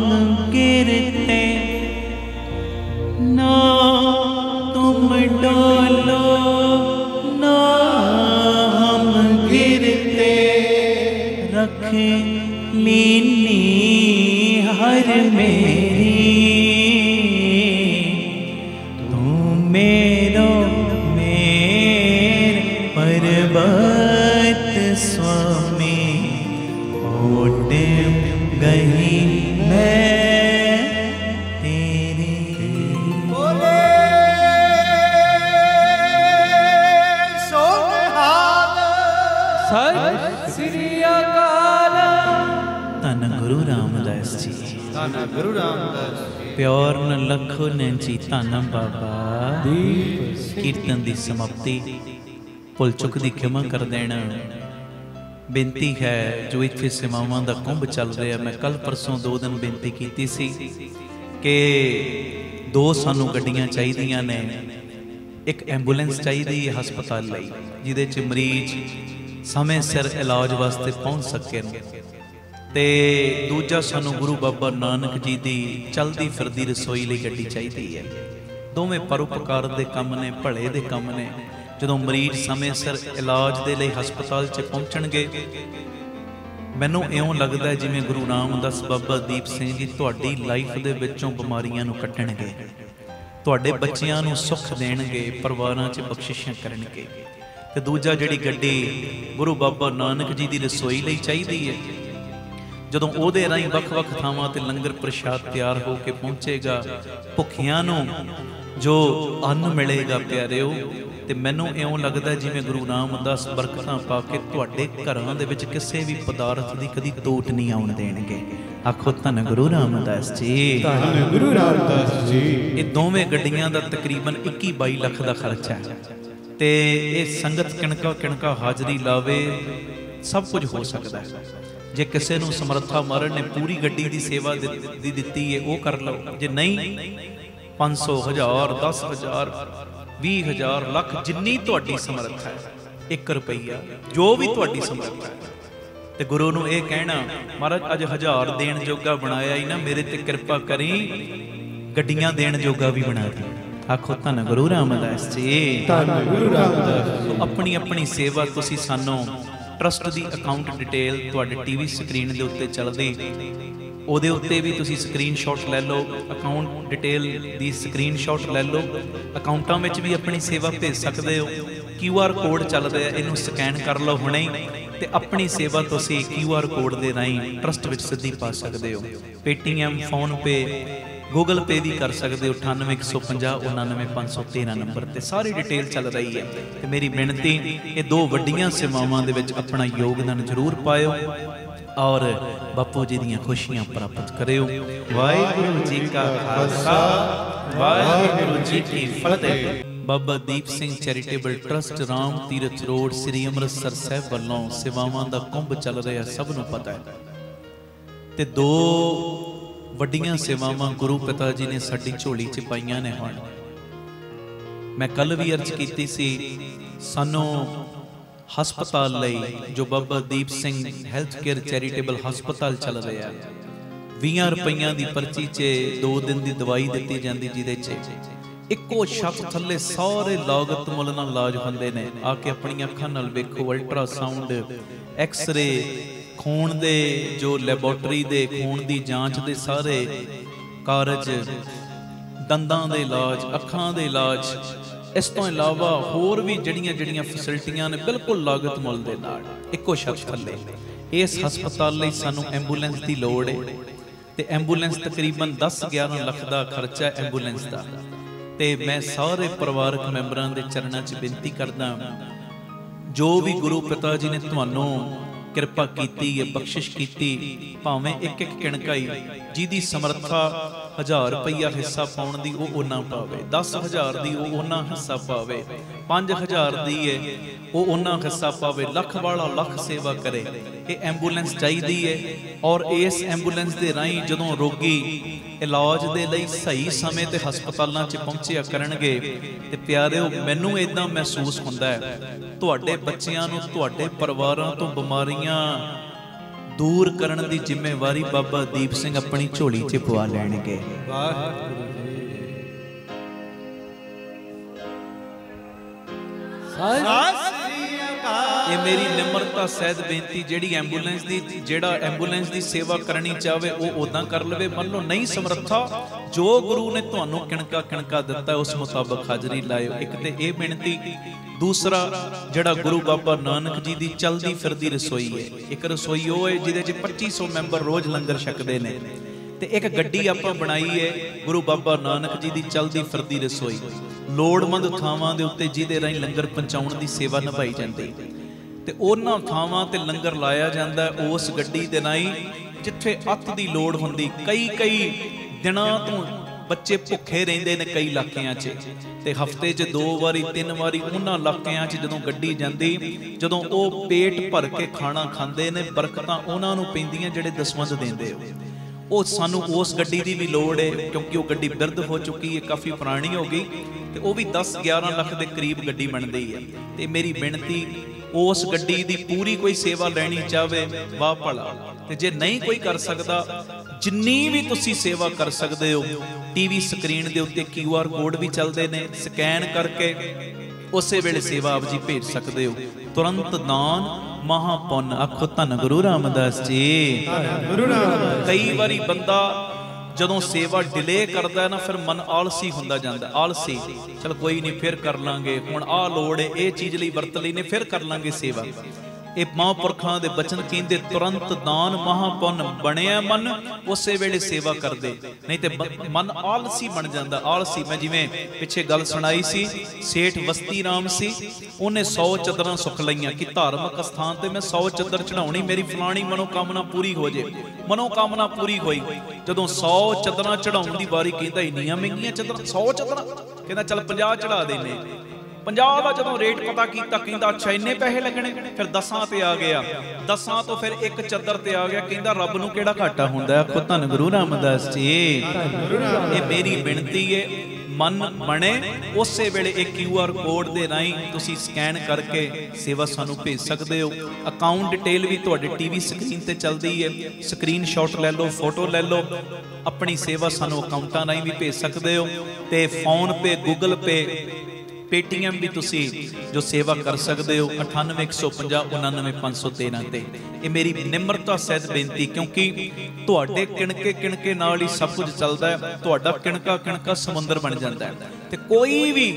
गिरते, नो तुम डोलो नो हम गिरते, रख लीनी हर मेरी। तू मेरो पर्वत स्वामी ओट गही मैं तेरी। बोले सोनिहाल सत श्री अकाल। ਧੰਨ ਗੁਰੂ ਰਾਮਦਾਸ ਜੀ, धन गुरु रामदास जी। ਪਿਓਰ ਨ ਲਖੋ ਨੇ ਜੀ ਧੰਨ ਬਾਬਾ। दीप ਕੀਰਤਨ ਦੀ ਸਮਾਪਤੀ, ਭੁੱਲ ਚੁੱਕ ਦੀ ਖਿਮਾ ਕਰ ਦੇਣਾ। ਬੇਨਤੀ ਹੈ ਜੋ ਇੱਥੇ ਸੇਵਾਵਾਂ ਦਾ ਕੁੰਭ ਚੱਲ ਰਿਹਾ, ਮੈਂ ਕੱਲ ਪਰਸੋਂ 2 ਦਿਨ ਬੇਨਤੀ ਕੀਤੀ ਸੀ ਕਿ 2 ਸਾਨੂੰ ਗੱਡੀਆਂ ਚਾਹੀਦੀਆਂ ਨੇ। ਇੱਕ ਐਂਬੂਲੈਂਸ ਚਾਹੀਦੀ ਹੈ ਹਸਪਤਾਲ ਲਈ, ਜਿਹਦੇ 'ਚ ਮਰੀਜ਼ ਸਮੇਂ ਸਿਰ ਇਲਾਜ ਵਾਸਤੇ ਪਹੁੰਚ ਸਕਣ, ਤੇ ਦੂਜਾ ਸਾਨੂੰ ਗੁਰੂ ਬਾਬਾ ਨਾਨਕ ਜੀ ਦੀ ਚਲਦੀ ਫਿਰਦੀ ਰਸੋਈ ਲਈ ਗੱਡੀ ਚਾਹੀਦੀ ਹੈ। ਦੋਵੇਂ ਪਰਉਪਕਾਰ ਦੇ ਕੰਮ ਨੇ, ਭਲੇ ਦੇ ਕੰਮ ਨੇ। ਜਦੋਂ ਮਰੀਜ਼ ਸਮੇਂ ਸਿਰ ਇਲਾਜ ਦੇ ਲਈ ਹਸਪਤਾਲ 'ਚ ਪਹੁੰਚਣਗੇ, ਮੈਨੂੰ ਇਉਂ ਲੱਗਦਾ ਜਿਵੇਂ ਗੁਰੂ ਰਾਮਦਾਸ ਬਾਬਾ ਦੀਪ ਸਿੰਘ ਜੀ ਤੁਹਾਡੀ ਲਾਈਫ ਦੇ ਵਿੱਚੋਂ ਬਿਮਾਰੀਆਂ ਨੂੰ ਕੱਢਣਗੇ, ਤੁਹਾਡੇ ਬੱਚਿਆਂ ਨੂੰ ਸੁੱਖ ਦੇਣਗੇ, ਪਰਿਵਾਰਾਂ 'ਚ ਬਖਸ਼ਿਸ਼ਾਂ ਕਰਨਗੇ। ਤੇ ਦੂਜਾ ਜਿਹੜੀ ਗੱਡੀ ਗੁਰੂ ਬਾਬਾ ਨਾਨਕ ਜੀ ਦੀ ਰਸੋਈ ਲਈ ਚਾਹੀਦੀ ਹੈ, ਜਦੋਂ ਉਹਦੇ ਰਾਹੀਂ ਵੱਖ-ਵੱਖ ਥਾਵਾਂ ਤੇ ਲੰਗਰ ਪ੍ਰਸ਼ਾਦ ਤਿਆਰ ਹੋ ਕੇ ਪਹੁੰਚੇਗਾ, ਭੁੱਖਿਆਂ ਨੂੰ ਜੋ ਅੰਨ ਮਿਲੇਗਾ ਪਿਆਰਿਓ, ਤੇ ਮੈਨੂੰ ਇਉਂ ਲੱਗਦਾ ਜਿਵੇਂ ਗੁਰੂ ਰਾਮਦਾਸ ਬਰਕਤਾਂ ਪਾ ਕੇ ਤੁਹਾਡੇ ਘਰਾਂ ਦੇ ਵਿੱਚ ਕਿਸੇ ਵੀ ਪਦਾਰਥ ਦੀ ਕਦੀ ਤੋਟ ਨਹੀਂ ਆਉਣ ਦੇਣਗੇ। ਆਖੋ ਧੰਨ ਗੁਰੂ ਰਾਮਦਾਸ ਜੀ। धन गुरु रामदास जी। ਇਹ ਦੋਵੇਂ ਗੱਡੀਆਂ ਦਾ ਤਕਰੀਬਨ 21-22 ਲੱਖ ਦਾ ਖਰਚਾ ਹੈ, ਤੇ ਇਹ ਸੰਗਤ ਕਿਣਕਾ ਕਿਣਕਾ ਹਾਜ਼ਰੀ ਲਾਵੇ, ਸਭ ਕੁਝ ਹੋ ਸਕਦਾ ਹੈ। ਜੇ ਕਿਸੇ ਨੂੰ ਸਮਰੱਥਾ ਮਾਰਨ ਨੇ ਪੂਰੀ ਗੱਡੀ ਦੀ ਸੇਵਾ ਦਿੱਤੀ ਹੈ, ਉਹ ਕਰ ਲਓ। ਜੇ ਨਹੀਂ, 500, 1000, 10,000, 20,000, ਲੱਖ, ਜਿੰਨੀ ਤੁਹਾਡੀ ਸਮਰੱਥਾ ਹੈ, 1 ਰੁਪਈਆ, ਜੋ ਵੀ ਤੁਹਾਡੀ ਸਮਰੱਥਾ ਹੈ। ਤੇ ਗੁਰੂ ਨੂੰ ਇਹ ਕਹਿਣਾ, ਮਹਾਰਾਜ ਅੱਜ 1000 ਦੇਣ ਜੋਗਾ ਬਣਾਇਆ ਹੀ ਨਾ, ਮੇਰੇ ਤੇ ਕਿਰਪਾ ਕਰੀ, ਗੱਡੀਆਂ ਦੇਣ ਜੋਗਾ ਵੀ ਬਣਾ ਦੇ। ਆਖੋ ਧੰਨ ਗੁਰੂ ਰਾਮਦਾਸ ਜੀ। धन गुरु रामदास जी। ਆਪਣੀ ਆਪਣੀ ਸੇਵਾ ਤੁਸੀਂ ਸਾਨੂੰ ਟਰਸਟ ਦੀ ਅਕਾਊਂਟ ਡਿਟੇਲ ਤੁਹਾਡੇ ਟੀਵੀ ਸਕਰੀਨ ਦੇ ਉੱਤੇ ਚੱਲਦੀ, ਉਹਦੇ ਉੱਤੇ ਵੀ ਤੁਸੀਂ ਸਕਰੀਨਸ਼ਾਟ ਲੈ ਲਓ, ਅਕਾਊਂਟ ਡਿਟੇਲ ਦੀ ਸਕਰੀਨਸ਼ਾਟ ਲੈ ਲਓ। ਅਕਾਊਂਟਾਂ ਵਿੱਚ ਵੀ ਆਪਣੀ ਸੇਵਾ ਭੇਜ ਸਕਦੇ ਹੋ। QR ਕੋਡ ਚੱਲਦਾ ਹੈ, ਇਹਨੂੰ ਸਕੈਨ ਕਰ ਲਓ ਹੁਣੇ, ਤੇ ਆਪਣੀ ਸੇਵਾ ਤੁਸੀਂ QR ਕੋਡ ਦੇ ਰਾਹੀਂ ਟਰਸਟ ਵਿੱਚ ਸਿੱਧੀ ਪਾ ਸਕਦੇ ਹੋ। ਪੇਟੀਐਮ, ਫੋਨਪੇ, गूगल पे भी कर सकते हो 98 150 99 513 नंबर ते सारी डिटेल चल रही है। ते मेरी बेनती ये दो वड्डियां सेवावां दे विच अपना योगदान जरूर पाओ और बापू जी दीयां खुशियां प्राप्त करियो। वाहिगुरू जी का खालसा वाहिगुरू जी की फतेह। Baba Deep Singh charitable trust Ram Tirath road Shri Amritsar Sahib वालों सेवावां दा कुंभ चल रहा, सब नूं पता है। ते दो ਵੱਡੀਆਂ ਸੇਵਾਵਾਂ ਗੁਰੂ ਪਿਤਾ ਜੀ ਨੇ ਸਾਡੀ ਝੋਲੀ 'ਚ ਪਾਈਆਂ ਨੇ। ਹੁਣ ਮੈਂ ਕੱਲ ਵੀ ਅਰਜ਼ ਕੀਤੀ ਸੀ, ਸਾਨੂੰ ਹਸਪਤਾਲ ਲਈ ਜੋ Baba Deep Singh health care charitable ਹਸਪਤਾਲ ਚੱਲ ਰਿਹਾ, 20 ਰੁਪਈਆਂ ਦੀ ਪਰਚੀ 'ਚ 2 ਦਿਨ ਦੀ ਦਵਾਈ ਦਿੱਤੀ ਜਾਂਦੀ, ਜਿਹਦੇ 'ਚ ਇੱਕੋ ਛੱਤ ਥੱਲੇ ਸਾਰੇ ਲਾਗਤ ਮੁੱਲ ਨਾਲ ਇਲਾਜ ਹੁੰਦੇ ਨੇ। ਆ ਕੇ ਆਪਣੀਆਂ ਅੱਖਾਂ ਨਾਲ ਵੇਖੋ, ਅਲਟਰਾਸਾਊਂਡ, ਐਕਸਰੇ, खून दे जो लैबोरेटरी दे खून दी जांच दे सारे कारज, दंदां दे इलाज, अखां दे इलाज, इस तो इलावा होर भी जड़ियां फैसिलिटियां ने बिल्कुल लागत मुल दे नाल इक्को छत थल्ले। इस हस्पताल लई सानू एंबूलेंस दी लोड़ है ते एंबूलेंस तकरीबन 10-11 लाख दा खर्चा है एंबूलेंस दा। ते मैं सारे परिवारक मैंबरां दे चरणां 'च बेनती करदा, जो भी गुरु पिता जी ने तुहानू किरपा कीती है, बख्शिश कीती, भावें एक किणकाई जिहदी समर्था 1000 रुपया हिस्सा पाउण दी वो ओना पावे, 10,000 दी वो ओना हिस्सा पावे, 5,000 दी है वो ओना हिस्सा पावे, लख वाला लख सेवा करे। ये एंबूलेंस चाहिदी है और इस एंबूलेंस दे राहीं जदों रोगी इलाज दे लई सही समय ते हस्पतालां 'च पहुंचिया करनगे ते प्यारिओ, मैनूं इदां महसूस हुंदा है तुहाडे बच्चिआं नूं, तुहाडे परिवारां तो बिमारियां दूर करन दी जिम्मेवारी बाबा दीप सिंह अपनी झोली 'च पवा लैणगे। ये मेरी निमरता सहित बेनती, जेड़ी एंबूलेंस दी जेड़ा एंबूलेंस दी सेवा करनी चाहे वो उदां कर लवे। मान लो नहीं समर्था, जो गुरु ने तुहानू किणका किणका दिता उस मुताबक हाजरी लाओ। एक ते ये बेनती, दूसरा जेड़ा गुरु बाबा नानक जी दी चलदी फिरदी रसोई है, एक रसोई वो है जिहदे च 2500 मैंबर रोज लंगर छकदे ने, ते एक गड्डी आपां बनाई है गुरु बाबा नानक जी दी चलदी फिरदी रसोई, लोड़मंद थावां दे उत्ते जिहदे राहीं लंगर पहुंचाउण दी सेवा निभाई जांदी ते उन्हां थावां ते लंगर लाया जांदा उस गड्डी दे राहीं जिथे अत दी लोड़ हुंदी। कई दिनां तो बच्चे भुखे रहिंदे ने कई इलाकिਆਂ 'ਚ, ते हफ्ते 'ਚ 2 वारी 3 वारी उन्हां इलाकिਆਂ 'ਚ जदों गड्डी जांदी, जदों ਉਹ पेट भर के खाना खांदे ने, बरकतां उन्हां नूं पैंदियां ਜਿਹੜੇ दसवंध देंदे हो। ਉਹ ਸਾਨੂੰ ਉਸ ਗੱਡੀ ਦੀ ਵੀ ਲੋੜ ਹੈ ਕਿਉਂਕਿ ਉਹ ਗੱਡੀ ਬਿਰਧ ਹੋ ਚੁੱਕੀ ਹੈ, ਕਾਫੀ ਪੁਰਾਣੀ ਹੋ ਗਈ, ਤੇ ਉਹ ਵੀ 10-11 ਲੱਖ ਦੇ ਕਰੀਬ ਗੱਡੀ ਬਣਦੀ ਹੈ। ਤੇ ਮੇਰੀ ਬੇਨਤੀ, ਉਸ ਗੱਡੀ ਦੀ ਪੂਰੀ ਕੋਈ ਸੇਵਾ ਲੈਣੀ ਚਾਹਵੇ ਵਾਹ ਭਲਾ, ਤੇ ਜੇ ਨਹੀਂ ਕੋਈ ਕਰ ਸਕਦਾ, ਜਿੰਨੀ ਵੀ ਤੁਸੀਂ ਸੇਵਾ ਕਰ ਸਕਦੇ ਹੋ, ਟੀਵੀ ਸਕਰੀਨ ਦੇ ਉੱਤੇ QR ਕੋਡ ਵੀ ਚੱਲਦੇ ਨੇ, ਸਕੈਨ ਕਰਕੇ ਉਸੇ ਵੇਲੇ ਸੇਵਾ ਆਪ ਜੀ ਭੇਜ ਸਕਦੇ ਹੋ। ਤੁਰੰਤ ਦਾਨ महापुन। आखो धन गुरु रामदास जी। कई बारी बंदा जदों सेवा डिले करता है ना, फिर मन आलसी हुंदा जांदा, आलसी, चल कोई नहीं फिर कर लांगे, हुण आ लोड़ है, ये चीज़ लई वरत लई ने, फिर कर लांगे सेवा। ये महापुरखां दे बचन कहंदे, तुरंत दान महापुन, बणिया मन उसे वेले सेवा कर दे, नहीं तो मन आलसी बन जाता, आलसी। मैं जिवें पिछे गल सुनाई सी, सेठ वस्ती राम सी, उन्हें 100 चदरां सुख लईआं कि धार्मिक स्थान ते मैं 100 चदर चढ़ाउणी, मेरी फलानी मनोकामना पूरी हो जाए। मनोकामना पूरी होई, जदों 100 चदरां चढ़ाउण दी वारी कहंदा इन्नियां महंगियां चदरां, 100 चदरां, कहंदा चल 50 चढ़ा देने। 50 का जदों रेट पता किया, कहंदा अच्छा इन्ने पैसे लगने, फिर 10 ते आ गया, 10 तो फिर एक चदर ते आ गया, कहंदा रब नूं किहड़ा घाटा हुंदा है। आखो धन गुरु रामदास जी। ये मेरी बेनती है, मन बने उसे वेले एक QR कोड दे राहीं तुसीं स्कैन करके सेवा सानू भेज सकते हो। अकाउंट डिटेल भी तुहाडे टीवी स्क्रीन ते चलदी है, स्क्रीन शॉट ले लो, फोटो ले लो, अपनी सेवा सानू अकाउंटां राहीं भी भेज सकते हो। ते फोन पे, गूगल पे, पेटीएम भी तुसी जो सेवा कर सकते हो 98 150 99 513 ते। ये मेरी निम्रता सहित बेनती, क्योंकि तुहाडे किणके किणके नाल ही सब कुछ चलदा है, तुहाडा किणका किणका समुंदर बन जाता है। ते कोई भी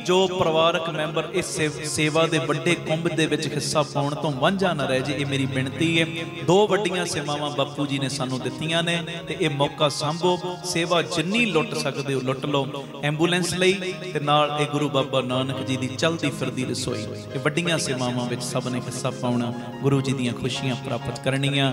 ਜੋ ਪਰਿਵਾਰਕ ਮੈਂਬਰ ਇਸ ਸੇਵਾ ਦੇ ਵੱਡੇ ਕੁੰਭ ਦੇ ਵਿੱਚ ਹਿੱਸਾ ਪਾਉਣ ਤੋਂ ਵਾਂਝਾ ਨਾ ਰਹਿ ਜੇ, ਇਹ ਮੇਰੀ ਬੇਨਤੀ ਹੈ। 2 ਵੱਡੀਆਂ ਸੇਵਾਵਾਂ ਬਾਪੂ ਜੀ ਨੇ ਸਾਨੂੰ ਦਿੱਤੀਆਂ ਨੇ ਤੇ ਇਹ ਮੌਕਾ ਸੰਭੋ, ਸੇਵਾ ਜਿੰਨੀ ਲੁੱਟ ਸਕਦੇ ਹੋ ਲੁੱਟ ਲਓ, ਐਂਬੂਲੈਂਸ ਲਈ ਤੇ ਨਾਲ ਇਹ ਗੁਰੂ ਬਾਬਾ ਨਾਨਕ ਜੀ ਦੀ ਚਲਦੀ ਫਿਰਦੀ ਰਸੋਈ। ਇਹ ਵੱਡੀਆਂ ਸੇਵਾਵਾਂ ਵਿੱਚ ਸਭ ਨੇ ਹਿੱਸਾ ਪਾਉਣਾ, ਗੁਰੂ ਜੀ ਦੀਆਂ ਖੁਸ਼ੀਆਂ ਪ੍ਰਾਪਤ ਕਰਨੀਆਂ।